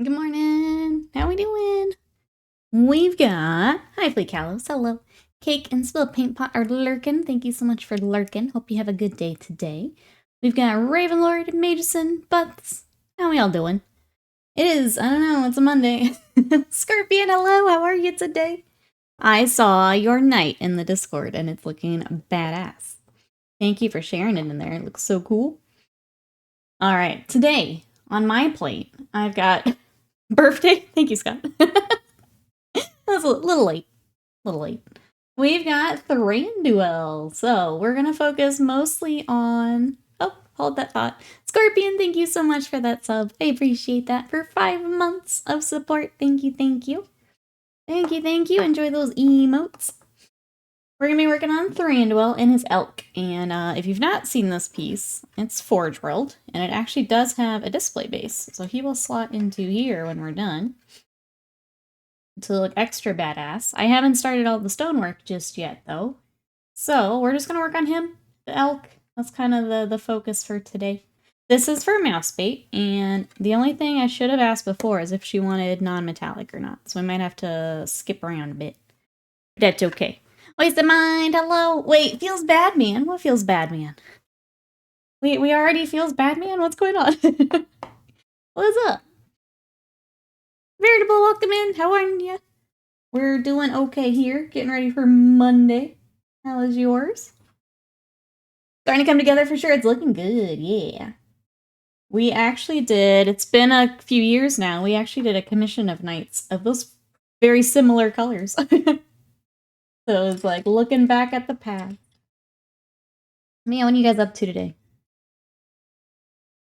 Good morning. How we doing? We've got hi Flea Callows, hello. Cake and Spill Paint Pot are lurking. Thank you so much for lurking. Hope you have a good day today. We've got Ravenlord, Mageson, Butts. How we all doing? It is, I don't know, it's a Monday. Scorpion, hello, how are you today? I saw your night in the Discord and it's looking badass. Thank you for sharing it in there. It looks so cool. All right, today on my plate, I've got birthday. Thank you, Scott. That's a little late. We've got Thranduil. So we're going to focus mostly on... Oh, hold that thought. Scorpion, thank you so much for that sub. I appreciate that for 5 months of support. Thank you, thank you. Thank you, thank you. Enjoy those emotes. We're going to be working on Thranduil and his elk. And if you've not seen this piece, it's Forge World. And it actually does have a display base. So he will slot into here when we're done to look extra badass. I haven't started all the stonework just yet, though. So we're just going to work on him, the elk. That's kind of the focus for today. This is for mouse bait, and the only thing I should have asked before is if she wanted non-metallic or not. So I might have to skip around a bit. That's okay. Wasted mind, hello. Wait, feels bad, man. What feels bad, man? We already feels bad, man? What's going on? What's up? Veritable, welcome in. How are you? We're doing okay here. Getting ready for Monday. How is yours? Starting to come together for sure. It's looking good, yeah. We actually did, it's been a few years now, we actually did a commission of nights of those very similar colors. So it's like looking back at the past. Man, what are you guys up to today?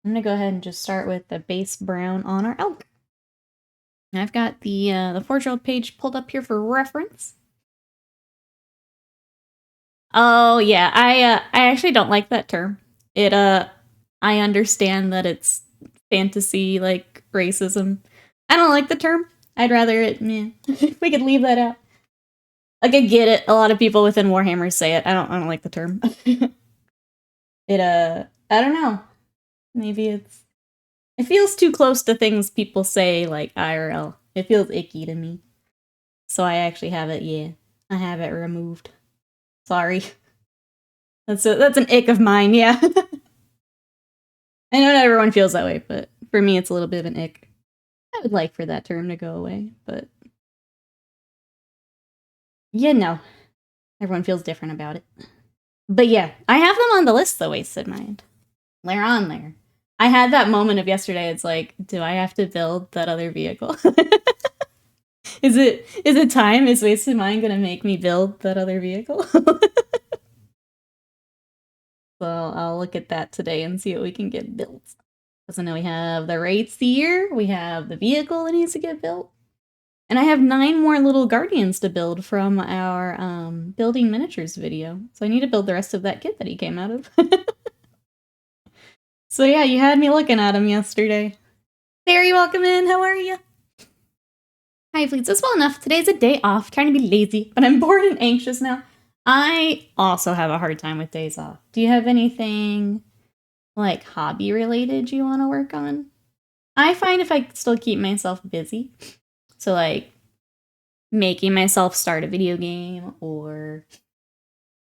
I'm gonna go ahead and just start with the base brown on our elk. I've got the Forge World page pulled up here for reference. Oh yeah, I actually don't like that term. It I understand that it's fantasy like racism. I don't like the term. I'd rather it we could leave that out. Like I get it. A lot of people within Warhammer say it. I don't like the term. It I don't know. Maybe it feels too close to things people say like IRL. It feels icky to me. So I actually have it, I have it removed. Sorry. That's an ick of mine, yeah. I know not everyone feels that way, but for me it's a little bit of an ick. I would like for that term to go away, but yeah, no. Everyone feels different about it. But yeah, I have them on the list though, Wasted Mind. They're on there. I had that moment of yesterday, it's like, do I have to build that other vehicle? Is it time? Is Wasted Mind gonna make me build that other vehicle? So I'll look at that today and see what we can get built. So now we have the rates here, we have the vehicle that needs to get built. And I have 9 more little guardians to build from our building miniatures video. So I need to build the rest of that kit that he came out of. So yeah, you had me looking at him yesterday. Very welcome in, how are you? Hi Fleets, it's well enough. Today's a day off, trying to be lazy, but I'm bored and anxious now. I also have a hard time with days off. Do you have anything like hobby related you want to work on? I find if I still keep myself busy, so like making myself start a video game or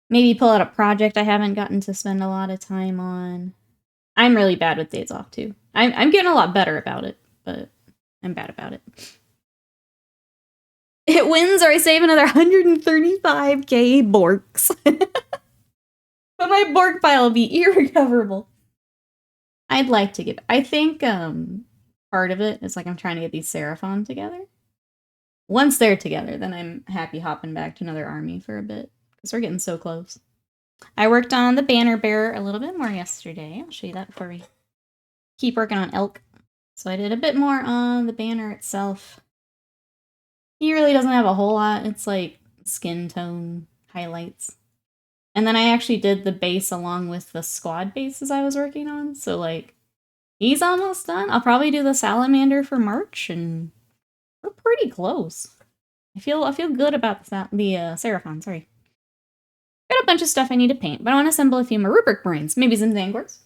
maybe pull out a project I haven't gotten to spend a lot of time on. I'm really bad with days off too. I'm getting a lot better about it, but I'm bad about it. It wins or I save another 135k Borks. But my Bork pile will be irrecoverable. I'd like to get... I think part of it is like I'm trying to get these Seraphon together. Once they're together, then I'm happy hopping back to another army for a bit. Because we're getting so close. I worked on the banner bearer a little bit more yesterday. I'll show you that before we keep working on elk. So I did a bit more on the banner itself. He really doesn't have a whole lot. It's like skin tone highlights. And then I actually did the base along with the squad bases I was working on. So like, he's almost done. I'll probably do the salamander for March, and we're pretty close. I feel good about the Seraphon, sorry. Got a bunch of stuff I need to paint, but I want to assemble a few more rubric brains. Maybe some Zangors.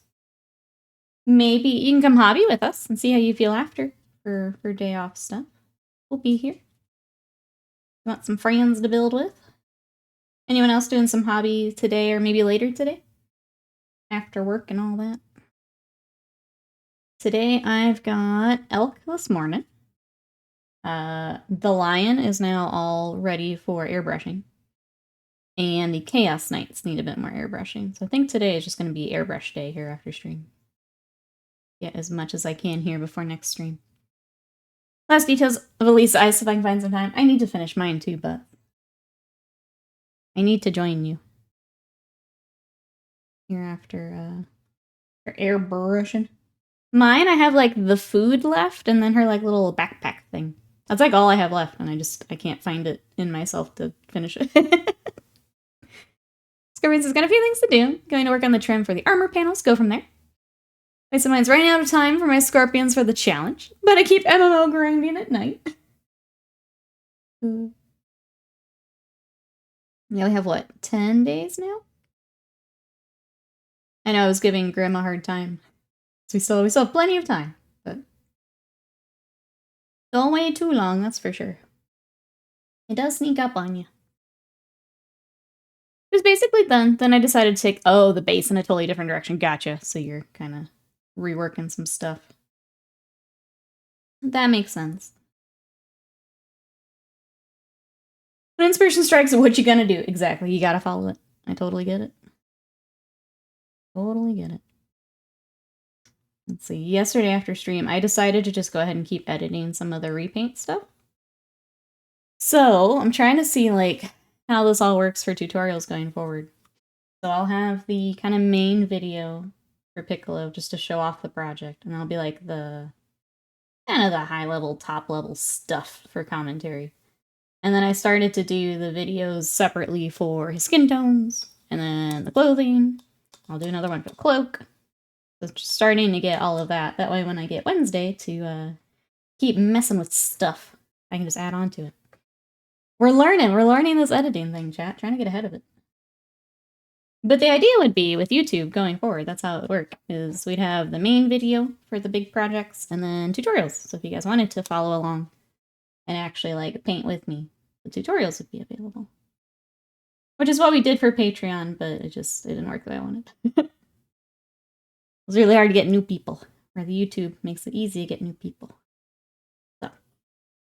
Maybe you can come hobby with us and see how you feel after. for day off stuff. We'll be here. Want some friends to build with? Anyone else doing some hobby today or maybe later today? After work and all that. Today I've got elk this morning. The lion is now all ready for airbrushing. And the Chaos Knights need a bit more airbrushing. So I think today is just going to be airbrush day here after stream. Get as much as I can here before next stream. Last details of Elisa Ice if I can find some time. I need to finish mine too, but I need to join you. Here after airbrushing. Mine, I have like the food left and then her like little backpack thing. That's like all I have left and I can't find it in myself to finish it. Scorpions has got a few things to do. Going to work on the trim for the armor panels, go from there. So mine's running out of time for my Scorpions for the challenge, but I keep MMO grinding at night. Yeah, we have what, 10 days now? I know I was giving Grim a hard time. So we still have plenty of time, but don't wait too long, that's for sure. It does sneak up on you. It was basically done. Then I decided to take, the base in a totally different direction. Gotcha. So you're kind of reworking some stuff. That makes sense. When inspiration strikes, what you gonna do? Exactly. You gotta follow it. I totally get it. Totally get it. Let's see. Yesterday after stream, I decided to just go ahead and keep editing some of the repaint stuff. So I'm trying to see like how this all works for tutorials going forward. So I'll have the kind of main video for Piccolo just to show off the project, and that'll be like the kind of the high level, top level stuff for commentary. And then I started to do the videos separately for his skin tones, and then the clothing. I'll do another one for the cloak. So just starting to get all of that. That way when I get Wednesday to keep messing with stuff, I can just add on to it. We're learning this editing thing, chat. Trying to get ahead of it. But the idea would be with YouTube going forward, that's how it would work, is we'd have the main video for the big projects and then tutorials. So if you guys wanted to follow along and actually like paint with me, the tutorials would be available. Which is what we did for Patreon, but it didn't work the way I wanted. It was really hard to get new people, where the YouTube makes it easy to get new people. So,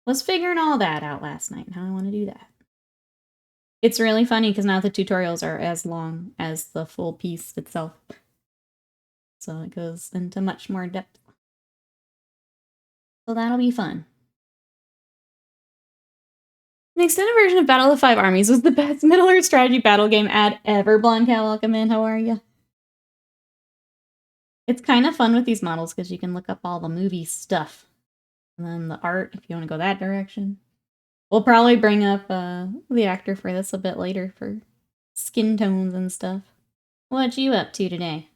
was figuring all that out last night and how I want to do that. It's really funny because now the tutorials are as long as the full piece itself. So it goes into much more depth. So that'll be fun. The extended version of Battle of the Five Armies was the best Middle-earth strategy battle game ad ever. Blonde Cat, welcome in. How are you? It's kind of fun with these models because you can look up all the movie stuff. And then the art, if you want to go that direction. We'll probably bring up the actor for this a bit later for skin tones and stuff. What you up to today?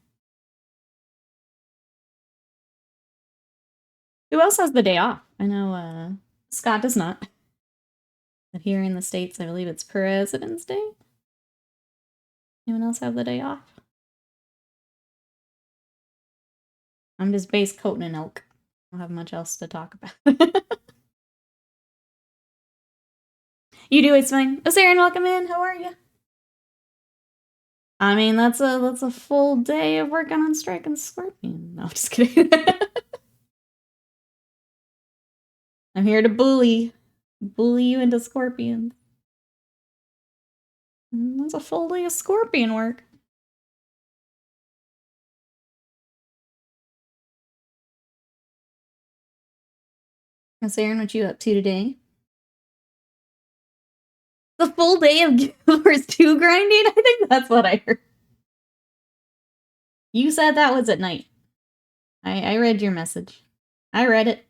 Who else has the day off? I know Scott does not. But here in the States, I believe it's President's Day. Anyone else have the day off? I'm just base coating an elk. I don't have much else to talk about. You do, it's fine. Osarian, welcome in. How are you? I mean, that's a full day of working on Strike and Scorpion. No, I'm just kidding. I'm here to bully you into Scorpion. That's a full day of Scorpion work. Osarian, what you up to today? The full day of Guild Wars 2 grinding? I think that's what I heard. You said that was at night. I read your message. I read it.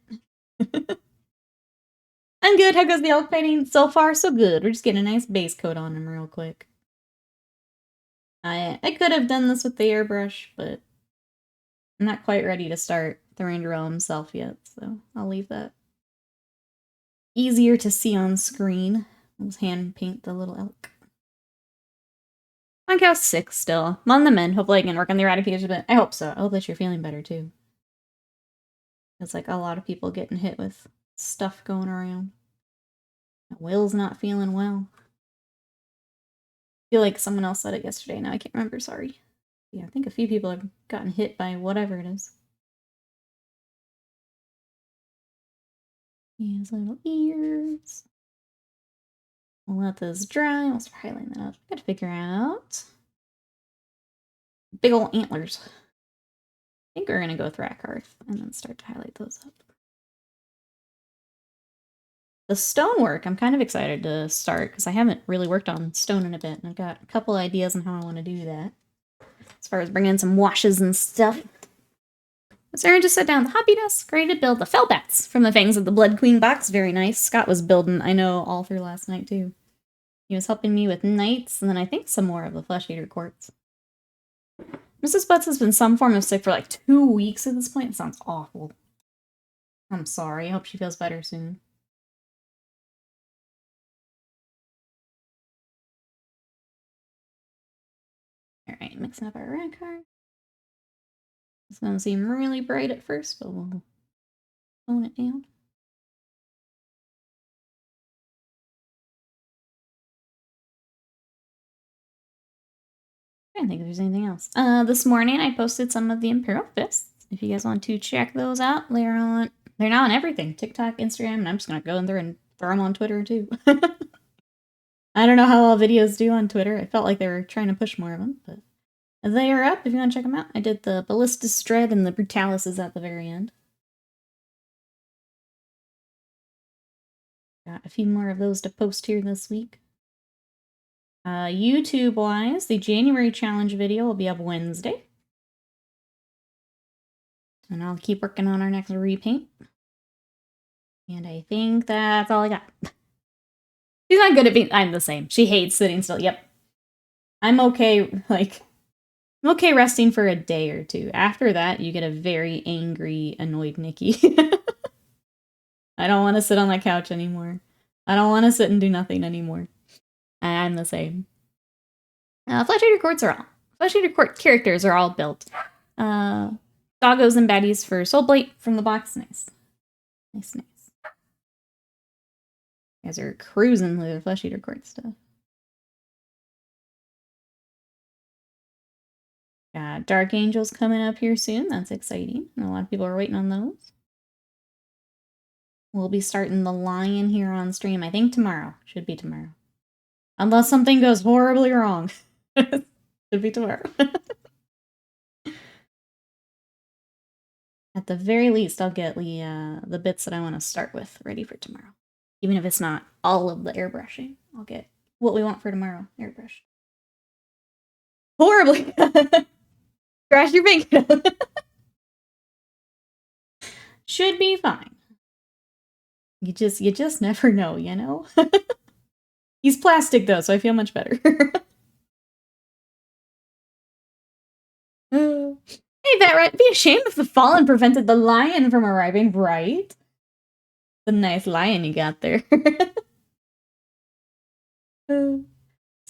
I'm good. How goes the elk painting? So far, so good. We're just getting a nice base coat on him real quick. I could have done this with the airbrush, but I'm not quite ready to start Thranduil himself yet, so I'll leave that. Easier to see on screen. I'll just hand paint the little elk. I'm Cow 6 still. I'm on the mend. Hopefully I can work on the eradication, but I hope so. I hope that you're feeling better too. There's like a lot of people getting hit with stuff going around. Will's not feeling well. I feel like someone else said it yesterday. Now I can't remember, sorry. Yeah, I think a few people have gotten hit by whatever it is. He has little ears. We'll let this dry. We'll start highlighting that up. Gotta figure out big old antlers. I think we're gonna go with Rackhearth and then start to highlight those up. The stonework, I'm kind of excited to start because I haven't really worked on stone in a bit, and I've got a couple ideas on how I want to do that. As far as bringing in some washes and stuff. Sarah just sat down at the hobby desk, ready to build the fell bats from the Fangs of the Blood Queen box. Very nice. Scott was building, I know, all through last night too. He was helping me with knights, and then I think some more of the Flesh Eater quartz. Mrs. Butts has been some form of sick for like 2 weeks at this point. It sounds awful. I'm sorry. I hope she feels better soon. Alright, mixing up our red card. It's going to seem really bright at first, but we'll tone it down. I don't think there's anything else. This morning I posted some of the Imperial Fists. If you guys want to check those out, they're now on everything. TikTok, Instagram, and I'm just going to go in there and throw them on Twitter too. I don't know how all videos do on Twitter. I felt like they were trying to push more of them, but they are up if you want to check them out. I did the Ballistus Dread and the Brutalis is at the very end. Got a few more of those to post here this week. YouTube-wise, the January challenge video will be up Wednesday. And I'll keep working on our next repaint. And I think that's all I got. She's not good at being... I'm the same. She hates sitting still. Yep. I'm okay, like... I'm okay resting for a day or two. After that, you get a very angry, annoyed Nikki. I don't want to sit on that couch anymore. I don't want to sit and do nothing anymore. I'm the same. Flesh Eater quartz Flesh Eater quartz characters are all built. Doggos and baddies for Soulblight from the box. Nice. Nice, nice. You guys are cruising with the Flesh Eater quartz stuff. Got Dark Angels coming up here soon. That's exciting. A lot of people are waiting on those. We'll be starting the Lion here on stream, I think tomorrow. Should be tomorrow. Unless something goes horribly wrong. Should be tomorrow. At the very least, I'll get the bits that I want to start with ready for tomorrow. Even if it's not all of the airbrushing, I'll get what we want for tomorrow airbrushed. Horribly! Crash your bank. Should be fine. You just never know, you know? He's plastic though, so I feel much better. Hey, that right? Be a shame if the Fallen prevented the lion from arriving, right? The nice lion you got there. So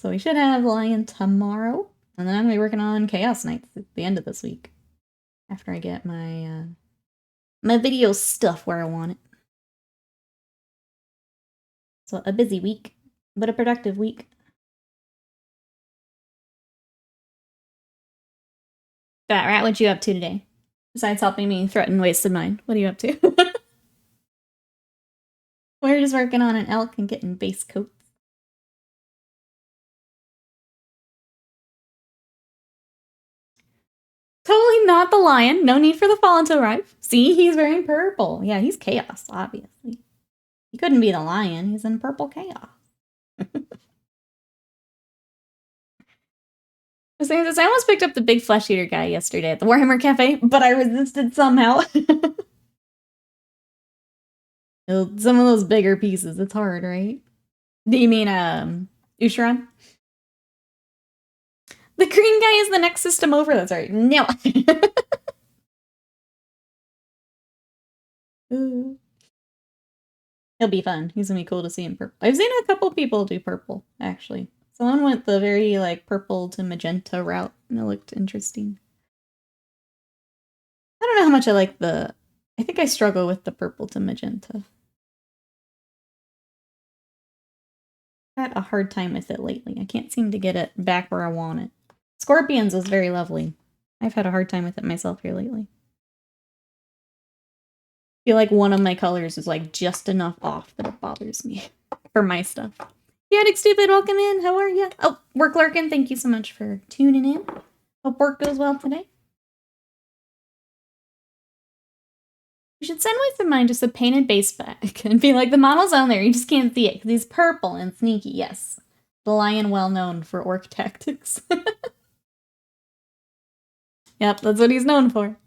we should have lion tomorrow, and then I'm gonna be working on Chaos Knights at the end of this week. After I get my my video stuff where I want it. So a busy week, but a productive week. Fat Rat, what you up to today? Besides helping me threaten wasted mine, what are you up to? We're just working on an elk and getting base coats. Totally not the lion. No need for the Fallen to arrive. See, he's wearing purple. Yeah, he's chaos, obviously. He couldn't be the lion. He's in purple chaos. I almost picked up the big Flesh Eater guy yesterday at the Warhammer Cafe, but I resisted somehow. Some of those bigger pieces, it's hard, right? Do you mean, Usharon? The green guy is the next system over, that's right. No! He'll be fun. He's gonna be cool to see in purple. I've seen a couple people do purple, actually. Someone went the very, like, purple to magenta route, and it looked interesting. I don't know how much I like the I think I struggle with the purple to magenta. I've had a hard time with it lately. I can't seem to get it back where I want it. Scorpions is very lovely. I've had a hard time with it myself here lately. I feel like one of my colors is like just enough off that it bothers me for my stuff. Chaotic Stupid, welcome in. How are ya? Oh, Work Lurkin, thank you so much for tuning in. Hope work goes well today. You should send Waste of Mine just a painted base back and be like, the model's on there, you just can't see it because he's purple and sneaky. Yes, the lion well known for orc tactics. Yep, that's what he's known for.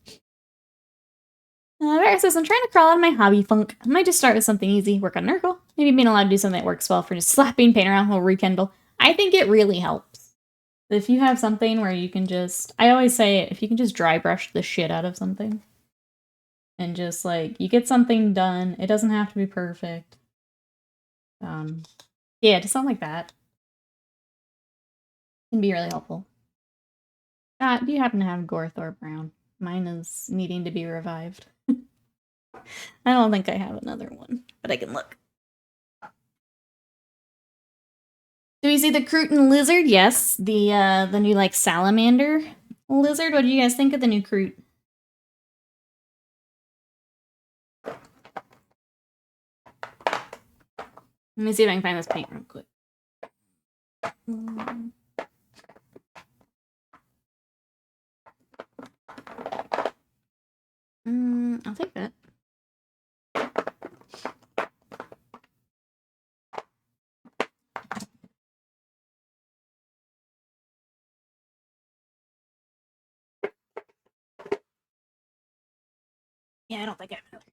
Vera says, I'm trying to crawl out of my hobby funk. I might just start with something easy, work on Nurgle. Maybe being allowed to do something that works well for just slapping paint around will rekindle. I think it really helps. If you have something where you can just, I always say, if you can just dry brush the shit out of something. And just, like, you get something done. It doesn't have to be perfect. Yeah, just something like that. Can be really helpful. Do you happen to have Gorthor Brown? Mine is needing to be revived. I don't think I have another one, but I can look. Do we see the Cruton Lizard? Yes. The new, like, salamander lizard. What do you guys think of the new Crute? Let me see if I can find this paint real quick. I'll take that. Yeah, I don't think I have another.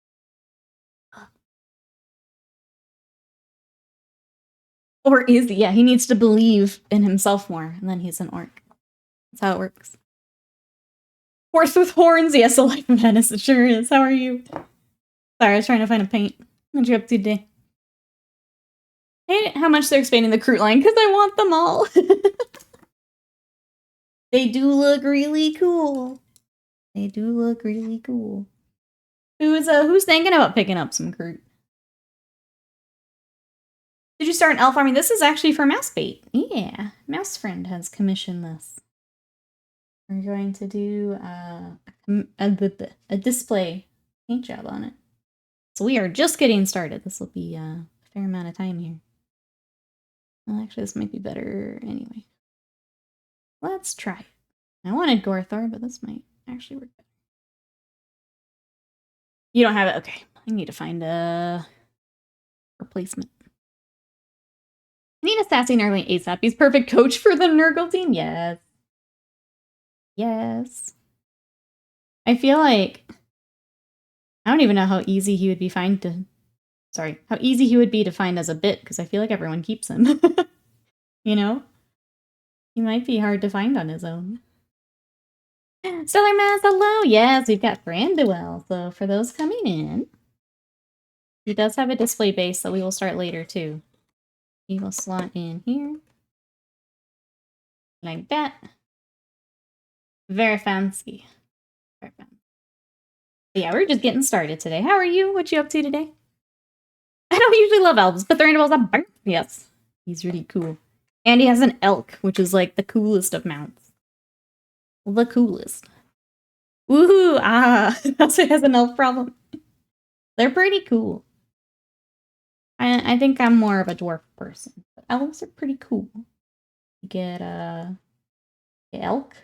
Or is he? Yeah, he needs to believe in himself more, and then he's an orc. That's how it works. Horse with horns? Yes, a life of Venice, it sure is. How are you? Sorry, I was trying to find a paint. What you up to today? I hate how much they're expanding the Crute line, because I want them all. They do look really cool. They do look really cool. Who's thinking about picking up some Crute? Did you start an elf army? This is actually for Mousebait. Yeah, Mouse Friend has commissioned this. We're going to do a display paint job on it. So we are just getting started. This will be a fair amount of time here. Well, actually, this might be better anyway. Let's try it. I wanted Gorthor, but this might actually work better. You don't have it? Okay. I need to find a replacement. I need a sassy Nurgling ASAP. He's perfect coach for the Nurgle team. Yes. Yes. I feel like I don't even know how easy he would be how easy he would be to find as a bit, because I feel like everyone keeps him. You know? He might be hard to find on his own. Stellar Mass, hello! Yes, we've got Thranduil. So for those coming in, he does have a display base that we will start later too. He will slot in here. Like that. Very fancy. Very fancy. Yeah, we're just getting started today. How are you? What you up to today? I don't usually love elves, but Thranduil's a bird. Yes, he's really cool. And he has an elk, which is like the coolest of mounts. The coolest. Woohoo! Ah, also has an elf problem. They're pretty cool. I think I'm more of a dwarf person, but elves are pretty cool. You get elk.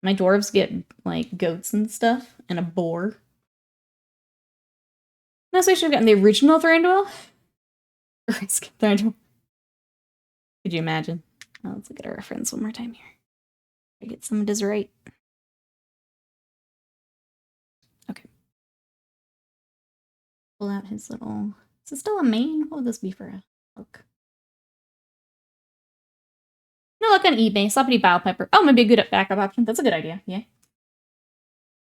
My dwarves get like goats and stuff, and a boar. That's why I should have gotten the original Thranduil. Thranduil. Could you imagine? Oh, let's look at our reference one more time here. I get some of this right. Okay. Pull out his little. Is it still a main? What would this be for a hook? No, look on eBay. Sloppity Bile Pepper. Oh, maybe a good backup option. That's a good idea. Yeah.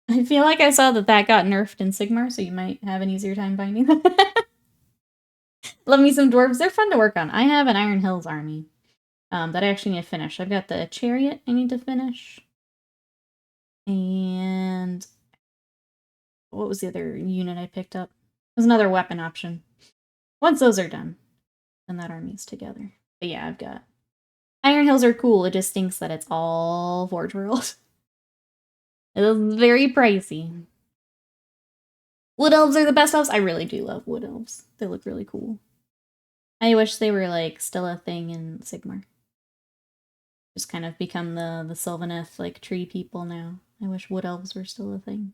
I feel like I saw that got nerfed in Sigmar, so you might have an easier time finding them. Love me some dwarves. They're fun to work on. I have an Iron Hills army that I actually need to finish. I've got the chariot I need to finish. And what was the other unit I picked up? There's another weapon option. Once those are done, then that army's together. But yeah, I've got... Iron Hills are cool, it just stinks that it's all Forge World. It's very pricey. Wood Elves are the best elves. I really do love Wood Elves. They look really cool. I wish they were, like, still a thing in Sigmar. Just kind of become the Sylvaneth, like, tree people now. I wish Wood Elves were still a thing.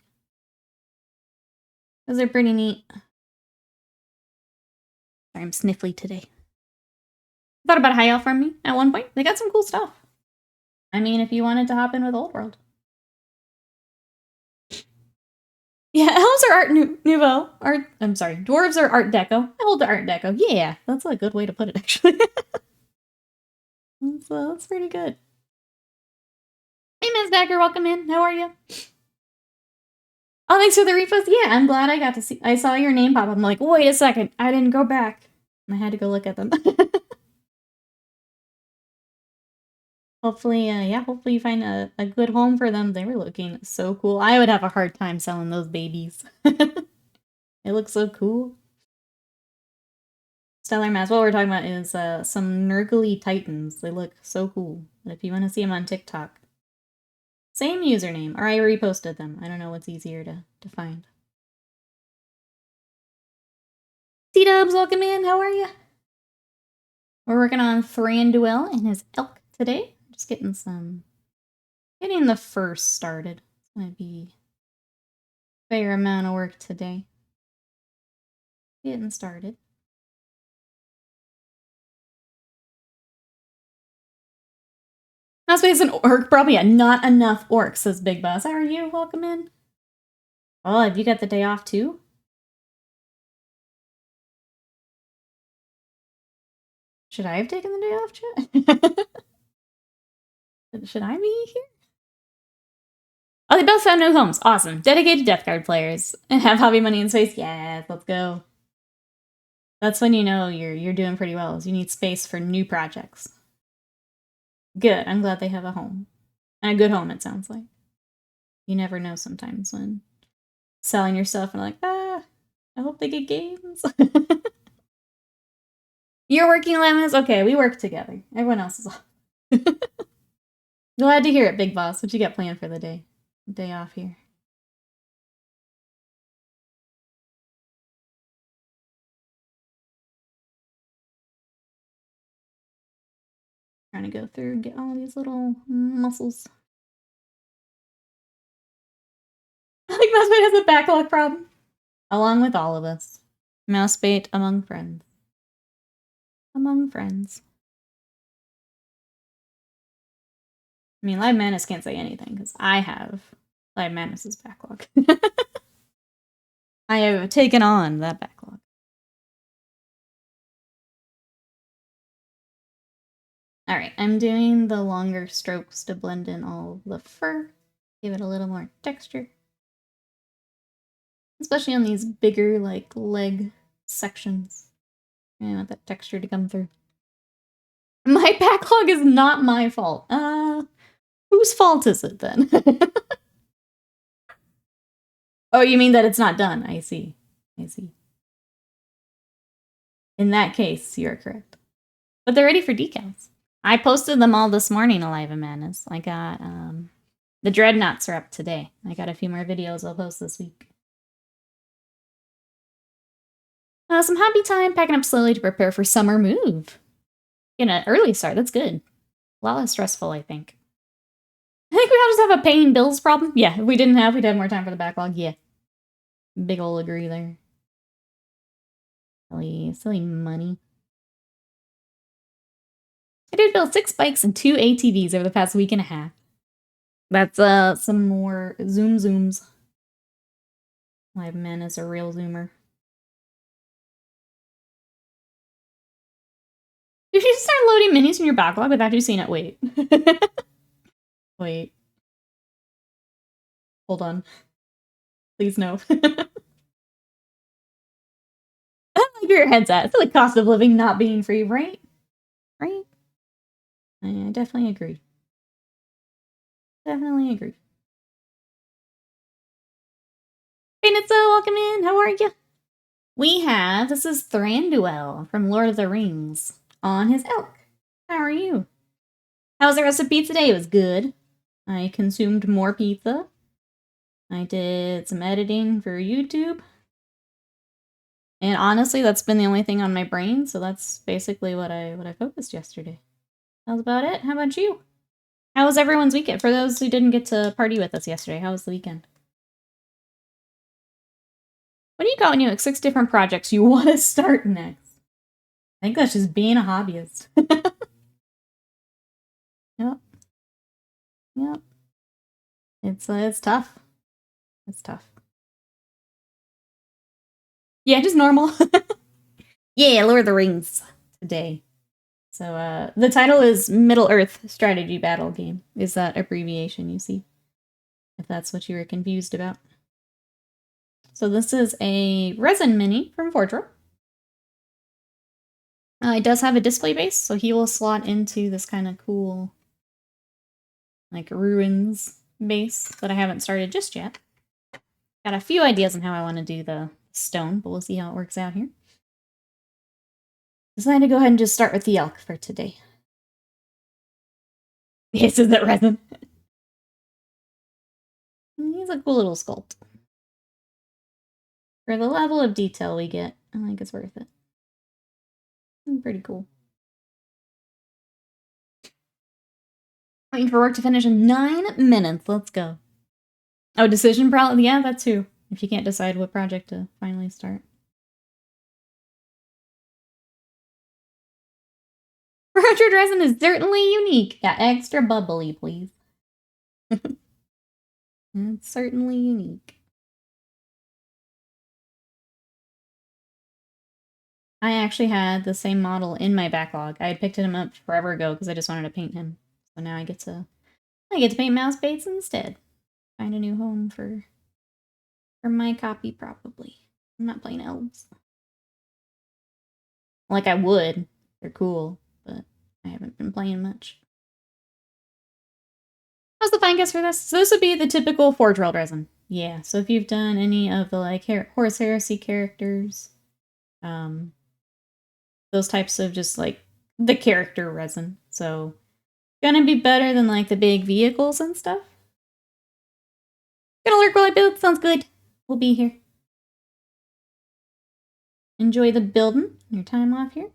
Those are pretty neat. Sorry, I'm sniffly today. Thought about High Elf Army at one point. They got some cool stuff. I mean, if you wanted to hop in with Old World. Yeah, elves are Art Nouveau. I'm sorry, dwarves are Art Deco. I hold the Art Deco. Yeah, that's a good way to put it, actually. That's pretty good. Hey, MESBG, welcome in. How are you? Oh, thanks for the repost. Yeah, I'm glad I got to see. I saw your name pop up. I'm like, wait a second. I didn't go back. I had to go look at them. Hopefully, yeah, hopefully you find a good home for them. They were looking so cool. I would have a hard time selling those babies. It looks so cool. Stellar Mass. What we're talking about is some Nurgly Titans. They look so cool. If you want to see them on TikTok, same username, or I reposted them. I don't know what's easier to find. T-Dubs, welcome in. How are you? We're working on Thranduil and his elk today. Just getting the first started. It's gonna be a fair amount of work today. Getting started. Mouse is an orc, probably not enough orcs, says Big Boss. How are you? Welcome in. Oh, have you got the day off too? Should I have taken the day off, chat? Should I be here? Oh, they both found new homes. Awesome. Dedicated Death Guard players. And have hobby money in space. Yeah, let's go. That's when you know you're doing pretty well, is you need space for new projects. Good. I'm glad they have a home. And a good home, it sounds like. You never know sometimes when selling your stuff and like, I hope they get games. You're working 11 minutes? Okay, we work together. Everyone else is off. Glad to hear it, Big Boss. What you got planned for the day? Day off here. Trying to go through and get all these little muscles. I think Mousebait has a backlog problem. Along with all of us. Mousebait among friends. Among friends. I mean, Live Manus can't say anything, because I have Live Manus's backlog. I have taken on that backlog. Alright, I'm doing the longer strokes to blend in all the fur. Give it a little more texture. Especially on these bigger, like, leg sections. I want that texture to come through. My backlog is not my fault. Whose fault is it then? Oh, you mean that it's not done? I see. I see. In that case, you're correct. But they're ready for decals. I posted them all this morning, Alive and Madness. I got, the Dreadnoughts are up today. I got a few more videos I'll post this week. Some hobby time, packing up slowly to prepare for summer move. Get an early start, that's good. A lot less stressful, I think. I think we all just have a paying bills problem. Yeah, if we didn't have, we'd have more time for the backlog. Yeah. Big ol' agree there. Silly money. I did build 6 bikes and 2 ATVs over the past week and a half. That's some more zooms. Live Man is a real zoomer. Did you start loading minis in your backlog without you seeing it? Wait. Wait. Hold on. Please no. I don't like where your head's at. It's the cost of living not being free, right? Right? I definitely agree. Definitely agree. Painted So, welcome in. How are you? This is Thranduil from Lord of the Rings on his elk. How are you? How was the rest of pizza day? It was good. I consumed more pizza. I did some editing for YouTube. And honestly, that's been the only thing on my brain, so that's basically what I focused yesterday. That was about it. How about you? How was everyone's weekend? For those who didn't get to party with us yesterday, how was the weekend? What do you got when you have 6 different projects you want to start next? I think that's just being a hobbyist. Yep. Yep. It's tough. It's tough. Yeah, just normal. Yeah, Lord of the Rings today. So, the title is Middle Earth Strategy Battle Game. Is that abbreviation you see? If that's what you were confused about. So this is a resin mini from Fordra. It does have a display base, so he will slot into this kind of cool, like, ruins base that I haven't started just yet. Got a few ideas on how I want to do the stone, but we'll see how it works out here. Decided to go ahead and just start with the elk for today. This is that resin. He's a cool little sculpt. For the level of detail we get, I think it's worth it. Pretty cool. Waiting for work to finish in 9 minutes. Let's go. Oh, decision paralysis? Yeah, that too. If you can't decide what project to finally start. Richard resin is certainly unique. Yeah, extra bubbly, please. It's certainly unique. I actually had the same model in my backlog. I had picked him up forever ago because I just wanted to paint him. So now I get to paint mouse baits instead. Find a new home for my copy, probably. I'm not playing elves. Like I would. They're cool, but I haven't been playing much. How's the fine guess for this? So this would be the typical Forge-World resin. Yeah, so if you've done any of the like Horus Heresy characters, those types of just like the character resin. So gonna be better than like the big vehicles and stuff. Gonna lurk while I build. Sounds good. We'll be here. Enjoy the building. Your time off here.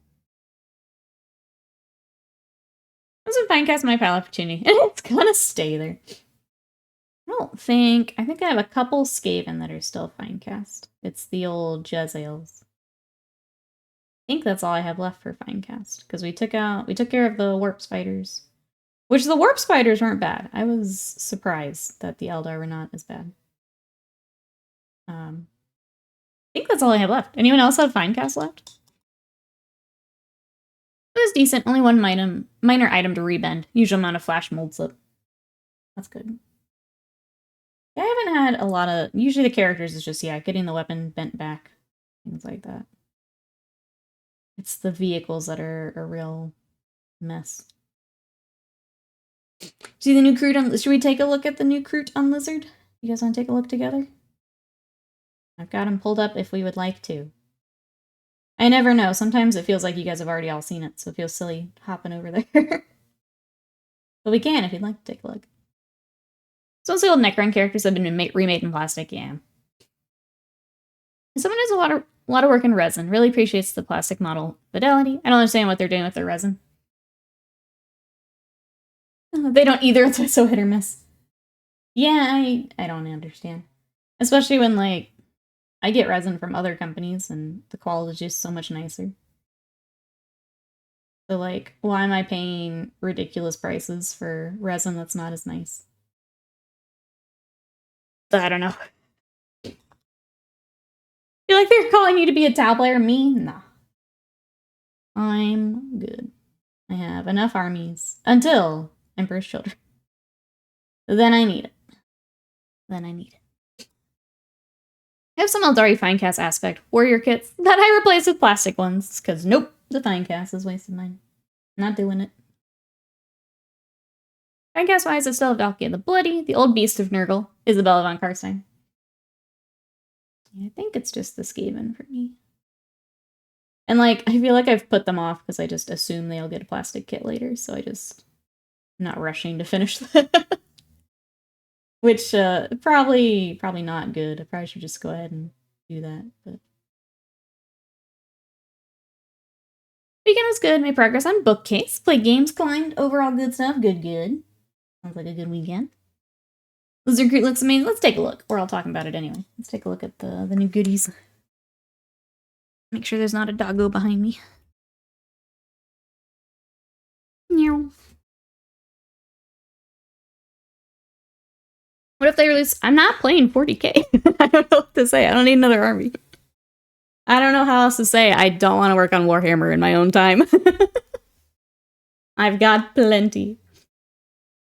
This is Finecast my pal opportunity, and it's gonna stay there. I think I have a couple Skaven that are still Finecast. It's the old Jezzails. I think that's all I have left for Finecast, because we took care of the warp spiders. Which the warp spiders weren't bad. I was surprised that the Eldar were not as bad. I think that's all I have left. Anyone else have Finecast left? It was decent. Only one minor item to rebend. Usual amount of flash mold slip. That's good. Yeah, I haven't had a lot of... Usually the characters is just, yeah, getting the weapon bent back. Things like that. It's the vehicles that are a real mess. See the new Crude on... Should we take a look at the new Crude on Lizard? You guys want to take a look together? I've got him pulled up if we would like to. I never know. Sometimes it feels like you guys have already all seen it, so it feels silly hopping over there. But we can if you'd like to take a look. So once the old Necron characters have been remade in plastic, yeah. Someone does a lot of work in resin. Really appreciates the plastic model fidelity. I don't understand what they're doing with their resin. They don't either. It's so hit or miss. Yeah, I don't understand. Especially when, like, I get resin from other companies and the quality is just so much nicer. So, like, why am I paying ridiculous prices for resin that's not as nice? I don't know. Feel like they're calling you to be a Tau player? Me? Nah. I'm good. I have enough armies. Until Emperor's Children. Then I need it. I have some Eldari Finecast aspect warrior kits that I replace with plastic ones, because nope, the Finecast is wasted mine. Not doing it. Finecast-wise, I still have Valkia the Bloody, the Old Beast of Nurgle, Isabella von Karstein. Yeah, I think it's just the Skaven for me. And like, I feel like I've put them off because I just assume they'll get a plastic kit later, so I'm not rushing to finish that. Which, probably not good. I probably should just go ahead and do that, but... Weekend was good, made progress on Bookcase, played games, climbed, overall good stuff, good. Sounds like a good weekend. Lizard Creek looks amazing. Let's take a look. We're all talking about it anyway. Let's take a look at the new goodies. Make sure there's not a doggo behind me. Meow. What if they release... I'm not playing 40k. I don't know what to say. I don't need another army. I don't know how else to say. I don't want to work on Warhammer in my own time. I've got plenty.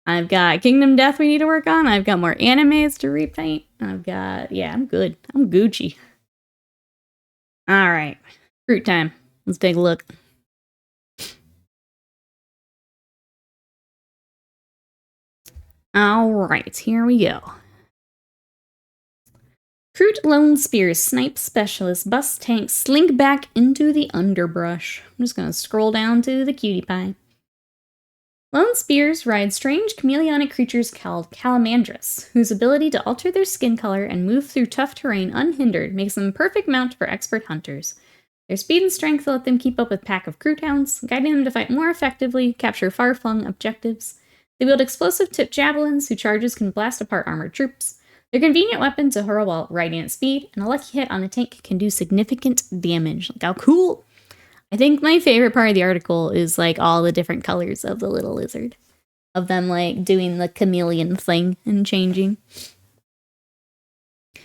I've got Kingdom Death we need to work on. I've got more animes to repaint. I've got... Yeah, I'm good. I'm Gucci. Alright. Fruit time. Let's take a look. Alright, here we go. Kroot Lone Spears, Snipe Specialist, Bust Tank, Slink back into the underbrush. I'm just gonna scroll down to the cutie pie. Lone Spears ride strange chameleonic creatures called Calamandras, whose ability to alter their skin color and move through tough terrain unhindered makes them a perfect mount for expert hunters. Their speed and strength let them keep up with pack of Kroot hounds, guiding them to fight more effectively, capture far-flung objectives. They wield explosive-tipped javelins, whose charges can blast apart armored troops. They're convenient weapon to hurl while riding at speed, and a lucky hit on a tank can do significant damage. Look how cool! I think my favorite part of the article is like all the different colors of the little lizard. Of them like doing the chameleon thing and changing.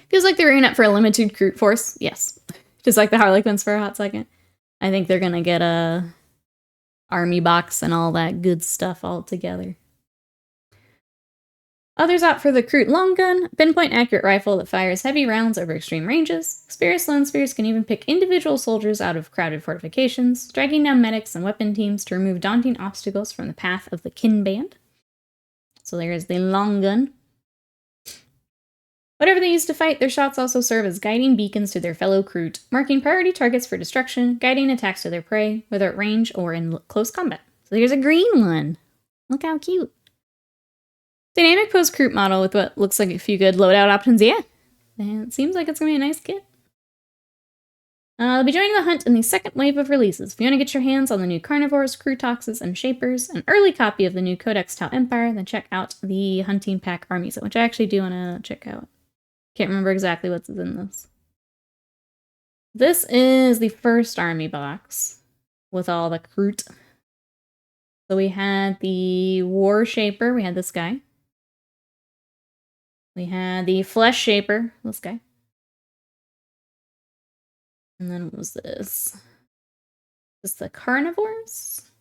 Feels like they're in it for a limited Kroot force. Yes. Just like the Harlequins for a hot second. I think they're gonna get a army box and all that good stuff all together. Others opt for the Kroot long gun, pinpoint accurate rifle that fires heavy rounds over extreme ranges. Experienced Lone Spears can even pick individual soldiers out of crowded fortifications, dragging down medics and weapon teams to remove daunting obstacles from the path of the kin band. So there is the long gun. Whatever they use to fight, their shots also serve as guiding beacons to their fellow Kroot, marking priority targets for destruction, guiding attacks to their prey, whether at range or in close combat. So here's a green one. Look how cute. Dynamic post Kroot model with what looks like a few good loadout options, yeah. And it seems like it's going to be a nice kit. They'll be joining the hunt in the second wave of releases. If you want to get your hands on the new Carnivores, Krootoxes, and Shapers, an early copy of the new Codex Tau Empire, then check out the Hunting Pack Armies, which I actually do want to check out. Can't remember exactly what's in this. This is the first army box with all the Kroot. So we had the War Shaper, we had this guy. We had the Flesh Shaper, this guy. And then what was this? Is this the Carnivores?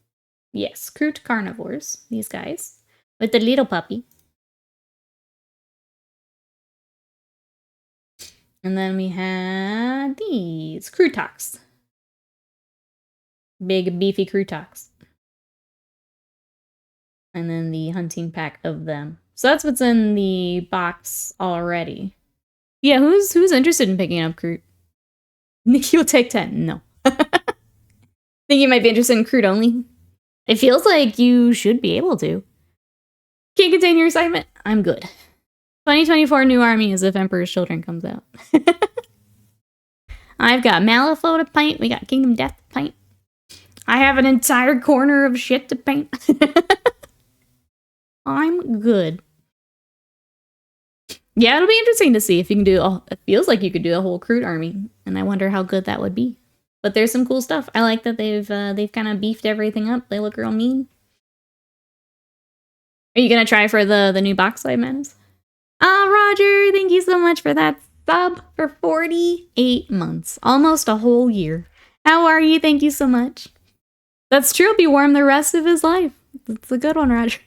Yes, Kroot Carnivores, these guys. With the little puppy. And then we had these Krootox. Big, beefy Krootox. And then the hunting pack of them. So that's what's in the box already. Yeah, who's interested in picking up Kroot? Nikki will take 10. No. Think you might be interested in Kroot only? It feels like you should be able to. Can't contain your excitement? I'm good. 2024 new army as if Emperor's Children comes out. I've got Malifaux to paint. We got Kingdom Death to paint. I have an entire corner of shit to paint. I'm good. Yeah, it'll be interesting to see if you can do... It feels like you could do a whole Kroot army, and I wonder how good that would be. But there's some cool stuff. I like that they've kind of beefed everything up. They look real mean. Are you gonna try for the new box light, Menace? Roger, thank you so much for that sub for 48 months. Almost a whole year. How are you? Thank you so much. That's true. He'll be warm the rest of his life. That's a good one, Roger.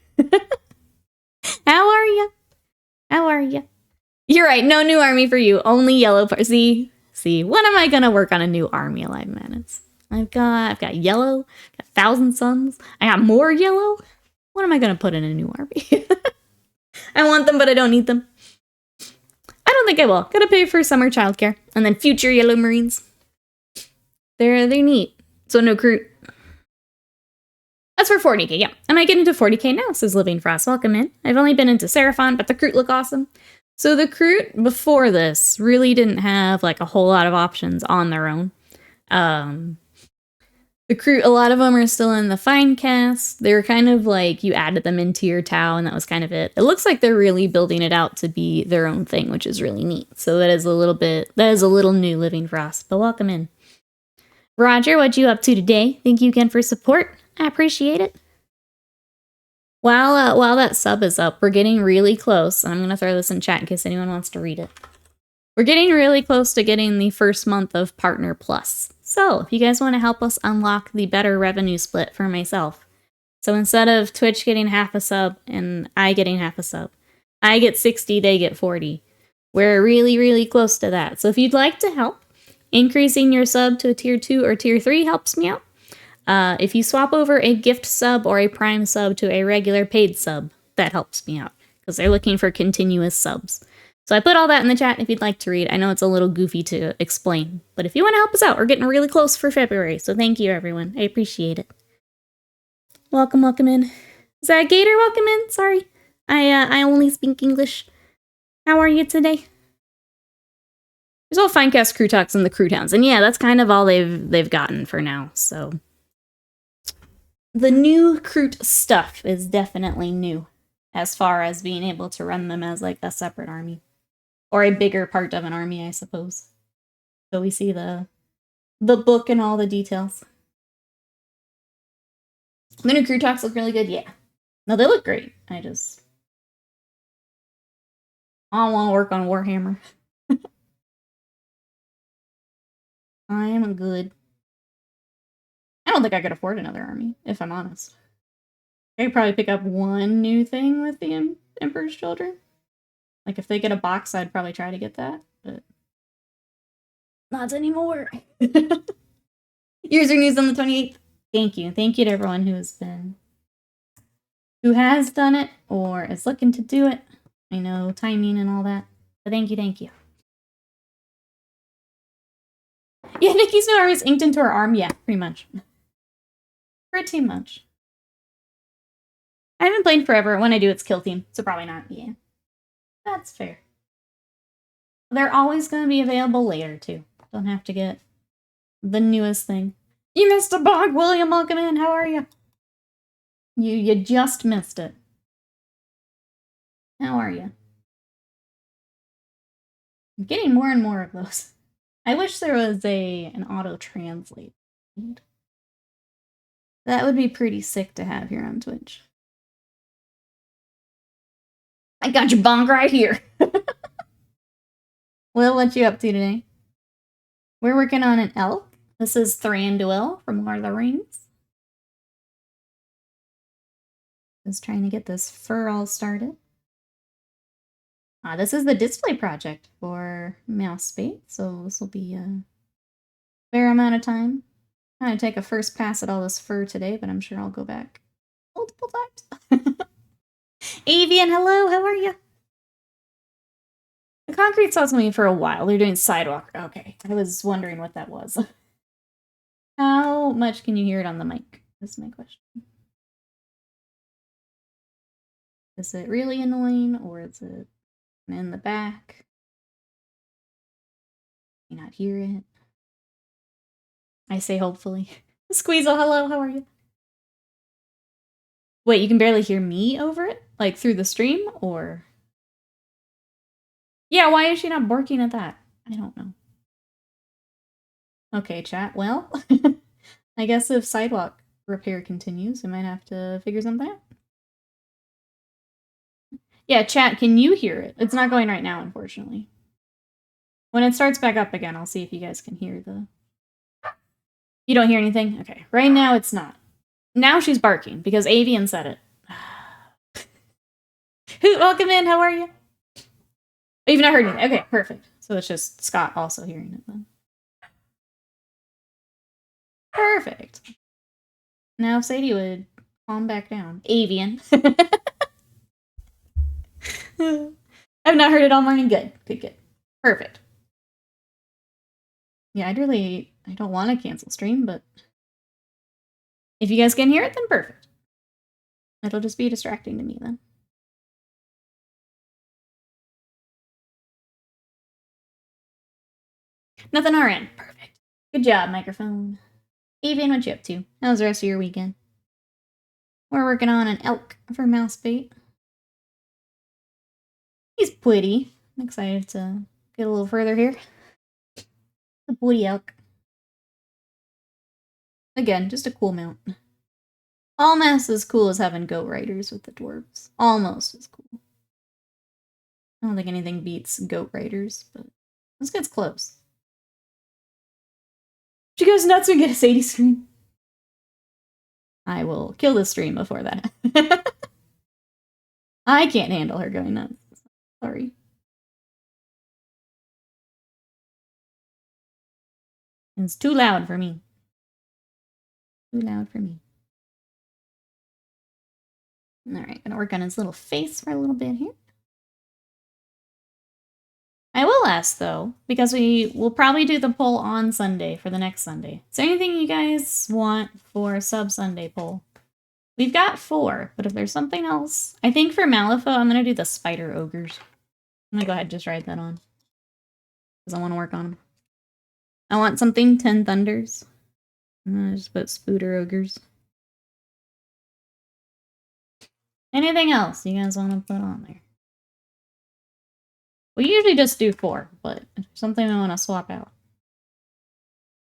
How are you? How are you? You're right. No new army for you. Only yellow. See. When am I gonna work on a new army, Alive Madness? I've got yellow. Got Thousand Suns. I got more yellow. What am I gonna put in a new army? I want them, but I don't need them. I don't think I will. Gotta pay for summer childcare. And then future Yellow Marines. They're neat. So no Kroot. That's for 40k, yeah. I might get into 40k now, says Living Frost. Welcome in. I've only been into Seraphon, but the Kroot look awesome. So the Kroot before this really didn't have like a whole lot of options on their own. The Kroot, a lot of them are still in the fine cast. They were kind of like you added them into your Tau, and that was kind of it. It looks like they're really building it out to be their own thing, which is really neat. So that is a little new, Living Frost. But welcome in. Roger, what you up to today? Thank you again for support. I appreciate it. While that sub is up, we're getting really close. I'm going to throw this in chat in case anyone wants to read it. We're getting really close to getting the first month of Partner Plus. So if you guys want to help us unlock the better revenue split for myself. So instead of Twitch getting half a sub and I getting half a sub, I get 60, they get 40. We're really, really close to that. So if you'd like to help, increasing your sub to a tier 2 or tier 3 helps me out. If you swap over a gift sub or a prime sub to a regular paid sub, that helps me out because they're looking for continuous subs. So I put all that in the chat if you'd like to read. I know it's a little goofy to explain, but if you want to help us out, we're getting really close for February. So thank you, everyone. I appreciate it. Welcome in. Is that Gator? Welcome in. Sorry, I only speak English. How are you today? There's all Finecast Crew Talks and the Crew Towns, and yeah, that's kind of all they've gotten for now. So the new Kroot stuff is definitely new, as far as being able to run them as like a separate army. Or a bigger part of an army, I suppose. So we see the book and all the details. The new Crew Talks look really good, yeah. No, they look great. I don't want to work on Warhammer. I am good. I don't think I could afford another army, if I'm honest. I could probably pick up one new thing with the Emperor's Children. Like, if they get a box, I'd probably try to get that, but not anymore. User news on the 28th. Thank you. Thank you to everyone who has done it, or is looking to do it. I know timing and all that, but thank you. Yeah, Nikki's new arm is inked into her arm. Yeah, pretty much. Pretty much. I haven't played forever. When I do, it's kill team, so probably not. Yeah. That's fair. They're always going to be available later, too. Don't have to get the newest thing. You missed a bug, William. Welcome in. How are you? You just missed it. How are you? I'm getting more and more of those. I wish there was an auto-translate. That would be pretty sick to have here on Twitch. I got your bonk right here. Will, what you up to today? We're working on an elk. This is Thranduil from Lord of the Rings. Just trying to get this fur all started. This is the display project for Mouse Bait, so this will be a fair amount of time. I'm going to take a first pass at all this fur today, but I'm sure I'll go back multiple times. Avian, hello, how are you? The concrete saw's going for a while. They're doing sidewalk. Okay, I was wondering what that was. How much can you hear it on the mic? That's my question. Is it really annoying, or is it in the back? Can you not hear it? I say hopefully. Squeezel, hello, how are you? Wait, you can barely hear me over it? Like through the stream, or? Yeah, why is she not barking at that? I don't know. Okay, chat, well, I guess if sidewalk repair continues, we might have to figure something out. Yeah, chat, can you hear it? It's not going right now, unfortunately. When it starts back up again, I'll see if you guys can hear the... You don't hear anything? Okay, right now it's not. Now she's barking, because Avian said it. Hoot, welcome in, how are you? Oh, you've not heard anything. Okay, perfect. So it's just Scott also hearing it then. Perfect. Now if Sadie would calm back down. Avian. I've not heard it all morning. Good. Good. Perfect. Yeah, I don't want to cancel stream, but if you guys can hear it, then perfect. It'll just be distracting to me then. Nothing on our end. Perfect. Good job, microphone. Avian, what you up to? How's the rest of your weekend? We're working on an elk for mouse bait. He's pretty. I'm excited to get a little further here. A pretty elk. Again, just a cool mount. Almost as cool as having goat riders with the dwarves. Almost as cool. I don't think anything beats goat riders, but this gets close. She goes nuts when we get a Sadie stream. I will kill this stream before that. I can't handle her going nuts. Sorry. It's too loud for me. Too loud for me. Alright, gonna work on his little face for a little bit here. I will ask, though, because we will probably do the poll on Sunday for the next Sunday. Is there anything you guys want for a sub-Sunday poll? We've got 4, but if there's something else... I think for Malifaux, I'm going to do the Spider Ogres. I'm going to go ahead and just write that on. Because I want to work on them. I want something 10 Thunders. I'm going to just put Spooder Ogres. Anything else you guys want to put on there? We usually just do 4, but something I want to swap out.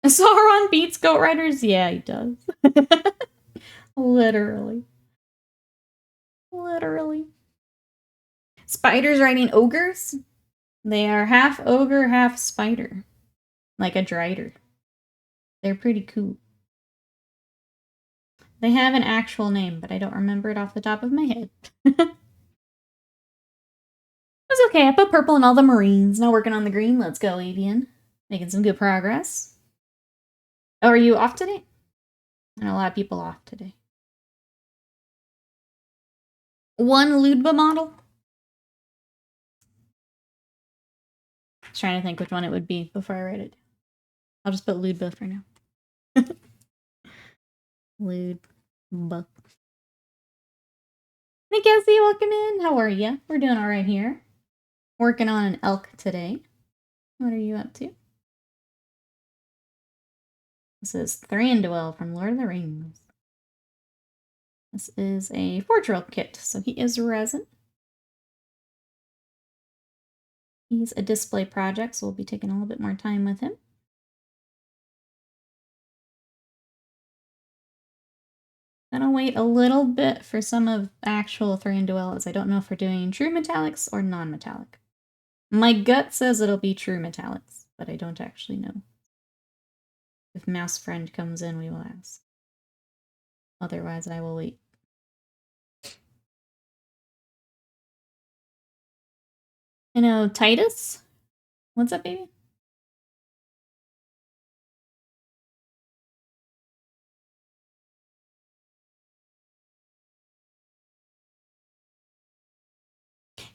Sauron beats Goat Riders? Yeah, he does. Literally. Literally. Spiders riding ogres? They are half ogre, half spider. Like a drider. They're pretty cool. They have an actual name, but I don't remember it off the top of my head. It was okay. I put purple in all the Marines. Now working on the green. Let's go, Avian. Making some good progress. Oh, are you off today? I know a lot of people off today. One Ludba model? I was trying to think which one it would be before I write it. I'll just put Ludba for now. Ludba. Hey, Cassie, welcome in. How are you? We're doing all right here. Working on an elk today. What are you up to? This is Thranduil from Lord of the Rings. This is a forge kit, so he is resin. He's a display project, so we'll be taking a little bit more time with him. Gonna wait a little bit for some of actual Thranduil, as I don't know if we're doing true metallics or non-metallic. My gut says it'll be true metallics, but I don't actually know. If Mouse Friend comes in, we will ask. Otherwise, I will wait. You know, Titus? What's up, baby?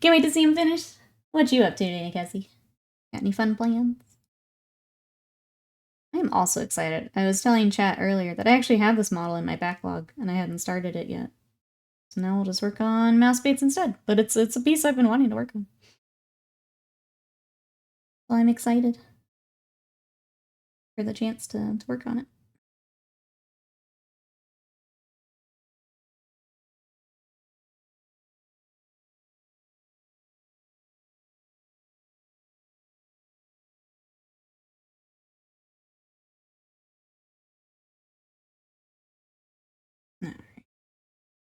Can't wait to see him finish. What you up to today, Cassie? Got any fun plans? I am also excited. I was telling chat earlier that I actually have this model in my backlog, and I hadn't started it yet. So now we'll just work on mouse baits instead. But it's a piece I've been wanting to work on. Well, I'm excited for the chance to work on it. Alright.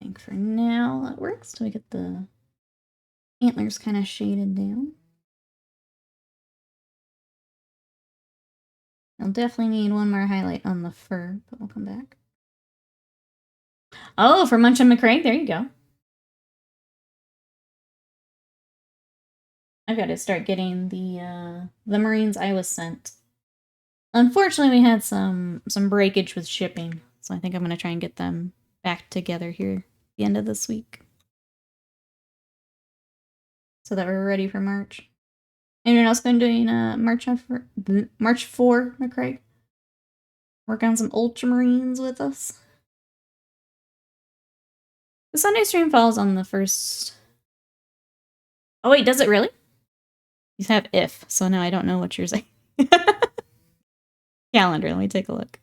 I think for now that works till we get the antlers kind of shaded down. I'll definitely need one more highlight on the fur, but we'll come back. Oh, for Munch and McCrae, there you go. I've got to start getting the Marines I was sent. Unfortunately, we had some breakage with shipping, so I think I'm going to try and get them back together here at the end of this week. So that we're ready for March. Anyone else been doing March 4, McCraig? Work on some Ultramarines with us. The Sunday stream falls on the first. Oh wait, does it really? You have if, so now I don't know what you're saying. Calendar, let me take a look.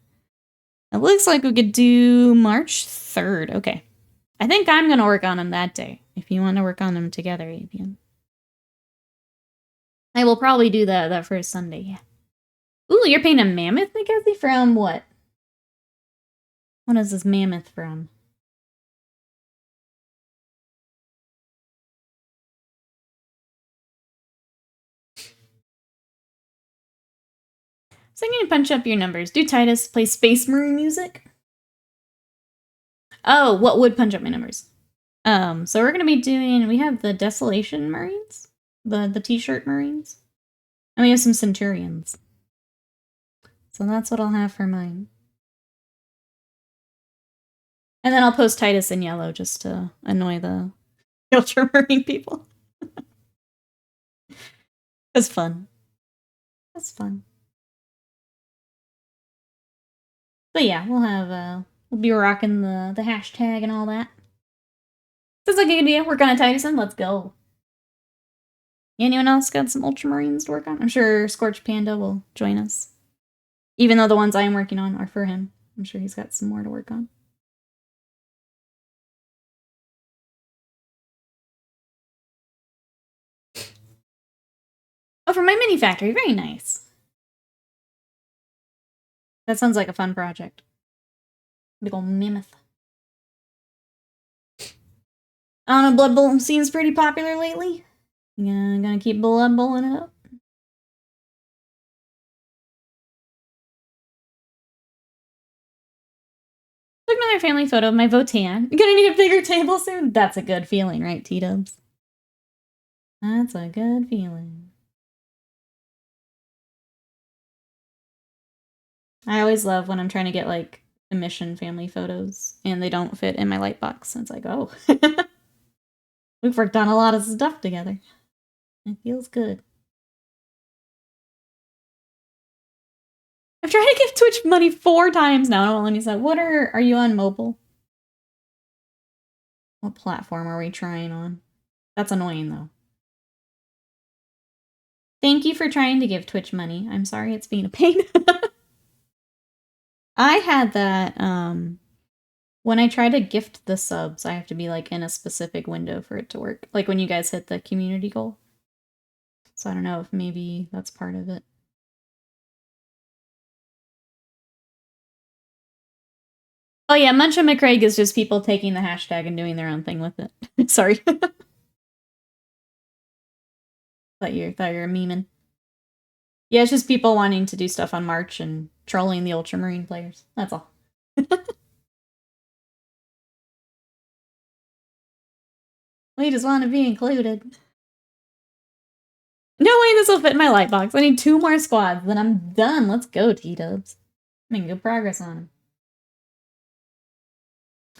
It looks like we could do March 3rd. Okay. I think I'm going to work on them that day. If you want to work on them together, APM. I will probably do that first Sunday, yeah. Ooh, you're painting a mammoth, Mackenzie? From what? What is this mammoth from? So I'm going to punch up your numbers. Do Titus play Space Marine music? Oh, what would punch up my numbers? So we're going to be doing, we have the Desolation Marines, the t-shirt Marines, and we have some Centurions. So that's what I'll have for mine. And then I'll post Titus in yellow just to annoy the Ultramarine people. That's fun. That's fun. But yeah, we'll have, we'll be rocking the hashtag and all that. Sounds like a good idea. Work on a Titus, let's go. Anyone else got some Ultramarines to work on? I'm sure Scorch Panda will join us. Even though the ones I am working on are for him. I'm sure he's got some more to work on. Oh, for my mini factory. Very nice. That sounds like a fun project. Big ol' mammoth. I don't know, Blood Bowl seems pretty popular lately. Yeah, gonna keep Blood Bowling it up. Took another family photo of my Votan. Gonna need a bigger table soon? That's a good feeling, right, T-dubs? That's a good feeling. I always love when I'm trying to get, like, emission family photos, and they don't fit in my light box. It's like, oh. We've worked on a lot of stuff together. It feels good. I've tried to give Twitch money 4 times now. I don't let me say, what are you on mobile? What platform are we trying on? That's annoying, though. Thank you for trying to give Twitch money. I'm sorry it's being a pain. I had that, when I try to gift the subs, I have to be, like, in a specific window for it to work. Like, when you guys hit the community goal. So I don't know if maybe that's part of it. Oh yeah, Muncha McCraig is just people taking the hashtag and doing their own thing with it. Sorry. thought you're memeing. Yeah, it's just people wanting to do stuff on March and trolling the Ultramarine players. That's all. We just want to be included. No way this will fit in my light box. I need 2 more squads, then I'm done. Let's go, T-dubs. Making good progress on them.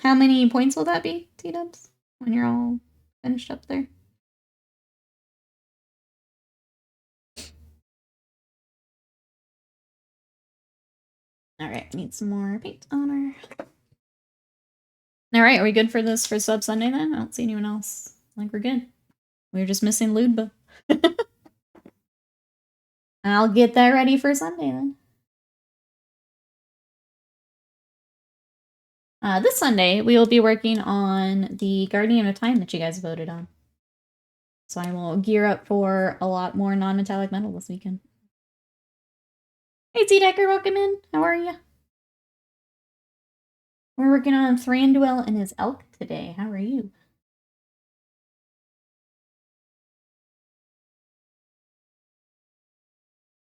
How many points will that be, T-dubs? When you're all finished up there? Alright, need some more paint on her. Alright, are we good for this for Sub Sunday then? I don't see anyone else. I think we're good. We were just missing Ludba. I'll get that ready for Sunday then. This Sunday, we will be working on the Guardian of Time that you guys voted on. So I will gear up for a lot more non-metallic metal this weekend. Hey, T-Decker, welcome in. How are you? We're working on Thranduil and his elk today. How are you?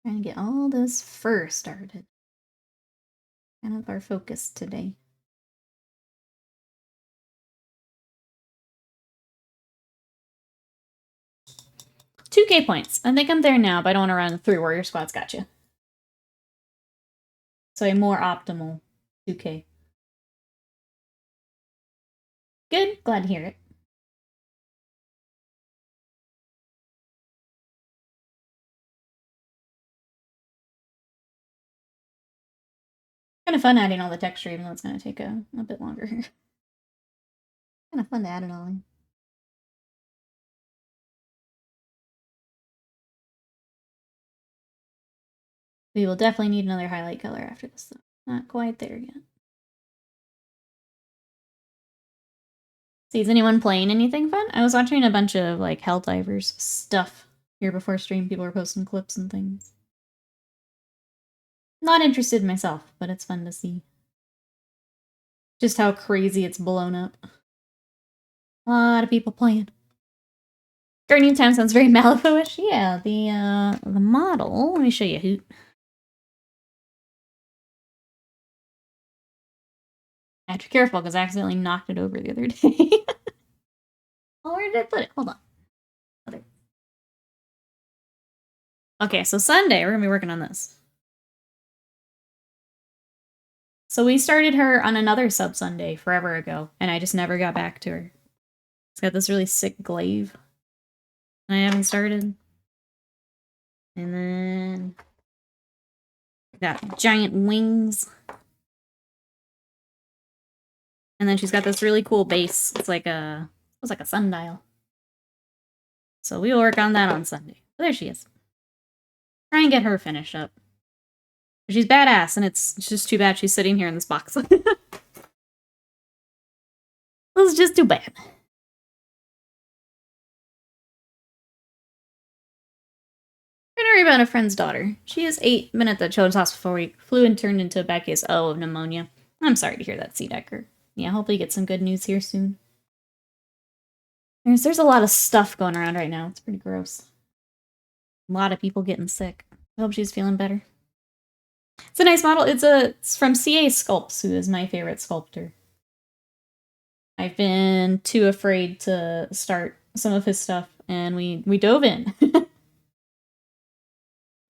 Trying to get all this fur started. Kind of our focus today. $2K points. I think I'm there now, but I don't want to run 3 warrior squads. Gotcha. So a more optimal 2K. Good. Glad to hear it. Kind of fun adding all the texture, even though it's going to take a bit longer. Kind of fun to add it all in. We will definitely need another highlight color after this, though. Not quite there yet. See, is anyone playing anything fun? I was watching a bunch of, like, Helldivers stuff here before stream. People were posting clips and things. Not interested myself, but it's fun to see. Just how crazy it's blown up. A lot of people playing. Guardian Time sounds very Malibu-ish. Yeah, the model. Let me show you Hoot. I have to be careful because I accidentally knocked it over the other day. Oh, where did I put it? Hold on. Oh, there. Okay, so Sunday, we're going to be working on this. So we started her on another sub Sunday forever ago, and I just never got back to her. It's got this really sick glaive. I haven't started. And then got giant wings. And then she's got this really cool base. It's like a sundial. So we will work on that on Sunday. Oh, there she is. Try and get her finished up. She's badass, and it's just too bad she's sitting here in this box. It's just too bad. I'm gonna worry about a friend's daughter. She is 8 minutes at Children's Hospital before we flew and turned into a bad case of pneumonia. I'm sorry to hear that, C. Decker. Yeah, hopefully you get some good news here soon. There's a lot of stuff going around right now. It's pretty gross. A lot of people getting sick. I hope she's feeling better. It's a nice model. It's from CA Sculpts, who is my favorite sculptor. I've been too afraid to start some of his stuff, and we dove in.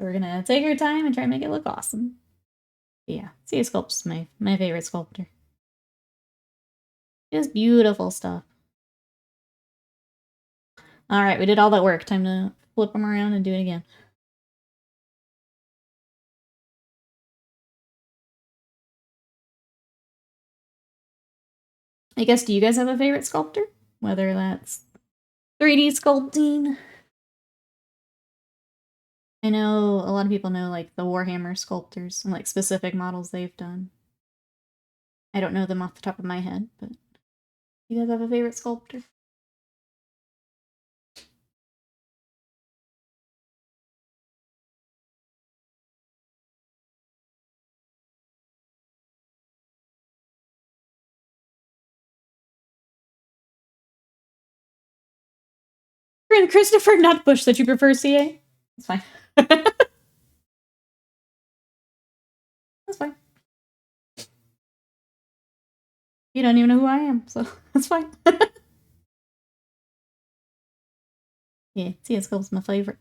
We're gonna take our time and try and make it look awesome. But yeah, CA Sculpt's my favorite sculptor. Just beautiful stuff. Alright, we did all that work. Time to flip them around and do it again. I guess, do you guys have a favorite sculptor? Whether that's 3D sculpting. I know a lot of people know, like, the Warhammer sculptors and, like, specific models they've done. I don't know them off the top of my head, but you guys have a favorite sculptor? Christopher Nutbush that you prefer CA? That's fine. That's fine. You don't even know who I am, so that's fine. Yeah, CA Sculpt's my favorite.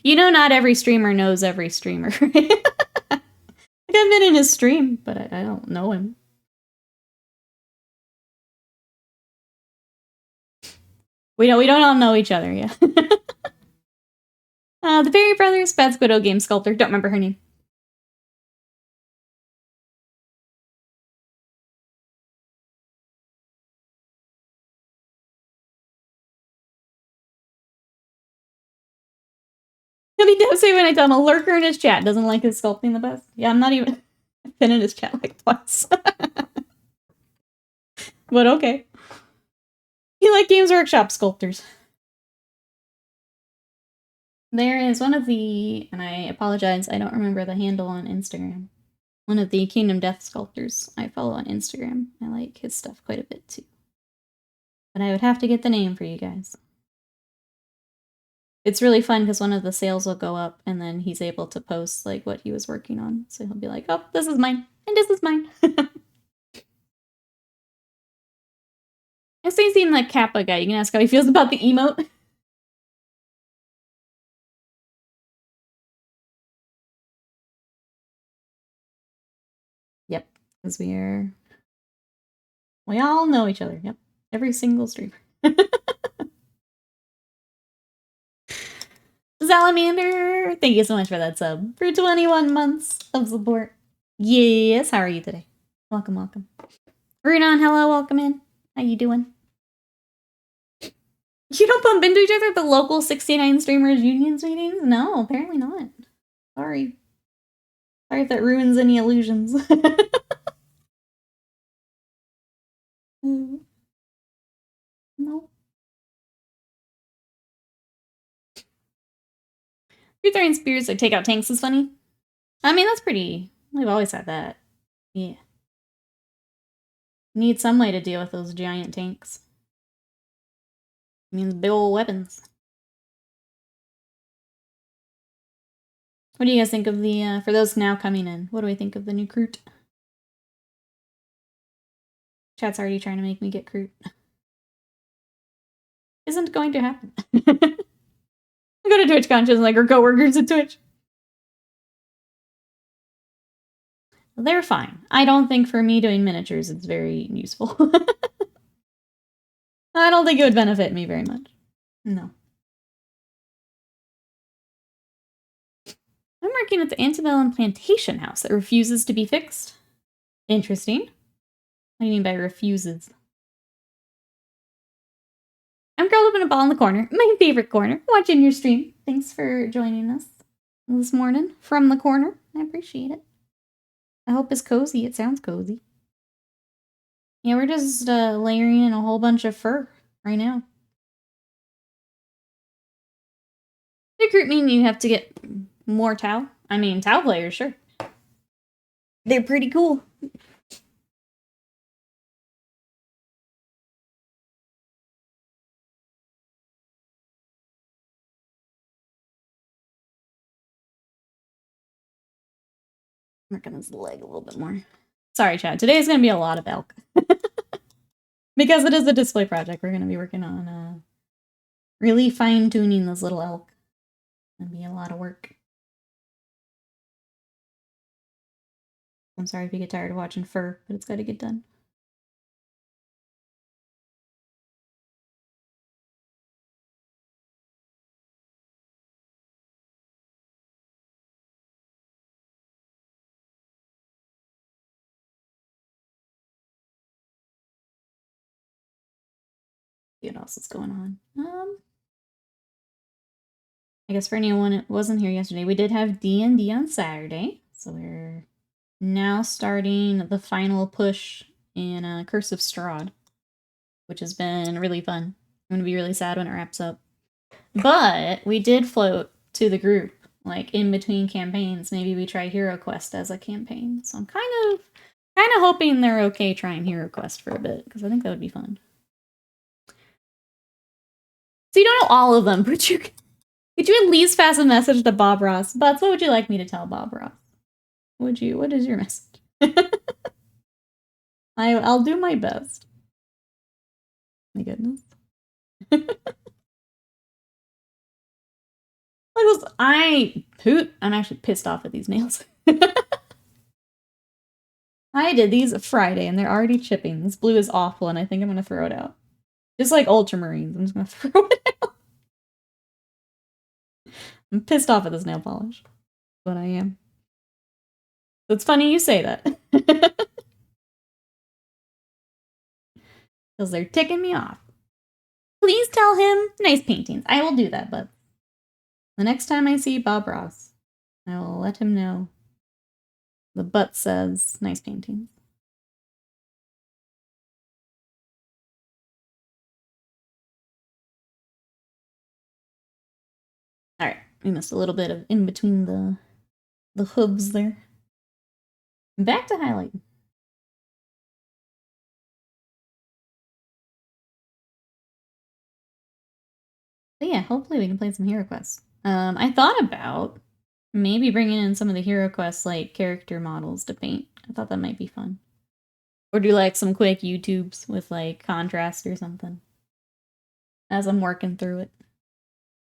You know, not every streamer knows every streamer, right? Like, I've been in his stream, but I don't know him. We don't all know each other, yeah. The Berry Brothers, Bad Squiddo game sculptor. Don't remember her name. He does say when I tell him a lurker in his chat doesn't like his sculpting the best. Yeah, I'm not even... I've been in his chat like twice. But okay. You like Games Workshop sculptors. There is one of the... And I apologize, I don't remember the handle on Instagram. One of the Kingdom Death sculptors I follow on Instagram. I like his stuff quite a bit too. But I would have to get the name for you guys. It's really fun because one of the sales will go up and then he's able to post like what he was working on. So he'll be like, oh, this is mine. And this is mine. I've seen the Kappa guy. You can ask how he feels about the emote. Yep. Because we all know each other. Yep. Every single streamer. Salamander, thank you so much for that sub. For 21 months of support. Yes, how are you today? Welcome, welcome. Runon, hello, welcome in. How you doing? You don't bump into each other at the local 69 Streamers Unions meetings? No, apparently not. Sorry. Sorry if that ruins any illusions. No. You're throwing spears that take out tanks is funny. I mean, that's pretty... We've always had that. Yeah. Need some way to deal with those giant tanks. It means big ol' weapons. What do you guys think of the, for those now coming in, what do we think of the new Kroot? Chat's already trying to make me get Kroot. Isn't going to happen. I go to TwitchCon just like our coworkers at Twitch. They're fine. I don't think for me doing miniatures it's very useful. I don't think it would benefit me very much. No. I'm working at the antebellum plantation house that refuses to be fixed. Interesting. What do you mean by refuses? I'm curled up in a ball in the corner. My favorite corner. Watching your stream. Thanks for joining us this morning from the corner. I appreciate it. I hope it's cozy. It sounds cozy. Yeah, we're just layering in a whole bunch of fur right now. Recruit mean you have to get more Tau? I mean, Tau players, sure. They're pretty cool. I'm working this leg a little bit more. Sorry, Chad. Today is going to be a lot of elk. Because it is a display project, we're going to be working on really fine-tuning this little elk. It's going to be a lot of work. I'm sorry if you get tired of watching fur, but it's got to get done. See what else is going on. I guess for anyone that wasn't here yesterday, we did have D&D on Saturday, so we're now starting the final push in Curse of Strahd, which has been really fun. I'm gonna be really sad when it wraps up. But we did float to the group, like in between campaigns. Maybe we try Hero Quest as a campaign. So I'm kind of hoping they're okay trying Hero Quest for a bit, because I think that would be fun. So you don't know all of them, but could you at least pass a message to Bob Ross? Butts, what would you like me to tell Bob Ross? What is your message? I'll do my best. My goodness. I'm actually pissed off at these nails. I did these Friday and they're already chipping. This blue is awful and I think I'm gonna throw it out. Just like ultramarines, I'm just gonna throw it out. I'm pissed off at this nail polish. But I am. It's funny you say that. Because they're ticking me off. Please tell him nice paintings. I will do that, but the next time I see Bob Ross, I will let him know the butt says nice paintings. Alright, we missed a little bit of in between the hooves there. Back to highlighting. But yeah, hopefully we can play some Hero Quests. I thought about maybe bringing in some of the Hero Quest like character models to paint. I thought that might be fun. Or do like some quick YouTubes with like contrast or something. As I'm working through it.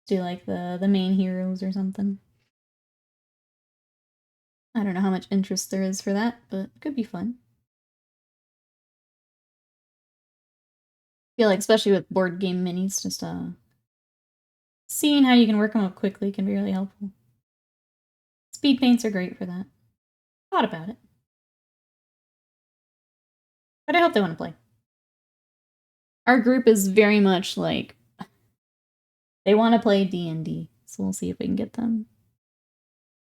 Do like the main heroes or something. I don't know how much interest there is for that, but it could be fun. I feel like especially with board game minis, just seeing how you can work them up quickly can be really helpful. Speed paints are great for that. Thought about it. But I hope they want to play. Our group is very much like, they want to play D&D, so we'll see if we can get them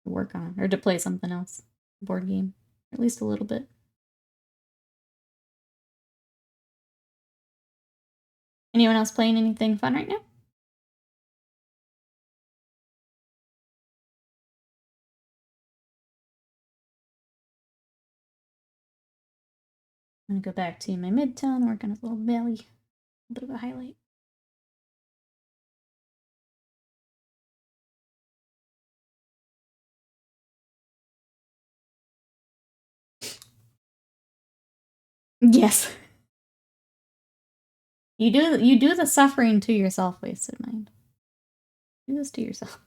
to work on, or to play something else. Board game. At least a little bit. Anyone else playing anything fun right now? I'm gonna go back to my mid-tone, work on his little belly. A bit of a highlight. Yes. You do the suffering to yourself, wasted mind. Do this to yourself.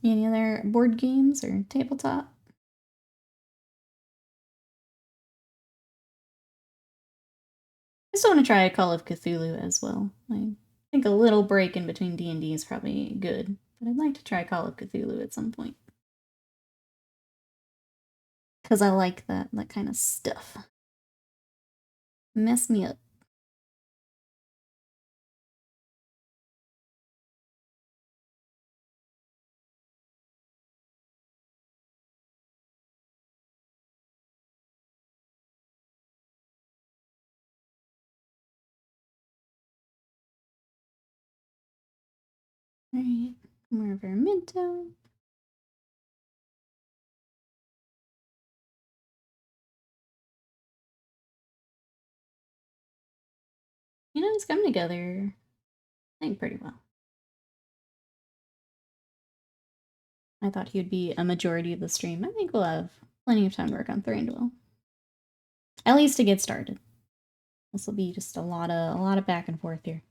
Any other board games or tabletop? I still want to try Call of Cthulhu as well. I think a little break in between D&D is probably good, but I'd like to try Call of Cthulhu at some point. Because I like that kind of stuff. Mess me up. Alright, more of our mid-tone. You know, it's coming together, I think, pretty well. I thought he would be a majority of the stream. I think we'll have plenty of time to work on Thranduil. At least to get started. This will be just a lot of back and forth here.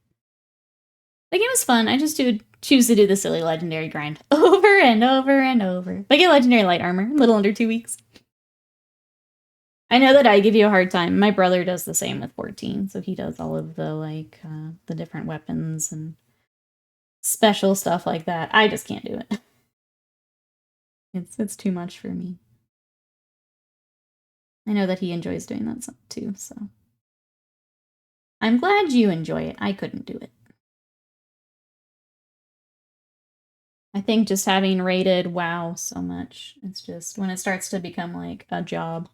The game was fun. I just choose to do the silly legendary grind over and over and over. But I get legendary light armor, a little under 2 weeks. I know that I give you a hard time. My brother does the same with 14, so he does all of the the different weapons and special stuff like that. I just can't do it. It's too much for me. I know that he enjoys doing that too, so. I'm glad you enjoy it. I couldn't do it. I think just having rated WoW so much, it's just, when it starts to become like a job,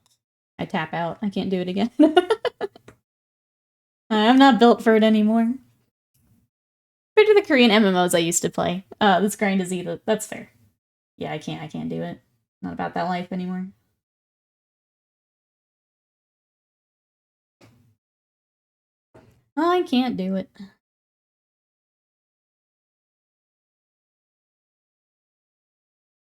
I tap out. I can't do it again. I'm not built for it anymore. Compared to the Korean MMOs I used to play, this grind is either, that's fair. Yeah, I can't do it. Not about that life anymore. I can't do it.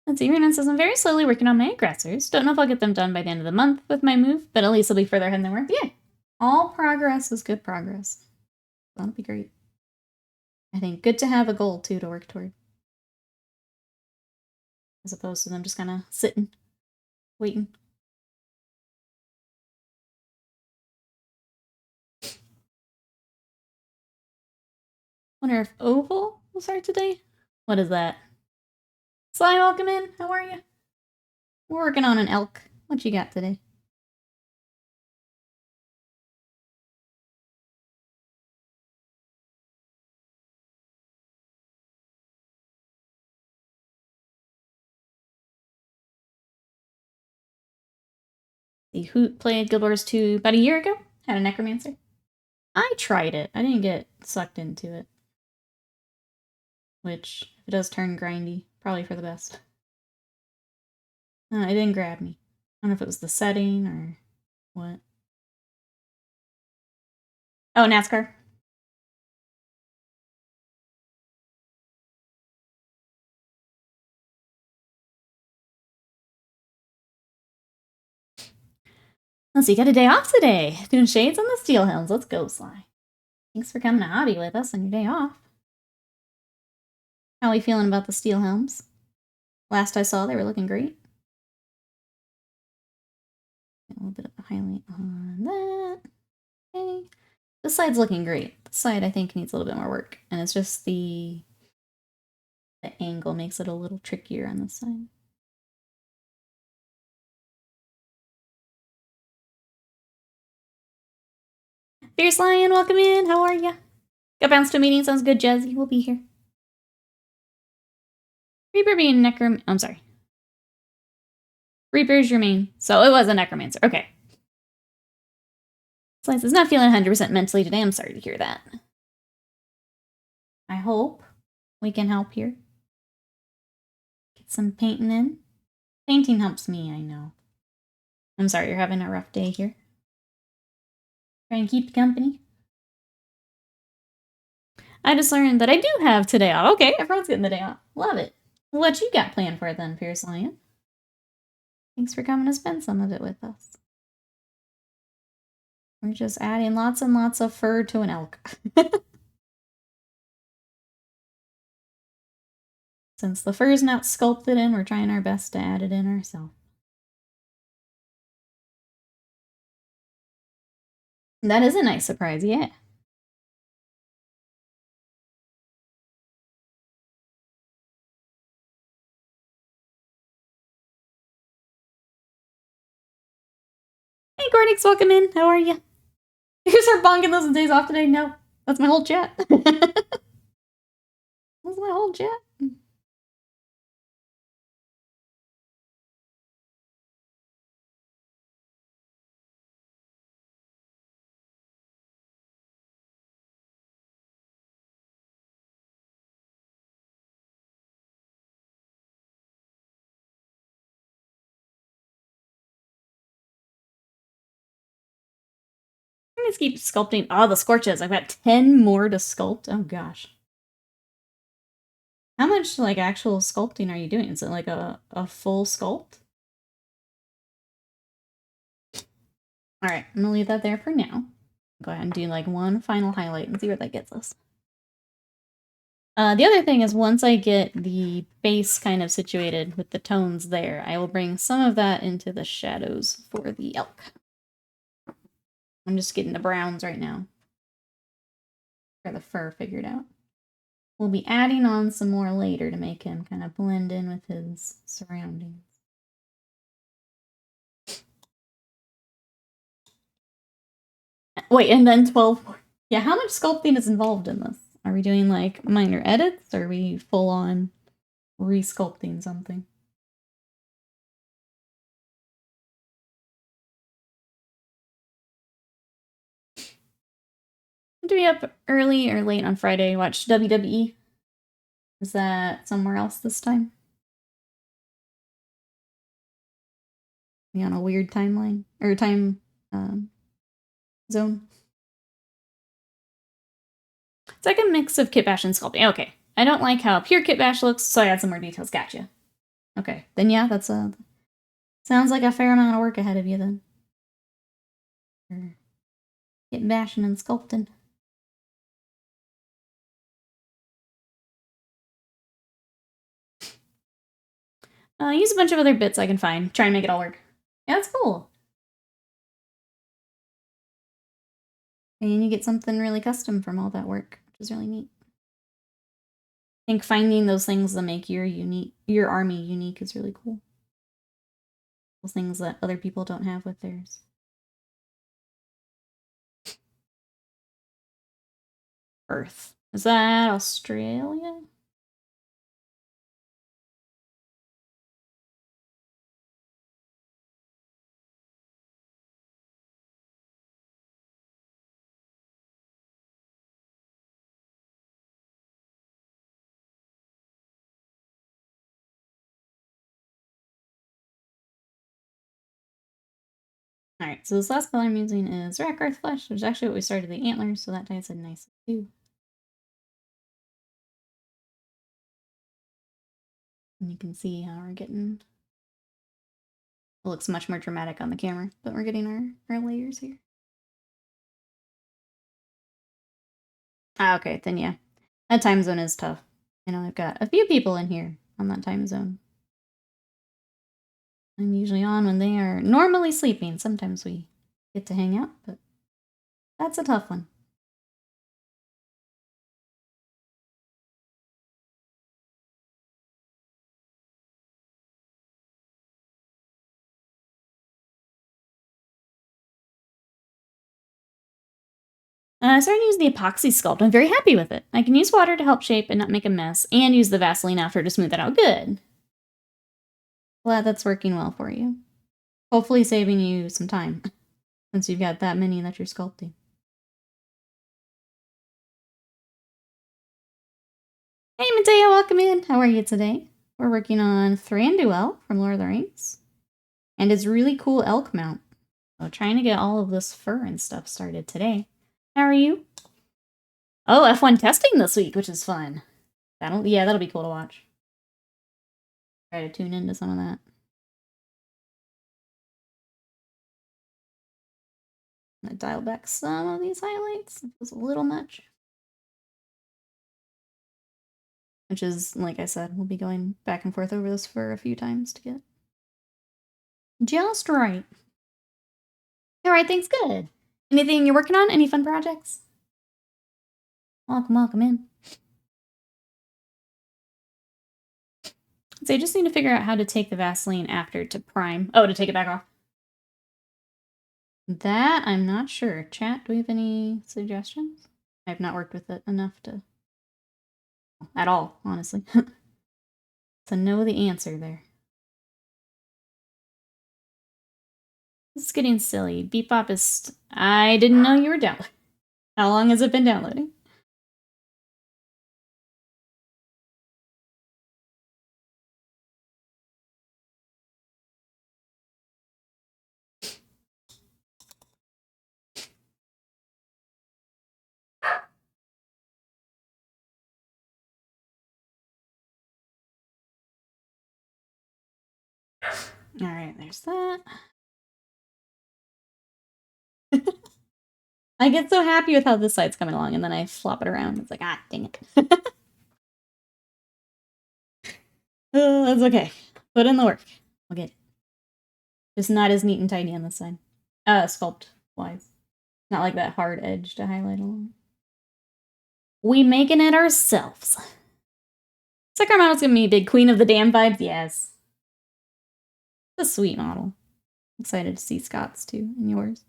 Let's see, Renan says, I'm very slowly working on my aggressors. Don't know if I'll get them done by the end of the month with my move, but at least I'll be further ahead than worth. Yeah, all progress is good progress. That'll be great. I think good to have a goal, too, to work toward. As opposed to them just kind of sitting, waiting. Wonder if Oval will start today? What is that? Sly, welcome in. How are you? We're working on an elk. What you got today? The Hoot played Guild Wars 2 about a year ago. Had a Necromancer. I tried it. I didn't get sucked into it. Which, if it does turn grindy, probably for the best. It didn't grab me. I don't know if it was the setting or what. Oh, NASCAR. Let's see, got a day off today. Doing shades on the Steel Helms. Let's go, Sly. Thanks for coming to Hobby with us on your day off. How are we feeling about the Steel Helms? Last I saw, they were looking great. little bit of a highlight on that. Okay. This side's looking great. This side, I think, needs a little bit more work. And it's just the angle makes it a little trickier on this side. Fierce Lion, welcome in. How are ya? Got bounced to a meeting. Sounds good, Jazzy. We'll be here. Reaper being I'm sorry. Reaper's your main. So it was a necromancer. Okay. Slice is not feeling 100% mentally today. I'm sorry to hear that. I hope we can help here. Get some painting in. Painting helps me, I know. I'm sorry you're having a rough day here. Try and keep company. I just learned that I do have today off. Okay, everyone's getting the day off. Love it. What you got planned for it then, Fierce Lion? Thanks for coming to spend some of it with us. We're just adding lots and lots of fur to an elk. Since the fur's not sculpted in, we're trying our best to add it in ourselves. That is a nice surprise, yeah. Hey, Gordix, welcome in. How are you? You guys are bonking those days off today? No, that's my whole chat. That's my whole chat. I'm gonna keep sculpting. Oh, the scorches. I've got 10 more to sculpt. Oh gosh. How much like actual sculpting are you doing? Is it like a full sculpt? Alright, I'm gonna leave that there for now. Go ahead and do like one final highlight and see where that gets us. The other thing is once I get the base kind of situated with the tones there, I will bring some of that into the shadows for the elk. I'm just getting the browns right now. For the fur figured out. We'll be adding on some more later to make him kind of blend in with his surroundings. Wait, and then 12 more. Yeah, how much sculpting is involved in this? Are we doing like minor edits? Or are we full on re-sculpting something? Do we up early or late on Friday? Watch WWE? Is that somewhere else this time? Are we on a weird timeline? Or time zone? It's like a mix of kit bash and sculpting. Okay. I don't like how pure kit bash looks, so I add some more details. Gotcha. Okay. Then yeah, that's sounds like a fair amount of work ahead of you then. Kit bashing and sculpting. Use a bunch of other bits I can find. Try and make it all work. Yeah, that's cool. And you get something really custom from all that work, which is really neat. I think finding those things that make your army unique is really cool. Those things that other people don't have with theirs. Earth. Is that Australia? Alright, so this last color I'm using is Rack Earth Flesh, which is actually what we started the antlers, so that ties in nicely too. And you can see how we're getting... It looks much more dramatic on the camera, but we're getting our layers here. Ah, okay, then yeah. That time zone is tough. I know I've got a few people in here on that time zone. I'm usually on when they are normally sleeping. Sometimes we get to hang out, but that's a tough one. I started to use the epoxy sculpt. I'm very happy with it. I can use water to help shape and not make a mess, and use the Vaseline after to smooth it out. Good. Glad that's working well for you. Hopefully saving you some time, since you've got that many that you're sculpting. Hey Mateo, welcome in. How are you today? We're working on Thranduil from Lord of the Rings, and his really cool elk mount. So trying to get all of this fur and stuff started today. How are you? Oh, F1 testing this week, which is fun. That'll be cool to watch. Try to tune into some of that. I'm gonna dial back some of these highlights. It was a little much. Which is, like I said, we'll be going back and forth over this for a few times to get just right. Alright, thanks, good. Anything you're working on? Any fun projects? Welcome in. So I just need to figure out how to take the Vaseline after to prime. Oh, to take it back off. That, I'm not sure. Chat, do we have any suggestions? I've not worked with it enough to... at all, honestly. to know the answer there. This is getting silly. Bebop is... I didn't know you were down. How long has it been downloading? Alright, there's that. I get so happy with how this side's coming along, and then I flop it around. It's like, ah, dang it. That's okay. Put in the work. I'll get it. Just not as neat and tidy on this side. Sculpt-wise. Not like that hard edge to highlight along. We making it ourselves. Sacramento's giving me big Queen of the Damned vibes, yes. It's a sweet model. Excited to see Scott's too, and yours.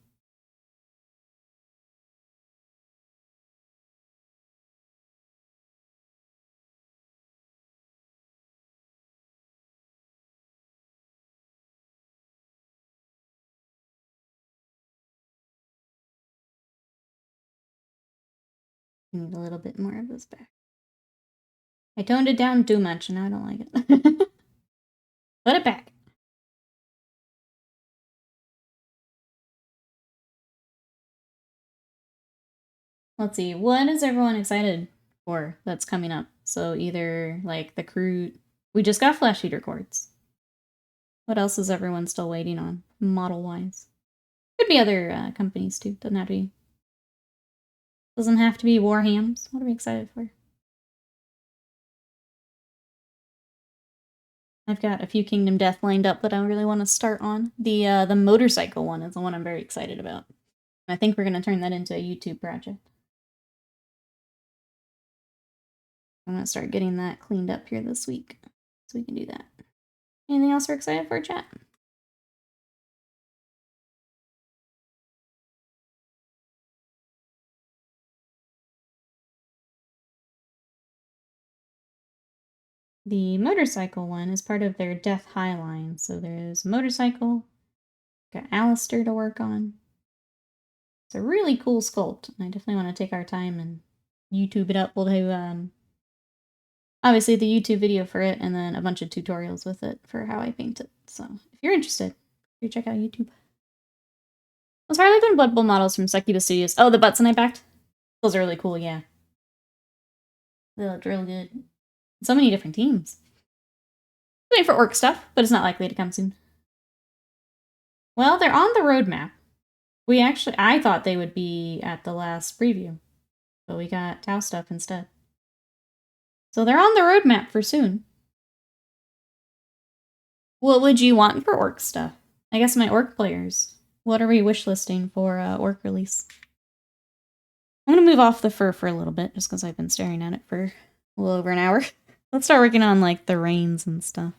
Need a little bit more of this back. I toned it down too much, and now I don't like it. Put it back. Let's see, what is everyone excited for that's coming up? So either, like, the crew... We just got flash heater cords. What else is everyone still waiting on, model-wise? Could be other companies, too. Doesn't have to be... Doesn't have to be Warhams. What are we excited for? I've got a few Kingdom Death lined up that I really want to start on. The motorcycle one is the one I'm very excited about. I think we're going to turn that into a YouTube project. I'm going to start getting that cleaned up here this week, so we can do that. Anything else we're excited for, chat? The motorcycle one is part of their Death High line, so there's a motorcycle, got Alistair to work on. It's a really cool sculpt, and I definitely want to take our time and YouTube it up. We'll do, obviously the YouTube video for it, and then a bunch of tutorials with it for how I paint it. So if you're interested, you check out YouTube. Those Harley Quinn Blood Bowl models from Succubus Studios. Oh, the Butson I backed? Those are really cool, yeah. They looked real good. So many different teams. Waiting for orc stuff, but it's not likely to come soon. Well, they're on the roadmap. I thought they would be at the last preview, but we got Tau stuff instead. So they're on the roadmap for soon. What would you want for orc stuff? I guess my orc players. What are we wishlisting for orc release? I'm gonna move off the fur for a little bit, just because I've been staring at it for a little over an hour. Let's start working on, like, the reins and stuff.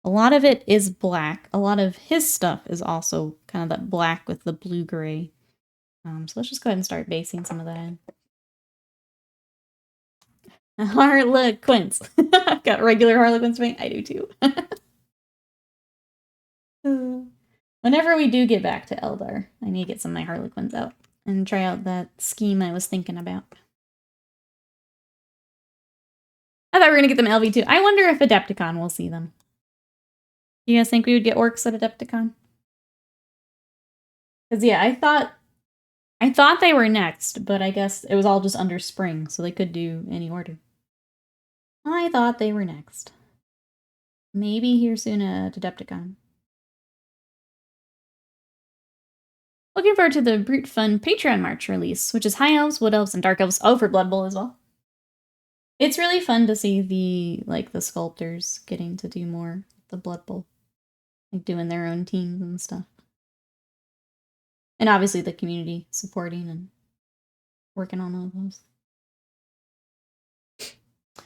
A lot of it is black. A lot of his stuff is also kind of that black with the blue-gray. So let's just go ahead and start basing some of that in. Harlequins. I've got regular Harlequins paint. I do too. Whenever we do get back to Eldar, I need to get some of my Harlequins out and try out that scheme I was thinking about. I thought we were going to get them LV2. I wonder if Adepticon will see them. You guys think we would get orcs at Adepticon? Because, yeah, I thought they were next, but I guess it was all just under spring, so they could do any order. I thought they were next. Maybe here soon at Adepticon. Looking forward to the Brute Fun Patreon March release, which is High Elves, Wood Elves, and Dark Elves. Oh, for Blood Bowl as well. It's really fun to see the sculptors getting to do more of the Blood Bowl. Like, doing their own teams and stuff. And obviously the community supporting and working on all of those.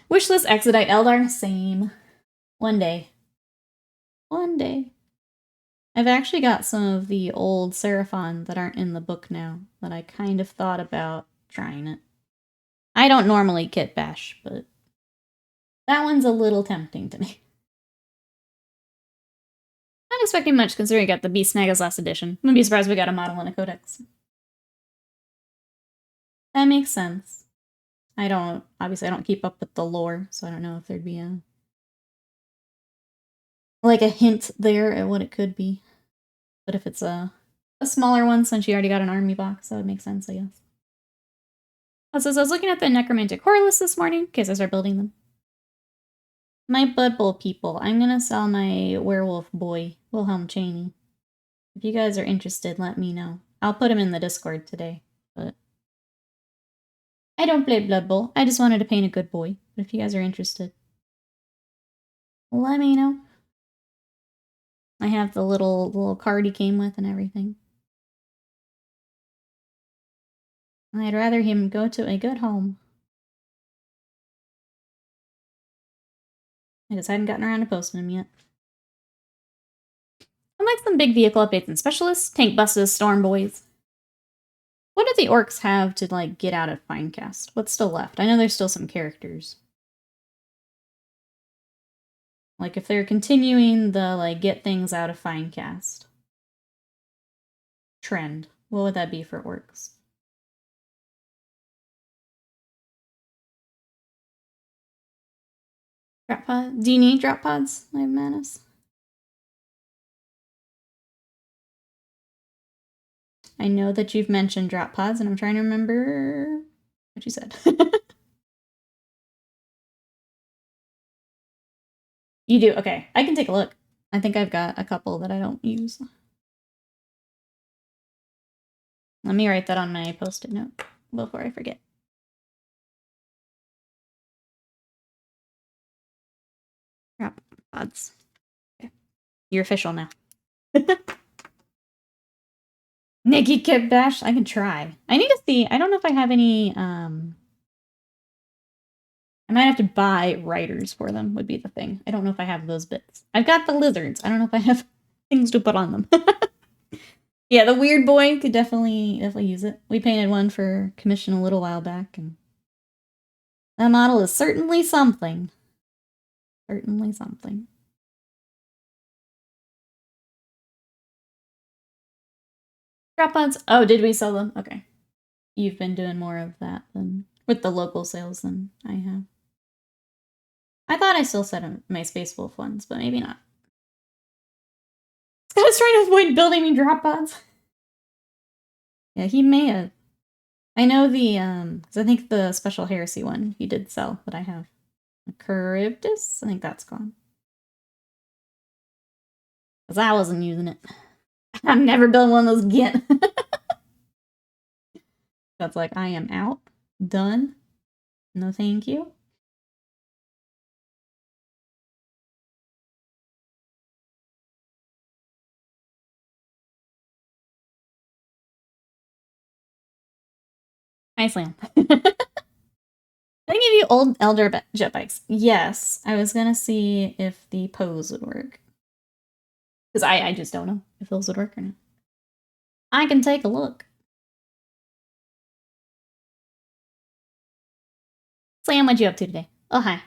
Wishlist Exodite Eldar, same. One day. One day. I've actually got some of the old Seraphon that aren't in the book now that I kind of thought about trying it. I don't normally kit bash, but that one's a little tempting to me. Not expecting much considering I got the Beast Snaggles last edition. I'm gonna be surprised we got a model and a codex. That makes sense. Obviously I don't keep up with the lore, so I don't know if there'd be a hint there at what it could be. But if it's a smaller one, since you already got an army box, that would make sense, I guess. Also, so I was looking at the Necromantic Horror list this morning, in case I start building them. My Blood Bowl people, I'm gonna sell my werewolf boy, Wilhelm Chaney. If you guys are interested, let me know. I'll put him in the Discord today, but I don't play Blood Bowl. I just wanted to paint a good boy. But if you guys are interested, let me know. I have the little card he came with and everything. I'd rather him go to a good home. I just hadn't gotten around to posting him yet. I like some big vehicle updates and specialists. Tank buses, storm boys. What do the orcs have to, like, get out of Finecast? What's still left? I know there's still some characters. Like, if they're continuing the, like, get things out of Finecast trend, what would that be for orcs? Drop pod? Do you need drop pods, my Manus? I know that you've mentioned drop pods, and I'm trying to remember what you said. You do? Okay. I can take a look. I think I've got a couple that I don't use. Let me write that on my post-it note before I forget. Drop pods. Okay. You're official now. Nikki Kid Bash? I can try. I need to see. I don't know if I have any, I might have to buy writers for them, would be the thing. I don't know if I have those bits. I've got the lizards. I don't know if I have things to put on them. Yeah, the weird boy could definitely use it. We painted one for commission a little while back, and that model is certainly something. Certainly something. Drop pods. Oh, did we sell them? Okay. You've been doing more of that than with the local sales than I have. I thought I still said my Space Wolf ones, but maybe not. Scott's trying to avoid building me drop pods. Yeah, he may have. I know the, because I think the Special Heresy one he did sell that I have. Charybdis? I think that's gone. Because I wasn't using it. I'm never building one of those again. That's like, I am out. Done. No thank you. Hi, Slam. Can I give you old Elder jet bikes? Yes. I was gonna see if the pose would work. Because I just don't know if those would work or not. I can take a look. Slam, what you up to today? Oh, hi.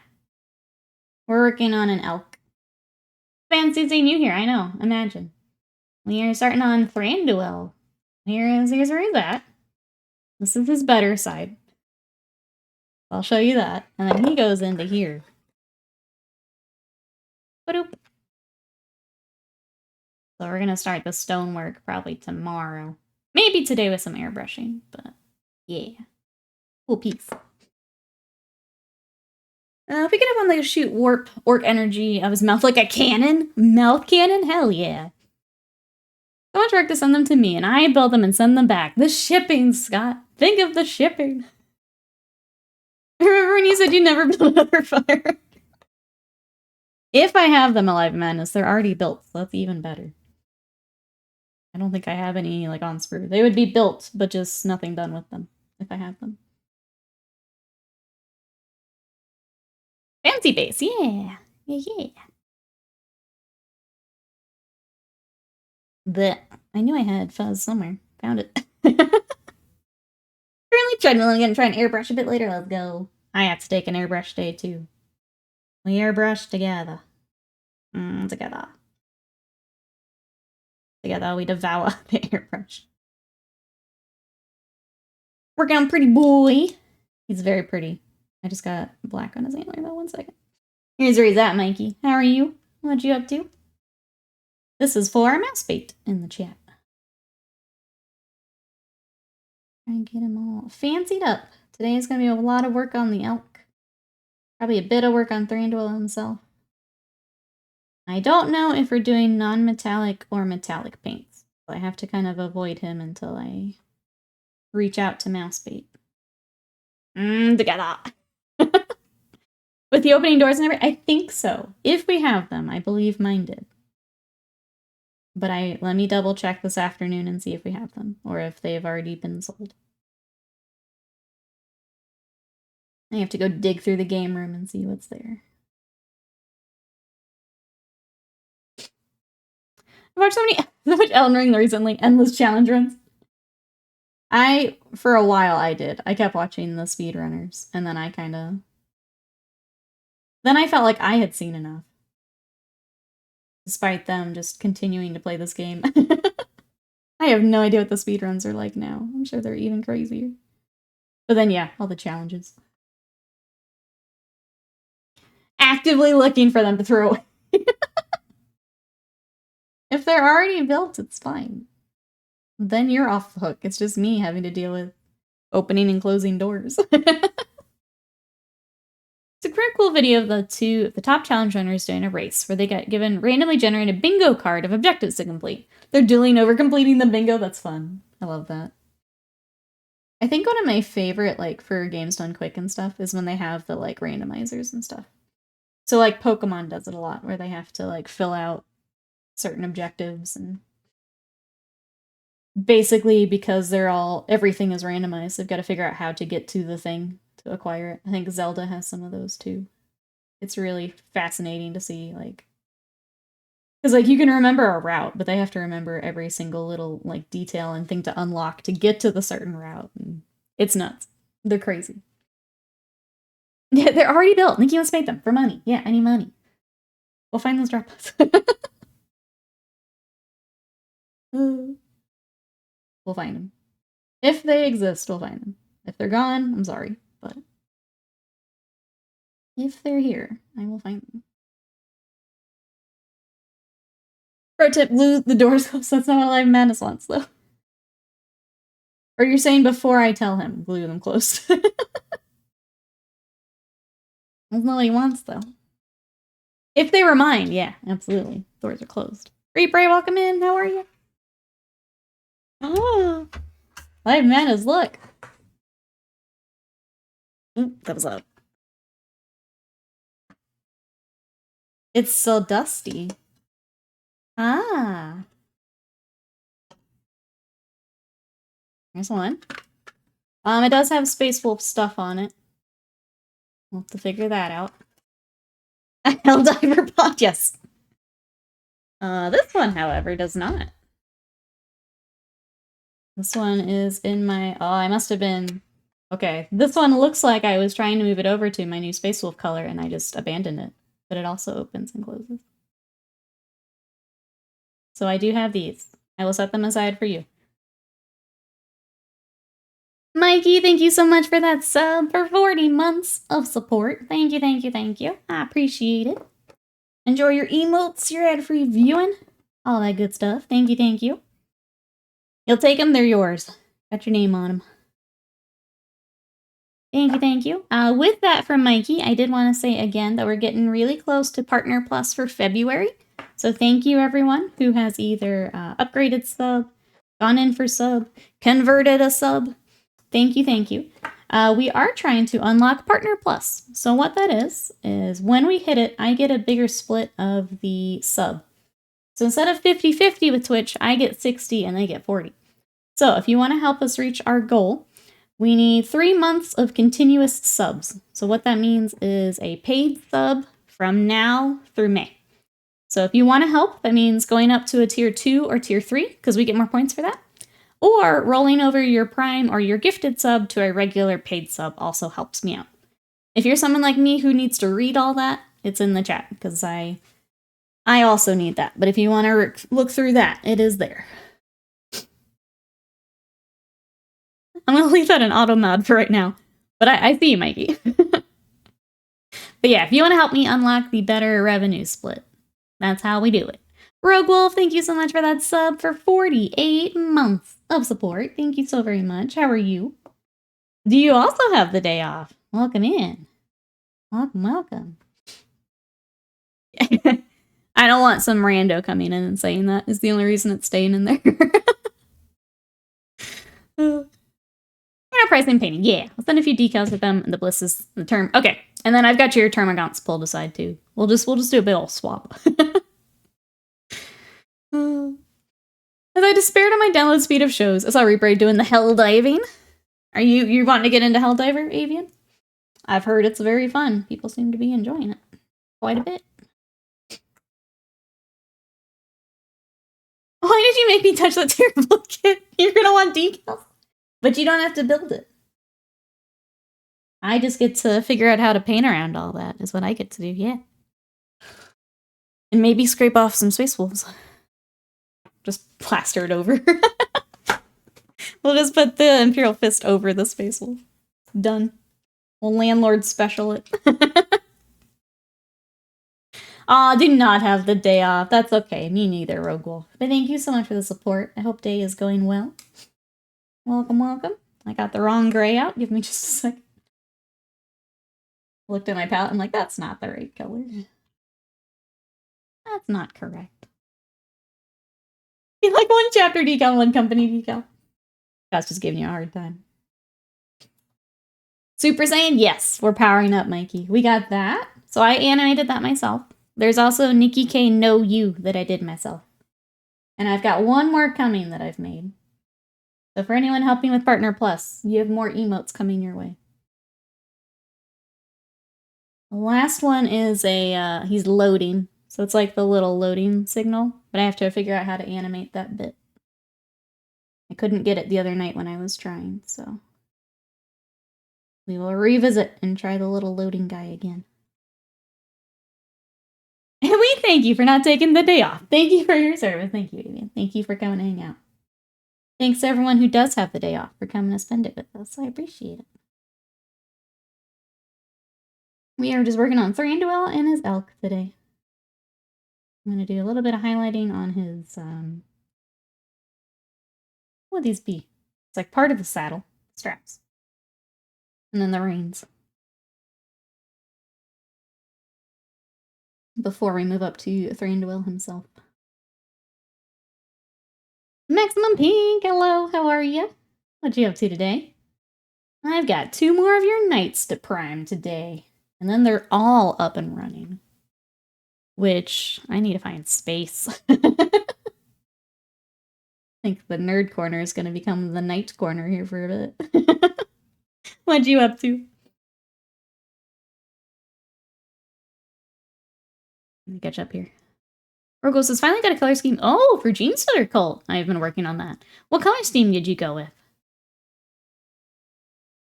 We're working on an elk. Fancy seeing you here, I know. Imagine. We are starting on Thranduil. Here's where he's at. This is his better side. I'll show you that. And then he goes into here. Ba-doop. So we're gonna start the stonework probably tomorrow. Maybe today with some airbrushing, but yeah. Cool piece. If we could have one that could shoot warp orc energy out of his mouth like a cannon? Mouth cannon? Hell yeah. So much work to send them to me, and I build them and send them back. The shipping, Scott. Think of the shipping. Remember when you said you never built another fire? If I have them Alive Madness, they're already built, so that's even better. I don't think I have any, like, on sprue. They would be built, but just nothing done with them, if I have them. Fancy base, yeah. Yeah. I knew I had fuzz somewhere. Found it. Currently treadmill. I'm gonna try and airbrush a bit later. Let's go. I have to take an airbrush day, too. We airbrush together. Together. Together we devour the airbrush. Working on pretty boy. He's very pretty. I just got black on his antler though. 1 second. Here's where he's at, Mikey. How are you? What you up to? This is for our mouse bait in the chat. Try and get him all fancied up. Today is going to be a lot of work on the elk. Probably a bit of work on Thranduil himself. I don't know if we're doing non-metallic or metallic paints. So I have to kind of avoid him until I reach out to mouse bait. Together. With the opening doors and everything? I think so. If we have them, I believe mine did. But let me double check this afternoon and see if we have them, or if they've already been sold. I have to go dig through the game room and see what's there. I've watched so much Elden Ring recently, endless challenge runs. For a while I did. I kept watching the speedrunners, and then then I felt like I had seen enough. Despite them just continuing to play this game. I have no idea what the speedruns are like now. I'm sure they're even crazier. But then, yeah, all the challenges. Actively looking for them to throw away. If they're already built, it's fine. Then you're off the hook. It's just me having to deal with opening and closing doors. It's a pretty cool video of the top challenge runners doing a race where they get given randomly generated bingo card of objectives to complete. They're dueling over completing the bingo. That's fun. I love that. I think one of my favorite, like, for games done quick and stuff is when they have the, like, randomizers and stuff. So, like, Pokemon does it a lot, where they have to, like, fill out certain objectives, and basically because everything is randomized, they've got to figure out how to get to the thing to acquire it. I think Zelda has some of those, too. It's really fascinating to see, like, because, like, you can remember a route, but they have to remember every single little, like, detail and thing to unlock to get to the certain route. And it's nuts. They're crazy. Yeah, they're already built. Nikki wants to make them for money. Yeah, I need money. We'll find those droplets. We'll find them. If they exist, we'll find them. If they're gone, I'm sorry, but if they're here, I will find them. Pro tip, glue the doors closed. That's not what Alive Madness wants, though. Or you're saying before I tell him, glue them closed. That's not what he wants, though. If they were mine, yeah, absolutely. Doors are closed. Reap Ray, welcome in. How are you? Oh, Alive Madness, look. Ooh, that was loud. It's so dusty. Ah. There's one. It does have Space Wolf stuff on it. We'll have to figure that out. A Helldiver pod, yes. This one, however, does not. This one is in my... Oh, I must have been... Okay, this one looks like I was trying to move it over to my new Space Wolf color, and I just abandoned it. But it also opens and closes. So I do have these. I will set them aside for you. Mikey, thank you so much for that sub for 40 months of support. Thank you, thank you, thank you. I appreciate it. Enjoy your emotes, your ad-free viewing, all that good stuff. Thank you, thank you. You'll take them, they're yours. Got your name on them. Thank you, thank you. With that from Mikey, I did want to say again that we're getting really close to Partner Plus for February. So thank you, everyone who has either upgraded sub, gone in for sub, converted a sub. Thank you, thank you. We are trying to unlock Partner Plus. So what that is when we hit it, I get a bigger split of the sub. So instead of 50-50 with Twitch, I get 60 and they get 40. So if you want to help us reach our goal, we need 3 months of continuous subs. So what that means is a paid sub from now through May. So if you want to help, that means going up to a tier 2 or tier 3, because we get more points for that. Or rolling over your Prime or your gifted sub to a regular paid sub also helps me out. If you're someone like me who needs to read all that, it's in the chat, because I also need that. But if you want to look through that, it is there. I'm going to leave that in auto mod for right now. But I see you, Mikey. But yeah, if you want to help me unlock the better revenue split, that's how we do it. Rogue Wolf, thank you so much for that sub for 48 months of support. Thank you so very much. How are you? Do you also have the day off? Welcome in. Welcome, welcome. I don't want some rando coming in and saying that is the only reason it's staying in there. Pricing painting. Yeah, I'll send a few decals with them, and the bliss is the term. Okay, and then I've got your termagants pulled aside too. We'll just do a big old swap. As I despaired on my download speed of shows, I saw Reaper doing the hell diving. Are you wanting to get into Helldiver, Avian? I've heard it's very fun. People seem to be enjoying it quite a bit. Why did you make me touch that terrible kit? You're gonna want decals. But you don't have to build it. I just get to figure out how to paint around all that, is what I get to do, yeah. And maybe scrape off some Space Wolves. Just plaster it over. We'll just put the Imperial Fist over the Space Wolf. Done. We'll landlord special it. Aw, do not have the day off. That's okay. Me neither, Rogue Wolf. But thank you so much for the support. I hope day is going well. Welcome, welcome. I got the wrong gray out. Give me just a second. Looked at my palette. I'm like, that's not the right color. That's not correct. You like one chapter decal, one company decal. That's just giving you a hard time. Super Saiyan, yes, we're powering up, Mikey. We got that. So I animated that myself. There's also Nikki K No You that I did myself. And I've got one more coming that I've made. So for anyone helping with Partner Plus, you have more emotes coming your way. The last one is he's loading. So it's like the little loading signal, but I have to figure out how to animate that bit. I couldn't get it the other night when I was trying, so we will revisit and try the little loading guy again. And we thank you for not taking the day off. Thank you for your service. Thank you, Avian. Thank you for coming to hang out. Thanks to everyone who does have the day off for coming to spend it with us. I appreciate it. We are just working on Thranduil and his elk today. I'm going to do a little bit of highlighting on his, what would these be? It's like part of the saddle, straps, and then the reins. Before we move up to Thranduil himself. Maximum Pink, hello, how are you? What you up to today? I've got 2 more of your knights to prime today, and then they're all up and running. Which, I need to find space. I think the nerd corner is going to become the knight corner here for a bit. What you up to? Let me catch up here. Rogo says, finally got a color scheme. Oh, for Gene Splitter Cult. I've been working on that. What color scheme did you go with?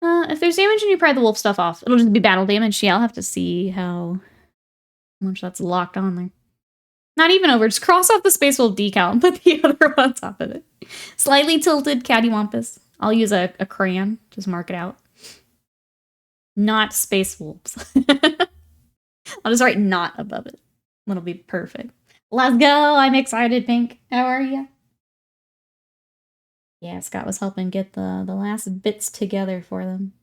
If there's damage and you pry the wolf stuff off, it'll just be battle damage. Yeah, I'll have to see how much that's locked on there. Not even over. Just cross off the Space Wolf decal and put the other one on top of it. Slightly tilted cattywampus. I'll use a crayon. Just mark it out. Not Space Wolves. I'll just write not above it. That'll be perfect. Let's go. I'm excited, Pink. How are you? Yeah, Scott was helping get the last bits together for them.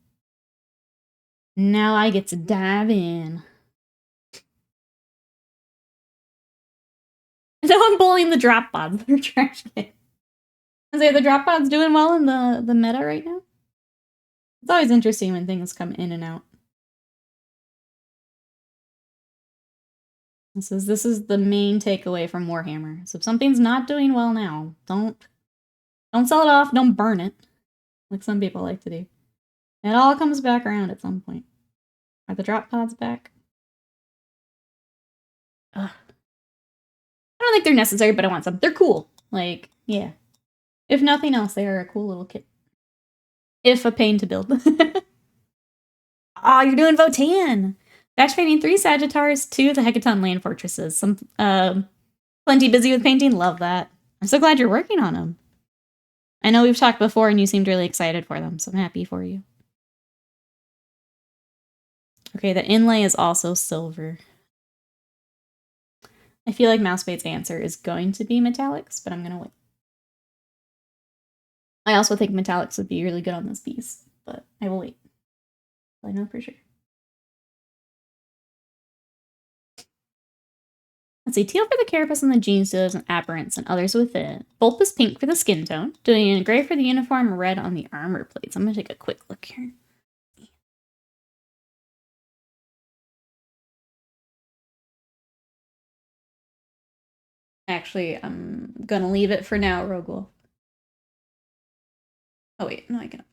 Now I get to dive in. No, I'm bullying the drop pods. They're trash cans. I say the drop pods doing well in the meta right now. It's always interesting when things come in and out. This is the main takeaway from Warhammer. So if something's not doing well now, don't sell it off, don't burn it, like some people like to do. It all comes back around at some point. Are the drop pods back? Ugh. I don't think they're necessary, but I want some. They're cool. Like, yeah. If nothing else, they are a cool little kit. If a pain to build. Oh, you're doing Votan! Batch painting 3 Sagittars, 2 the Hecaton land fortresses. Some plenty busy with painting. Love that. I'm so glad you're working on them. I know we've talked before and you seemed really excited for them, so I'm happy for you. Okay, the inlay is also silver. I feel like Mousebait's answer is going to be metallics, but I'm gonna wait. I also think metallics would be really good on this piece, but I will wait. I know for sure. Let's see, teal for the carapace and the gene stealers and aberrants and others with it. Bulbous pink for the skin tone. Doing gray for the uniform, red on the armor plates. I'm gonna take a quick look here. Actually, I'm gonna leave it for now, Rogue. Oh wait, no, I can.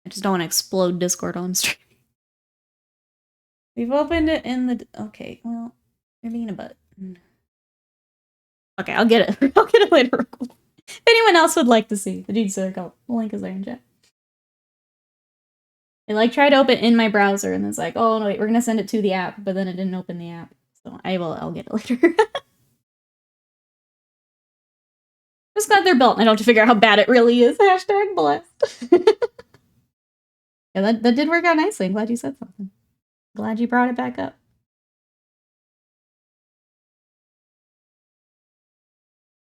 I just don't want to explode Discord while I'm streaming. We've opened it in the. Okay, well, you're being a butt. Okay, I'll get it. I'll get it later. If anyone else would like to see the Gene Circle, the link is there in chat. I like tried to open it in my browser and it's like, oh no, wait, we're gonna send it to the app, but then it didn't open the app. So I'll get it later. Just glad they're built and I don't have to figure out how bad it really is. Hashtag blessed. Yeah, that did work out nicely. I'm glad you said something. Glad you brought it back up.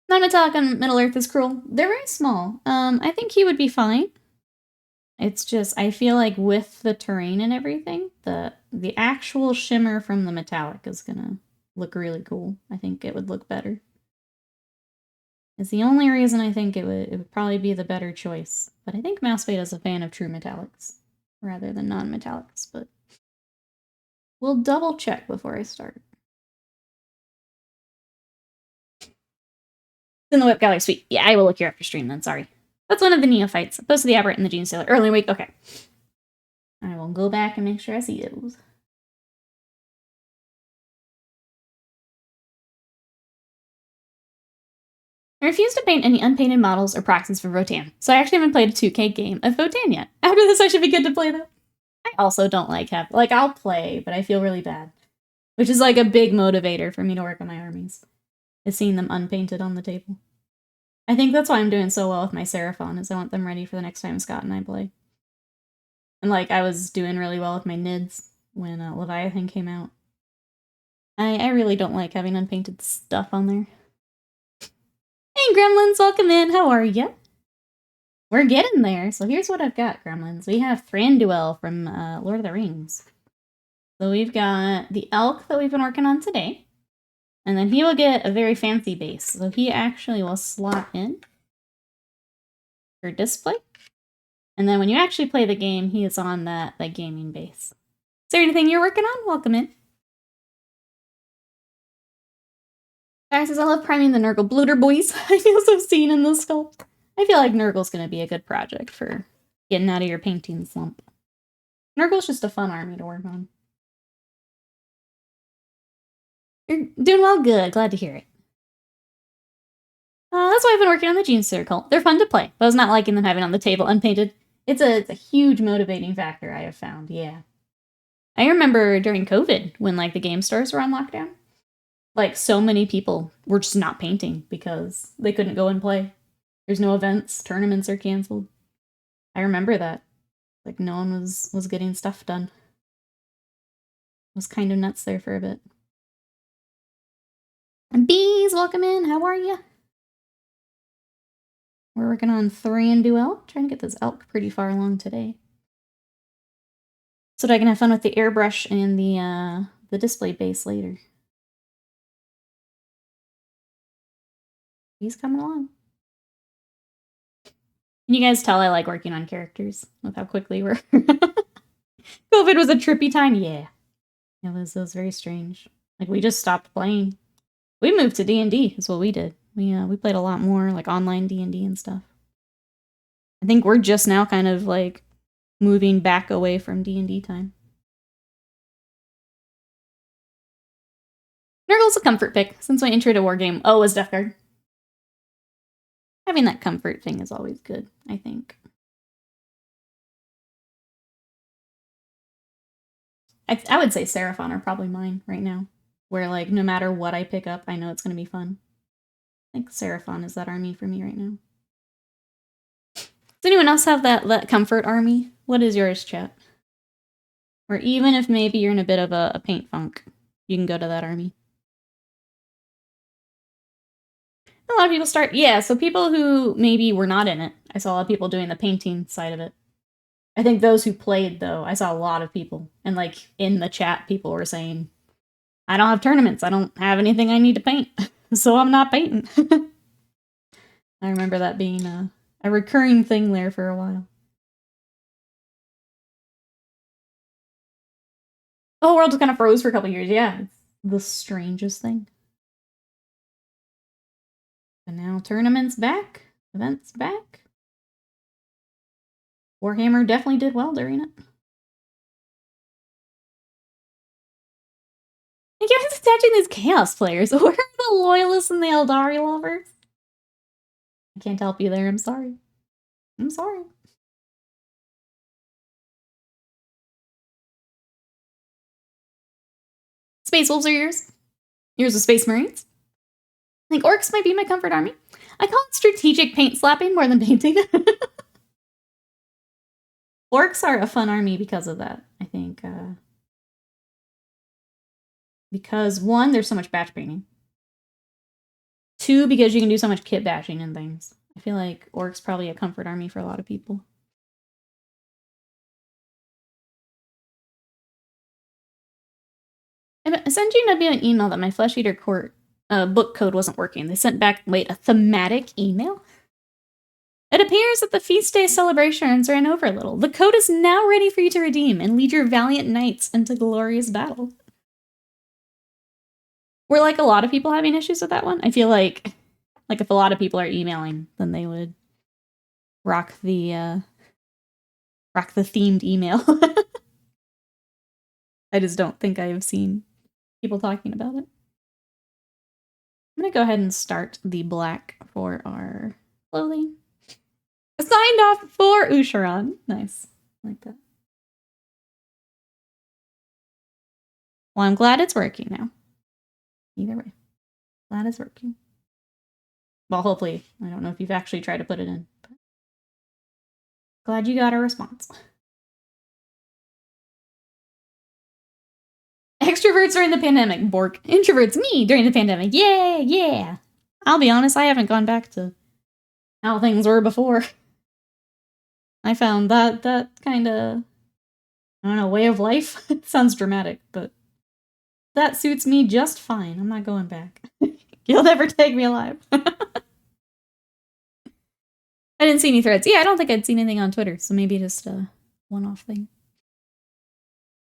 Non-metallic on Middle Earth is cruel. They're very small. I think he would be fine. It's just, I feel like with the terrain and everything, the actual shimmer from the metallic is gonna look really cool. I think it would look better. It's the only reason I think it would probably be the better choice. But I think Mousebait is a fan of true metallics rather than non-metallics, but we'll double check before I start. It's in the web gallery suite. Yeah, I will look here after stream then, sorry. That's one of the neophytes. Opposed to the aberrant and the gene stealer. Early week, okay. I will go back and make sure I see those. I refuse to paint any unpainted models or proxies for Votan, so I actually haven't played a 2K game of Votan yet. After this, I should be good to play though. I also don't like I'll play, but I feel really bad. Which is like a big motivator for me to work on my armies. Is seeing them unpainted on the table. I think that's why I'm doing so well with my Seraphon, is I want them ready for the next time Scott and I play. And like, I was doing really well with my Nids when Leviathan came out. I really don't like having unpainted stuff on there. Hey Gremlins, welcome in, how are ya? We're getting there. So here's what I've got, Gremlins. We have Thranduil from Lord of the Rings. So we've got the elk that we've been working on today. And then he will get a very fancy base. So he actually will slot in for display. And then when you actually play the game, he is on that gaming base. Is there anything you're working on? Welcome in. Guys says, I love priming the Nurgle Blooter boys. I feel so seen in this sculpt. I feel like Nurgle's going to be a good project for Getting out of your painting slump. Nurgle's just a fun army to work on. You're doing well? Good. Glad to hear it. That's why I've been working on the Gene Circle. They're fun to play, but I was not liking them having on the table unpainted. It's a huge motivating factor I have found, yeah. I remember during COVID, when, like, the game stores were on lockdown, like, so many people were just not painting because they couldn't go and play. There's no events, tournaments are canceled. I remember that. Like, no one was getting stuff done. It was kind of nuts there for a bit. And Bees, welcome in. How are you? We're working on Thranduil. Trying to get this elk pretty far along today, so that I can have fun with the airbrush and the display base later. He's coming along. Can you guys tell I like working on characters with how quickly we're... COVID was a trippy time, yeah. It was very strange. Like, we just stopped playing. We moved to D&D, is what we did. We played a lot more, like, online D&D and stuff. I think we're just now kind of, like, moving back away from D&D time. Nurgle's a comfort pick since my intro to Wargame. Oh, was Death Guard. Having that comfort thing is always good, I think. I would say Seraphon are probably mine right now, where, like, no matter what I pick up, I know it's going to be fun. I think Seraphon is that army for me right now. Does anyone else have that comfort army? What is yours, chat? Or even if maybe you're in a bit of a paint funk, you can go to that army. A lot of people start... Yeah, so people who maybe were not in it. I saw a lot of people doing the painting side of it. I think those who played, though, I saw a lot of people. And, like, in the chat, people were saying, I don't have tournaments. I don't have anything I need to paint. So I'm not painting. I remember that being a recurring thing there for a while. The whole world just kind of froze for a couple years. Yeah, it's the strangest thing. And now tournaments back. Events back. Warhammer definitely did well during it. You guys attaching these Chaos players. Where are the loyalists and the Eldari lovers? I can't help you there. I'm sorry. I'm sorry. Space Wolves are yours. Yours are Space Marines. I think Orcs might be my comfort army. I call it strategic paint slapping more than painting. Orcs are a fun army because of that, I think. Because, one, there's so much batch painting. Two, because you can do so much kit bashing and things. I feel like Orcs probably a comfort army for a lot of people. I sent you an email that my Flesh Eater Court book code wasn't working. They sent back, wait, a thematic email? It appears that the feast day celebrations ran over a little. The code is now ready for you to redeem and lead your valiant knights into glorious battle. Were, like, a lot of people having issues with that one? I feel like if a lot of people are emailing, then they would rock the themed email. I just don't think I've seen people talking about it. I'm gonna go ahead and start the black for our clothing. Signed off for Usharan. Nice. Like that. Well, I'm glad it's working now. Either way. Glad it's working. Well, hopefully. I don't know if you've actually tried to put it in. But glad you got a response. Extroverts during the pandemic. Bork. Introverts, me, during the pandemic. Yeah, yeah. I'll be honest, I haven't gone back to how things were before. I found that kind of, I don't know, way of life. It sounds dramatic, but that suits me just fine. I'm not going back. You'll never take me alive. I didn't see any threads. Yeah, I don't think I'd seen anything on Twitter, so maybe just a one-off thing.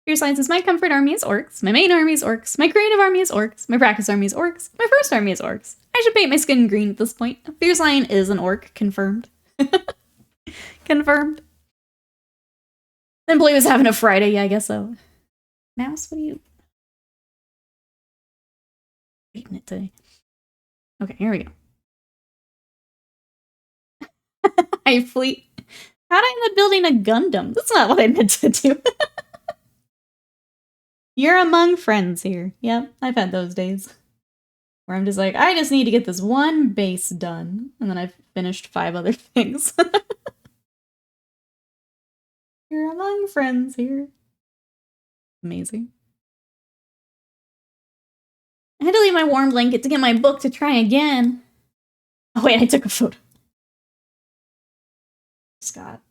Pure Science is my comfort army is Orcs. My main army is Orcs. My creative army is Orcs. My practice army is Orcs. My first army is Orcs. I should paint my skin green at this point. Fierce Lion is an Orc, confirmed. Confirmed. Then Blue was having a Friday, yeah, I guess so. Mouse, what are you reading it today? Okay, here we go. Hi, Fleet. How'd I end up building a Gundam? That's not what I meant to do. You're among friends here. Yep, I've had those days. Where I'm just like, I just need to get this one base done. And then I've finished 5 other things. You're among friends here. Amazing. I had to leave my warm blanket to get my book to try again. Oh wait, I took a photo. Scott.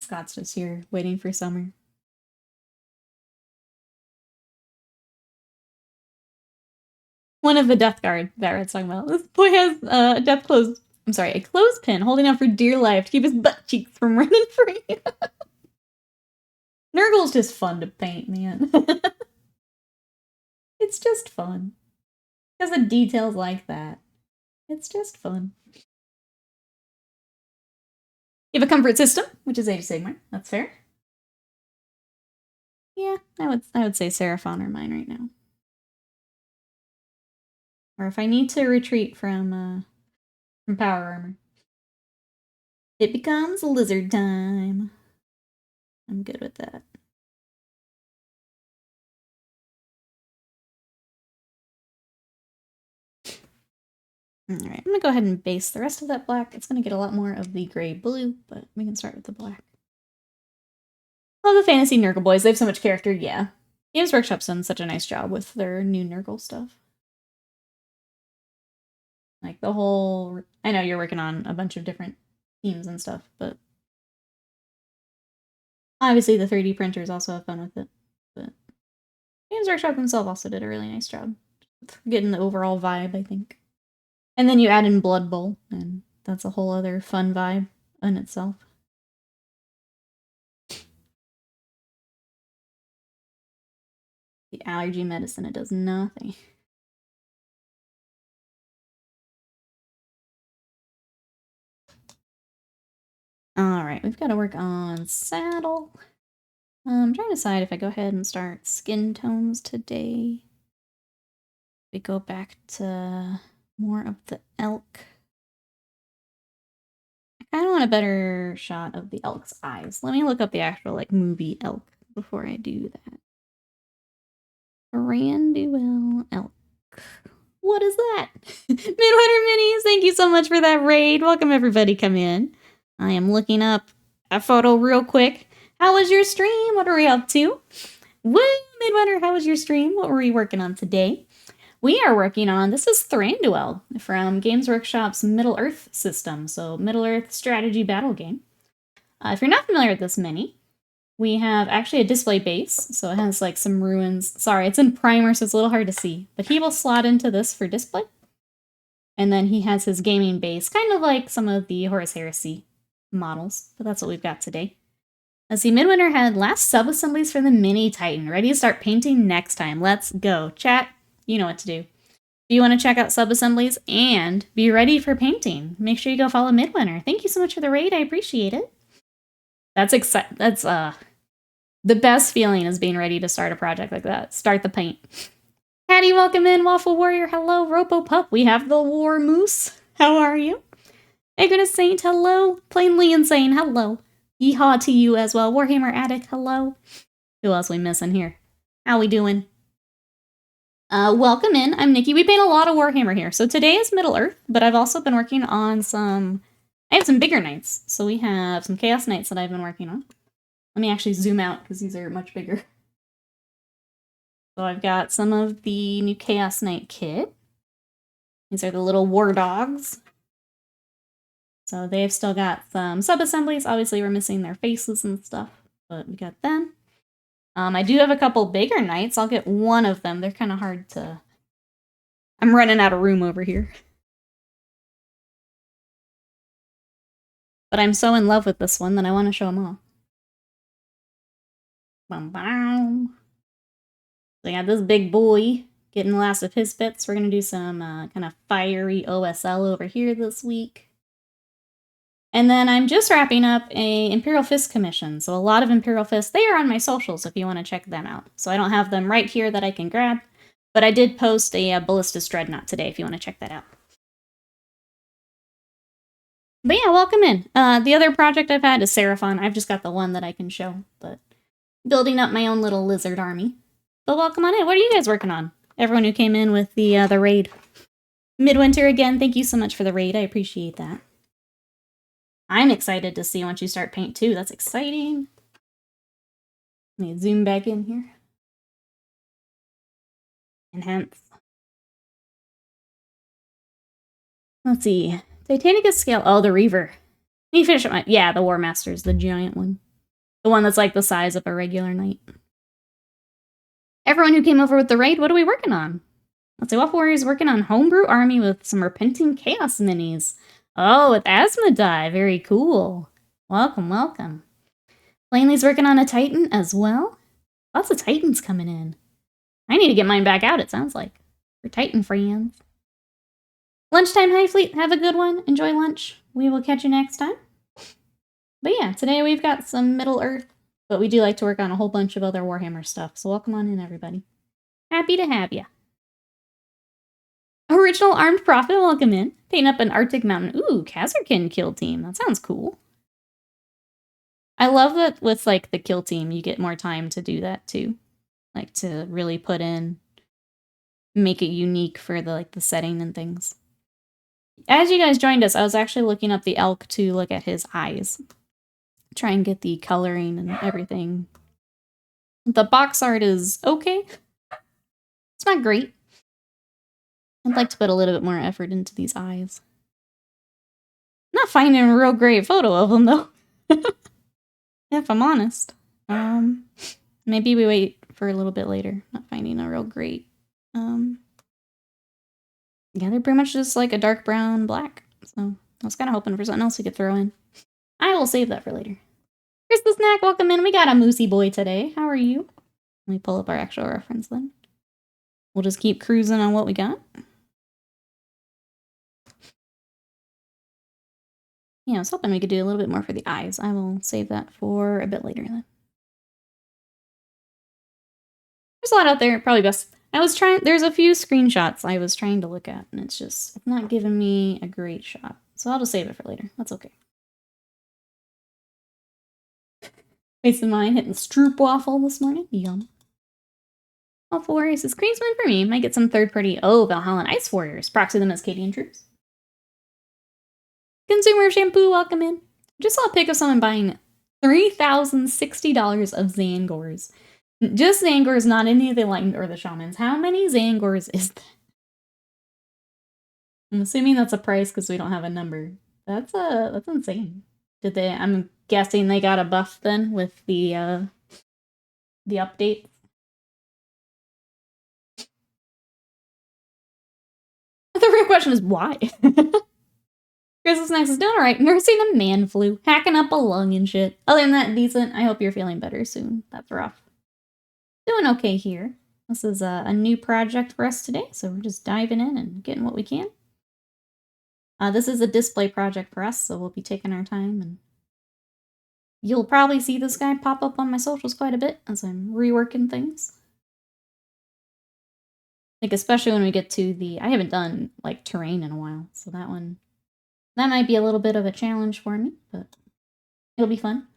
Scott's just here, waiting for summer. One of the Death Guard that Red's talking about. This boy has a clothespin holding on for dear life to keep his butt cheeks from running free. Nurgle's just fun to paint, man. It's just fun. Because of details like that. It's just fun. You have a comfort system, which is Age of Sigmar. That's fair. Yeah, I would say Seraphon are mine right now. Or if I need to retreat from power armor, it becomes lizard time. I'm good with that. Alright, I'm gonna go ahead and base the rest of that black. It's gonna get a lot more of the gray-blue, but we can start with the black. Oh, the Fantasy Nurgle boys. They have so much character, yeah. Games Workshop's done such a nice job with their new Nurgle stuff. Like the whole... I know you're working on a bunch of different themes and stuff, but... Obviously the 3D printers also have fun with it, but... Games Workshop themselves also did a really nice job. Getting the overall vibe, I think. And then you add in Blood Bowl, and that's a whole other fun vibe in itself. The allergy medicine, it does nothing. Alright, we've got to work on saddle. I'm trying to decide if I go ahead and start skin tones today. We go back to more of the elk. I kind of want a better shot of the elk's eyes. Let me look up the actual like movie elk before I do that. Thranduil elk. What is that? Midwinter Minis, thank you so much for that raid. Welcome everybody, come in. I am looking up a photo real quick. How was your stream? What are we up to? Woo, Midwinter, how was your stream? What were we working on today? We are working on, this is Thranduil from Games Workshop's Middle-earth system, so Middle-earth strategy battle game. If you're not familiar with this mini, we have actually a display base, so it has like some ruins. Sorry, it's in primer, so it's a little hard to see, but he will slot into this for display. And then he has his gaming base, kind of like some of the Horus Heresy models, but that's what we've got today. Let's see, Midwinter had last sub-assemblies for the Mini Titan. Ready to start painting next time. Let's go. Chat, you know what to do. If you want to check out sub-assemblies and be ready for painting, make sure you go follow Midwinter. Thank you so much for the raid. I appreciate it. That's exciting. That's the best feeling is being ready to start a project like that. Start the paint. Hattie, welcome in. Waffle Warrior, hello. Ropo Pup, we have the War Moose. How are you? Ignis Saint, hello. Plainly Insane, hello. Yeehaw to you as well. Warhammer Addict, hello. Who else we missing here? How we doing? Welcome in. I'm Nikki. We paint a lot of Warhammer here. So today is Middle-earth, but I've also been working on I have some bigger knights. So we have some Chaos Knights that I've been working on. Let me actually zoom out because these are much bigger. So I've got some of the new Chaos Knight kit. These are the little war dogs. So they've still got some sub-assemblies. Obviously, we're missing their faces and stuff, but we got them. I do have a couple bigger knights. I'll get one of them. They're kind of hard to... I'm running out of room over here. But I'm so in love with this one that I want to show them off. Bum, bum. So I got this big boy getting the last of his bits. We're going to do some kind of fiery OSL over here this week. And then I'm just wrapping up a Imperial Fist commission. So a lot of Imperial Fists, they are on my socials if you want to check them out. So I don't have them right here that I can grab, but I did post a Ballistus Dreadnought today if you want to check that out. But yeah, welcome in. The other project I've had is Seraphon. I've just got the one that I can show, but building up my own little lizard army. But welcome on in. What are you guys working on? Everyone who came in with the raid. Midwinter again, thank you so much for the raid. I appreciate that. I'm excited to see once you start paint too. That's exciting. Let me zoom back in here. Enhance. Let's see. Titanicus scale. Oh, the Reaver. Let me finish my. Yeah, the War Masters, the giant one. The one that's like the size of a regular knight. Everyone who came over with the raid, what are we working on? Let's see. Waffle Warrior's working on Homebrew Army with some Repenting Chaos minis. Oh, with Asmodai. Very cool. Welcome, welcome. Plainly's working on a Titan as well. Lots of Titans coming in. I need to get mine back out, it sounds like. For Titan friends. Lunchtime, High Fleet. Have a good one. Enjoy lunch. We will catch you next time. But yeah, today we've got some Middle Earth, but we do like to work on a whole bunch of other Warhammer stuff. So welcome on in, everybody. Happy to have you. Original Armed Prophet, welcome in. Paint up an Arctic Mountain. Ooh, Kazarkin kill team. That sounds cool. I love that with like the kill team, you get more time to do that too. Like to really put in, make it unique for the setting and things. As you guys joined us, I was actually looking up the elk to look at his eyes. Try and get the coloring and everything. The box art is okay. It's not great. I'd like to put a little bit more effort into these eyes. Not finding a real great photo of them, though. If I'm honest. Maybe we wait for a little bit later. Not finding a real great. Yeah, they're pretty much just like a dark brown black. So I was kind of hoping for something else we could throw in. I will save that for later. Here's the snack. Welcome in. We got a Moosey boy today. How are you? Let me pull up our actual reference then. We'll just keep cruising on what we got. Yeah, I was hoping we could do a little bit more for the eyes. I will save that for a bit later then. There's a lot out there. Probably best. There's a few screenshots I was trying to look at, and it's not giving me a great shot. So I'll just save it for later. That's okay. Wasting mine hitting Stroop Waffle this morning. Yum. Waffle Warriors is Cream's win for me. Might get some third party. Oh, Valhalla Ice Warriors. Proxy them as Cadian troops. Consumer Shampoo, welcome in. Just saw a pic of someone buying $3,060 of Zangors. Just Zangors, not any of the Enlightened or the Shamans. How many Zangors is that? I'm assuming that's a price because we don't have a number. That's insane. I'm guessing they got a buff then with the update. The real question is why? Christmas Snacks is doing alright. Nursing a man flu. Hacking up a lung and shit. Other than that, decent. I hope you're feeling better soon. That's rough. Doing okay here. This is a new project for us today, so we're just diving in and getting what we can. This is a display project for us, so we'll be taking our time, and you'll probably see this guy pop up on my socials quite a bit as I'm reworking things. Like, especially when we get to I haven't done, like, terrain in a while, so that might be a little bit of a challenge for me, but it'll be fun.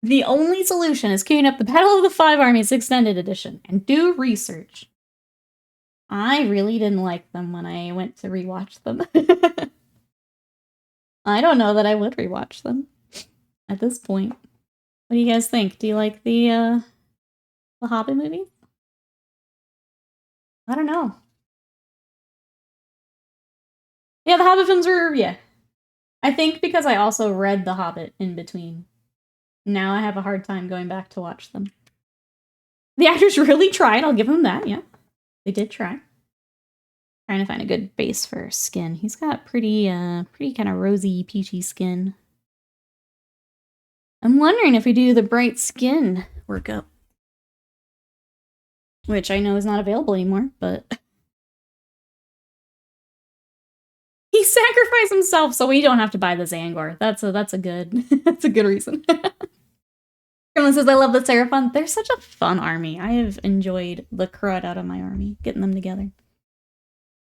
The only solution is queuing up the Battle of the Five Armies Extended Edition and do research. I really didn't like them when I went to rewatch them. I don't know that I would rewatch them at this point. What do you guys think? Do you like the Hobbit movie? I don't know. Yeah, the Hobbit films were, yeah. I think because I also read The Hobbit in between. Now I have a hard time going back to watch them. The actors really tried, I'll give them that, yeah. They did try. Trying to find a good base for skin. He's got pretty kind of rosy, peachy skin. I'm wondering if we do the bright skin workup. Which I know is not available anymore, but... He sacrificed himself so we don't have to buy the Zangor. That's a good that's a good reason. Everyone says I love the Seraphon. They're such a fun army. I have enjoyed the crud out of my army, getting them together.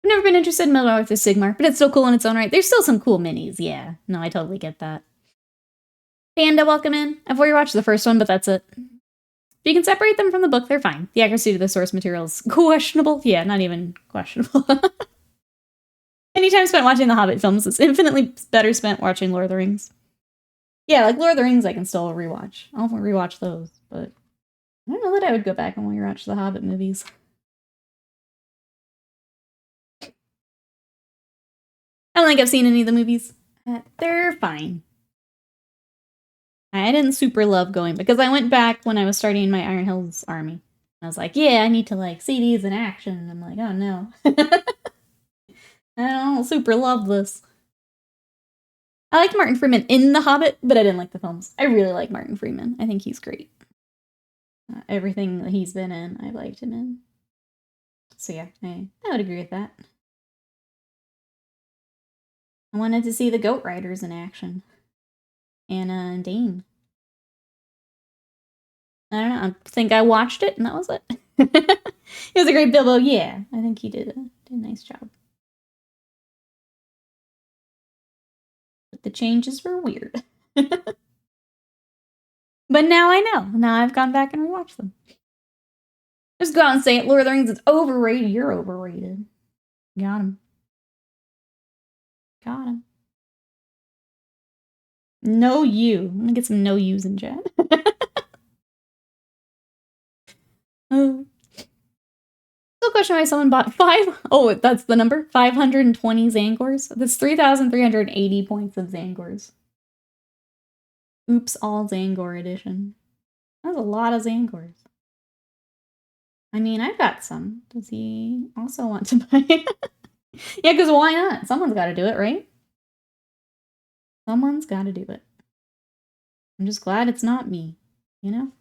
I've never been interested in Middle Earth or Sigmar, but it's still cool in its own right. There's still some cool minis, yeah. No, I totally get that. Panda, welcome in. I've already watched the first one, but that's it. If you can separate them from the book, they're fine. The accuracy to the source material is questionable. Yeah, not even questionable. Any time spent watching the Hobbit films is infinitely better spent watching Lord of the Rings. Yeah, like Lord of the Rings I can still rewatch. I'll rewatch those, but I don't know that I would go back and rewatch the Hobbit movies. I don't think I've seen any of the movies. They're fine. I didn't super love going because I went back when I was starting my Iron Hills army. I was like, yeah, I need to like see these in action. And I'm like, oh no. I don't super love this. I liked Martin Freeman in The Hobbit, but I didn't like the films. I really like Martin Freeman. I think he's great. Everything that he's been in, I liked him in. So yeah, I would agree with that. I wanted to see the Goat Riders in action. Anna and Dane. I don't know. I think I watched it and that was it. It was a great Bilbo. Yeah, I think he did a nice job. But the changes were weird. But now I know. Now I've gone back and rewatched them. Just go out and say it. Lord of the Rings is overrated. You're overrated. Got him. Got him. No you. I'm gonna get some no yous in chat. Oh. Still question why someone bought 5. Oh, that's the number? 520 Zangors? That's 3,380 points of Zangors. Oops, all Zangor edition. That's a lot of Zangors. I mean, I've got some. Does he also want to buy? Yeah, because why not? Someone's got to do it, right? Someone's got to do it. I'm just glad it's not me, you know?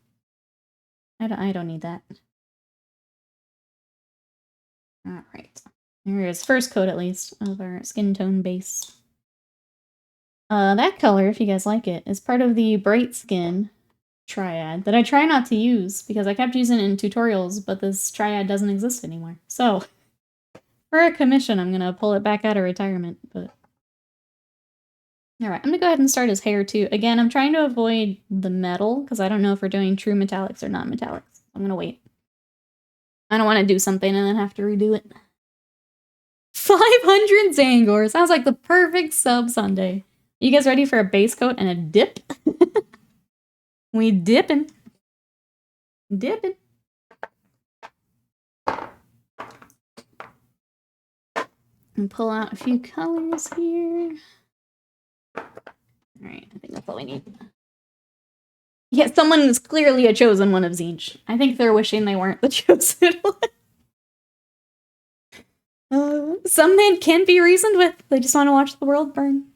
I don't need that. All right. Here is first coat, at least, of our skin tone base. That color, if you guys like it, is part of the Bright Skin triad that I try not to use because I kept using it in tutorials, but this triad doesn't exist anymore. So, for a commission, I'm going to pull it back out of retirement, but... Alright, I'm going to go ahead and start his hair, too. Again, I'm trying to avoid the metal, because I don't know if we're doing true metallics or not metallics. I'm going to wait. I don't want to do something and then have to redo it. 500 Zangor! Sounds like the perfect sub Sunday. You guys ready for a base coat and a dip? We dipping. Dipping. And pull out a few colors here. Alright, I think that's all we need. Yeah, someone is clearly a chosen one of Zinch. I think they're wishing they weren't the chosen one. Some men can be reasoned with. They just want to watch the world burn.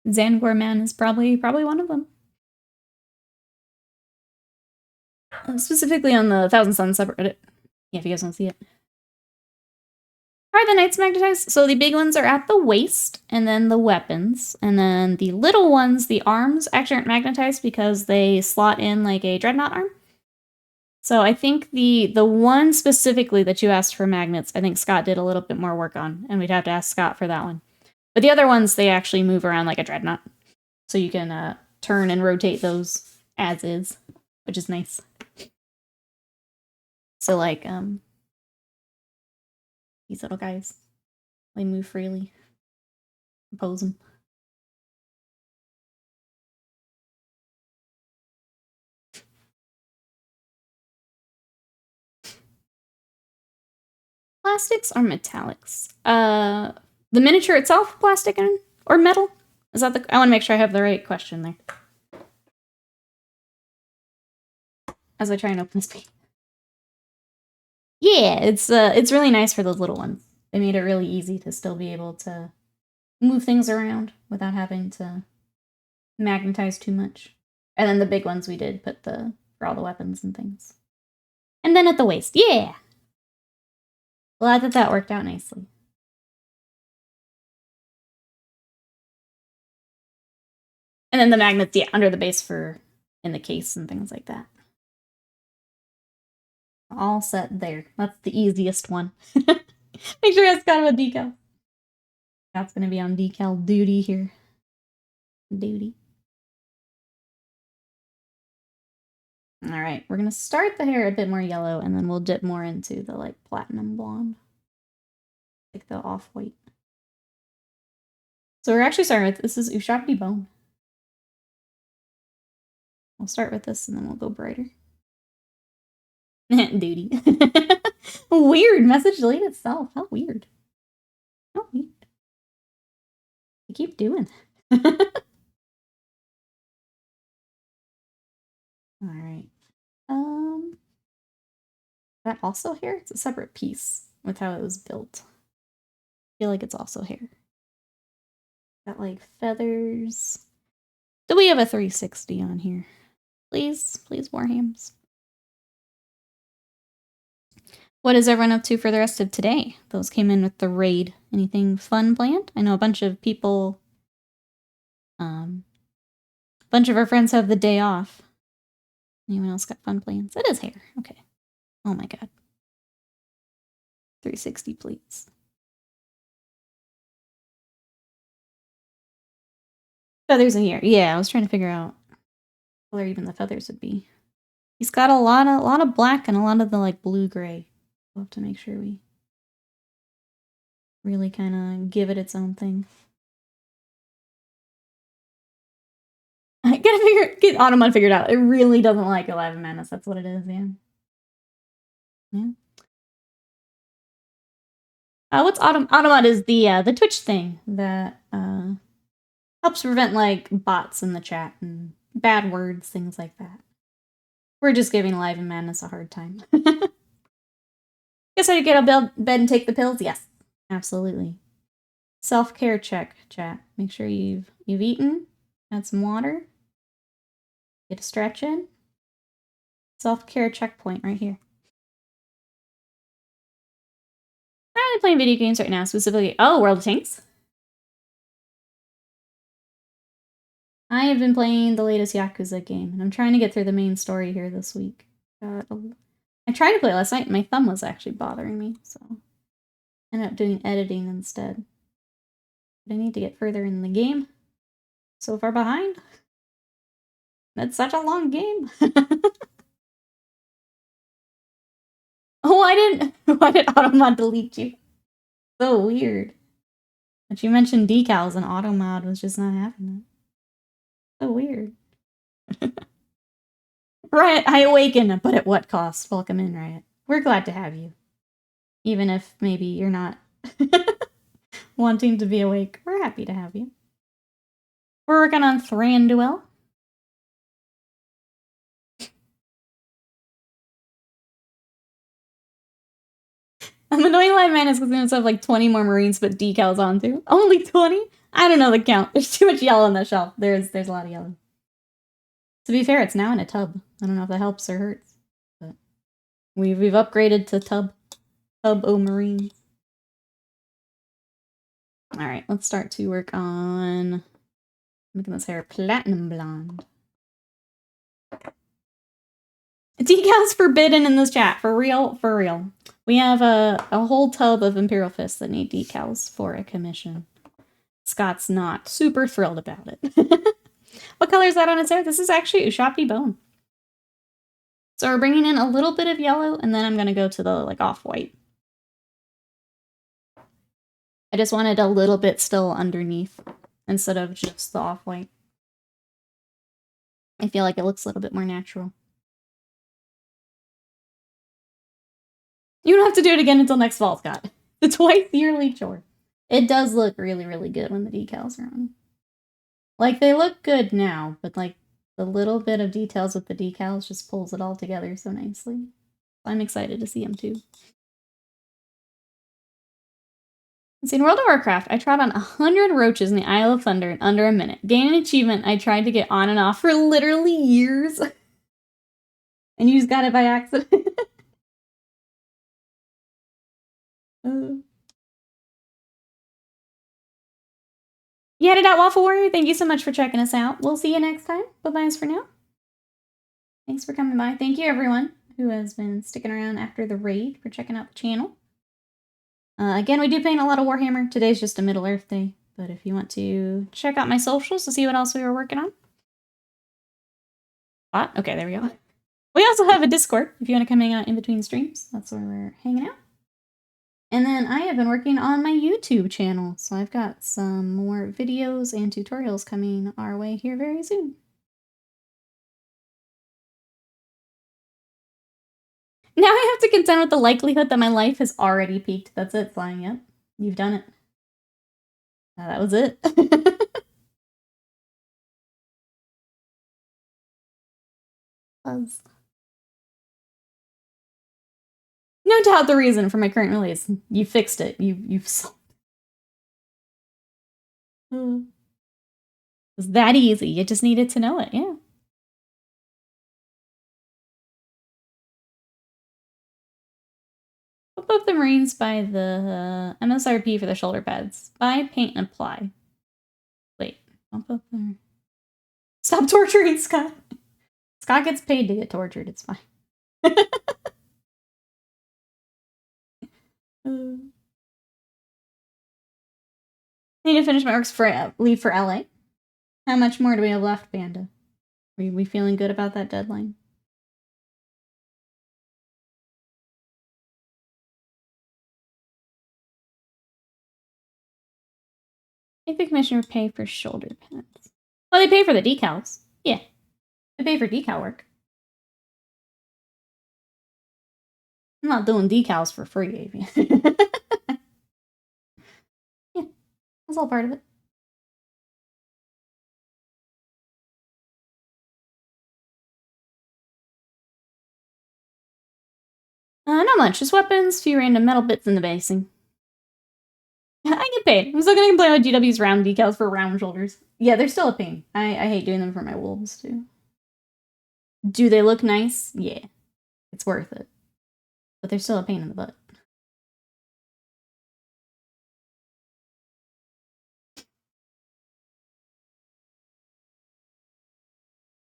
Zangor Man is probably one of them. Specifically on the Thousand Suns subreddit. Yeah, if you guys want to see it. Are the knights magnetized? So the big ones are at the waist, and then the weapons, and then the little ones, the arms, actually aren't magnetized because they slot in like a dreadnought arm. So I think the one specifically that you asked for magnets, I think Scott did a little bit more work on, and we'd have to ask Scott for that one. But the other ones, they actually move around like a dreadnought. So you can turn and rotate those as is, which is nice. So like, these little guys, they move freely. Pose them. Plastics or metallics? The miniature itself, plastic or metal? Is that I want to make sure I have the right question there. As I try and open this page. Yeah, it's really nice for those little ones. They made it really easy to still be able to move things around without having to magnetize too much. And then the big ones we did put for all the weapons and things. And then at the waist, yeah! Glad that worked out nicely. And then the magnets, yeah, under the base for in the case and things like that. All set there. That's the easiest one. Make sure it's got a decal. That's gonna be on decal duty here. Duty. Alright, we're gonna start the hair a bit more yellow, and then we'll dip more into the, like, platinum blonde. Like the off-white. So we're actually starting with, this is Ushabti Bone. We'll start with this, and then we'll go brighter. Duty. Weird. Message delete itself. How weird. How weird. You keep doing that. Alright. That also hair? It's a separate piece with how it was built. I feel like it's also hair. Got like feathers. Do we have a 360 on here? Please, please, Warhams. What is everyone up to for the rest of today? Those came in with the raid. Anything fun planned? I know a bunch of people, a bunch of our friends have the day off. Anyone else got fun plans? It is hair. Okay. Oh my god. 360, please. Feathers in here. Yeah, I was trying to figure out where even the feathers would be. He's got a lot of black and a lot of the like blue-gray. We'll have to make sure we really kind of give it its own thing. I gotta get Automod figured out. It really doesn't like 11 Madness. That's what it is, yeah. Yeah. What's Automod is the Twitch thing that helps prevent like bots in the chat and bad words, things like that. We're just giving Live and Madness a hard time. Guess how you get out of bed and take the pills? Yes, absolutely. Self-care check, chat. Make sure you've eaten, had some water, get a stretch in. Self-care checkpoint right here. I'm really playing video games right now, specifically. Oh, World of Tanks. I have been playing the latest Yakuza game, and I'm trying to get through the main story here this week. I tried to play last night, and my thumb was actually bothering me, so I ended up doing editing instead. But I need to get further in the game. So far behind. That's such a long game. Oh, why did Automod delete you? So weird. But you mentioned decals and Automod was just not having it. So weird. Riot, I awaken, but at what cost? Welcome in, Riot. We're glad to have you. Even if maybe you're not wanting to be awake, we're happy to have you. We're working on Thranduil. I'm annoying Live Madness because we must have like 20 more Marines put decals onto. Only 20? I don't know the count. There's too much yellow on the shelf. There's a lot of yellow. To be fair, it's now in a tub. I don't know if that helps or hurts. But we've upgraded to tub o-marines. Alright, let's start to work on making this hair platinum blonde. Decals forbidden in this chat. For real, for real. We have a whole tub of Imperial Fists that need decals for a commission. Scott's not super thrilled about it. What color is that on his hair? This is actually Ushabti Bone. So we're bringing in a little bit of yellow, and then I'm going to go to the like off-white. I just wanted a little bit still underneath instead of just the off-white. I feel like it looks a little bit more natural. You don't have to do it again until next fall, Scott. The twice-yearly chore. It does look really, really good when the decals are on. Like, they look good now, but like the little bit of details with the decals just pulls it all together so nicely. I'm excited to see them too. In World of Warcraft, I trod on 100 roaches in the Isle of Thunder in under a minute. Gained an achievement I tried to get on and off for literally years. And you just got it by accident. You had it out, Waffle Warrior. Thank you so much for checking us out. We'll see you next time. Bye-bye for now. Thanks for coming by. Thank you, everyone who has been sticking around after the raid for checking out the channel. Again, we do paint a lot of Warhammer. Today's just a Middle-earth day, but if you want to check out my socials to see what else we were working on. What? Okay, there we go. We also have a Discord if you want to come hang out in between streams. That's where we're hanging out. And then I have been working on my YouTube channel, so I've got some more videos and tutorials coming our way here very soon. Now I have to contend with the likelihood that my life has already peaked. That's it, flying. Yep, you've done it. That was it. Buzz. No doubt the reason for my current release. You fixed it. You've solved it. It's that easy. You just needed to know it, yeah. Pump up the Marines by the MSRP for the shoulder pads. Buy, paint, and apply. Wait, pump up the... Stop torturing Scott. Scott gets paid to get tortured. It's fine. Need to finish my works for leave for LA. How much more do we have left, Panda? Are we feeling good about that deadline? Make the commissioner pay for shoulder pads. Well, they pay for the decals. Yeah. They pay for decal work. I'm not doing decals for free, Avian. Yeah, that's all part of it. Not much. Just weapons, few random metal bits in the basing. I get paid. I'm still gonna complain about GW's round decals for round shoulders. Yeah, they're still a pain. I hate doing them for my wolves, too. Do they look nice? Yeah. It's worth it. But they're still a pain in the butt.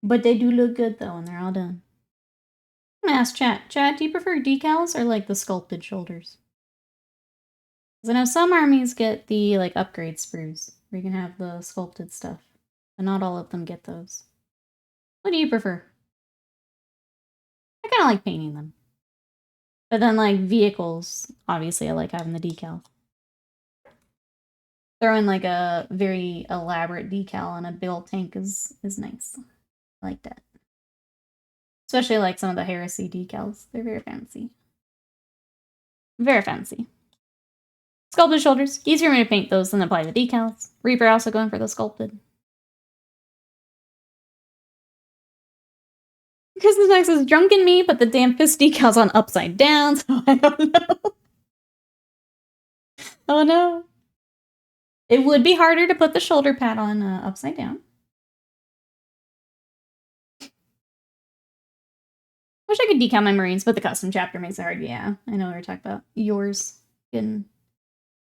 But they do look good, though, when they're all done. I'm gonna ask Chat. Chat, do you prefer decals or, like, the sculpted shoulders? Because I know some armies get the, like, upgrade sprues, where you can have the sculpted stuff. But not all of them get those. What do you prefer? I kind of like painting them. But then, like, vehicles, obviously I like having the decal. Throwing, like, a very elaborate decal on a big old tank is nice. I like that. Especially, like, some of the Heresy decals. They're very fancy. Very fancy. Sculpted shoulders. Easier for me to paint those than apply the decals. Reaper also going for the sculpted. Christmas Max is drunken me, but the damn fist decal's on upside down, so I don't know. Oh no. It would be harder to put the shoulder pad on upside down. Wish I could decal my Marines, but the custom chapter makes it hard. Yeah, I know what we're talking about. Yours. And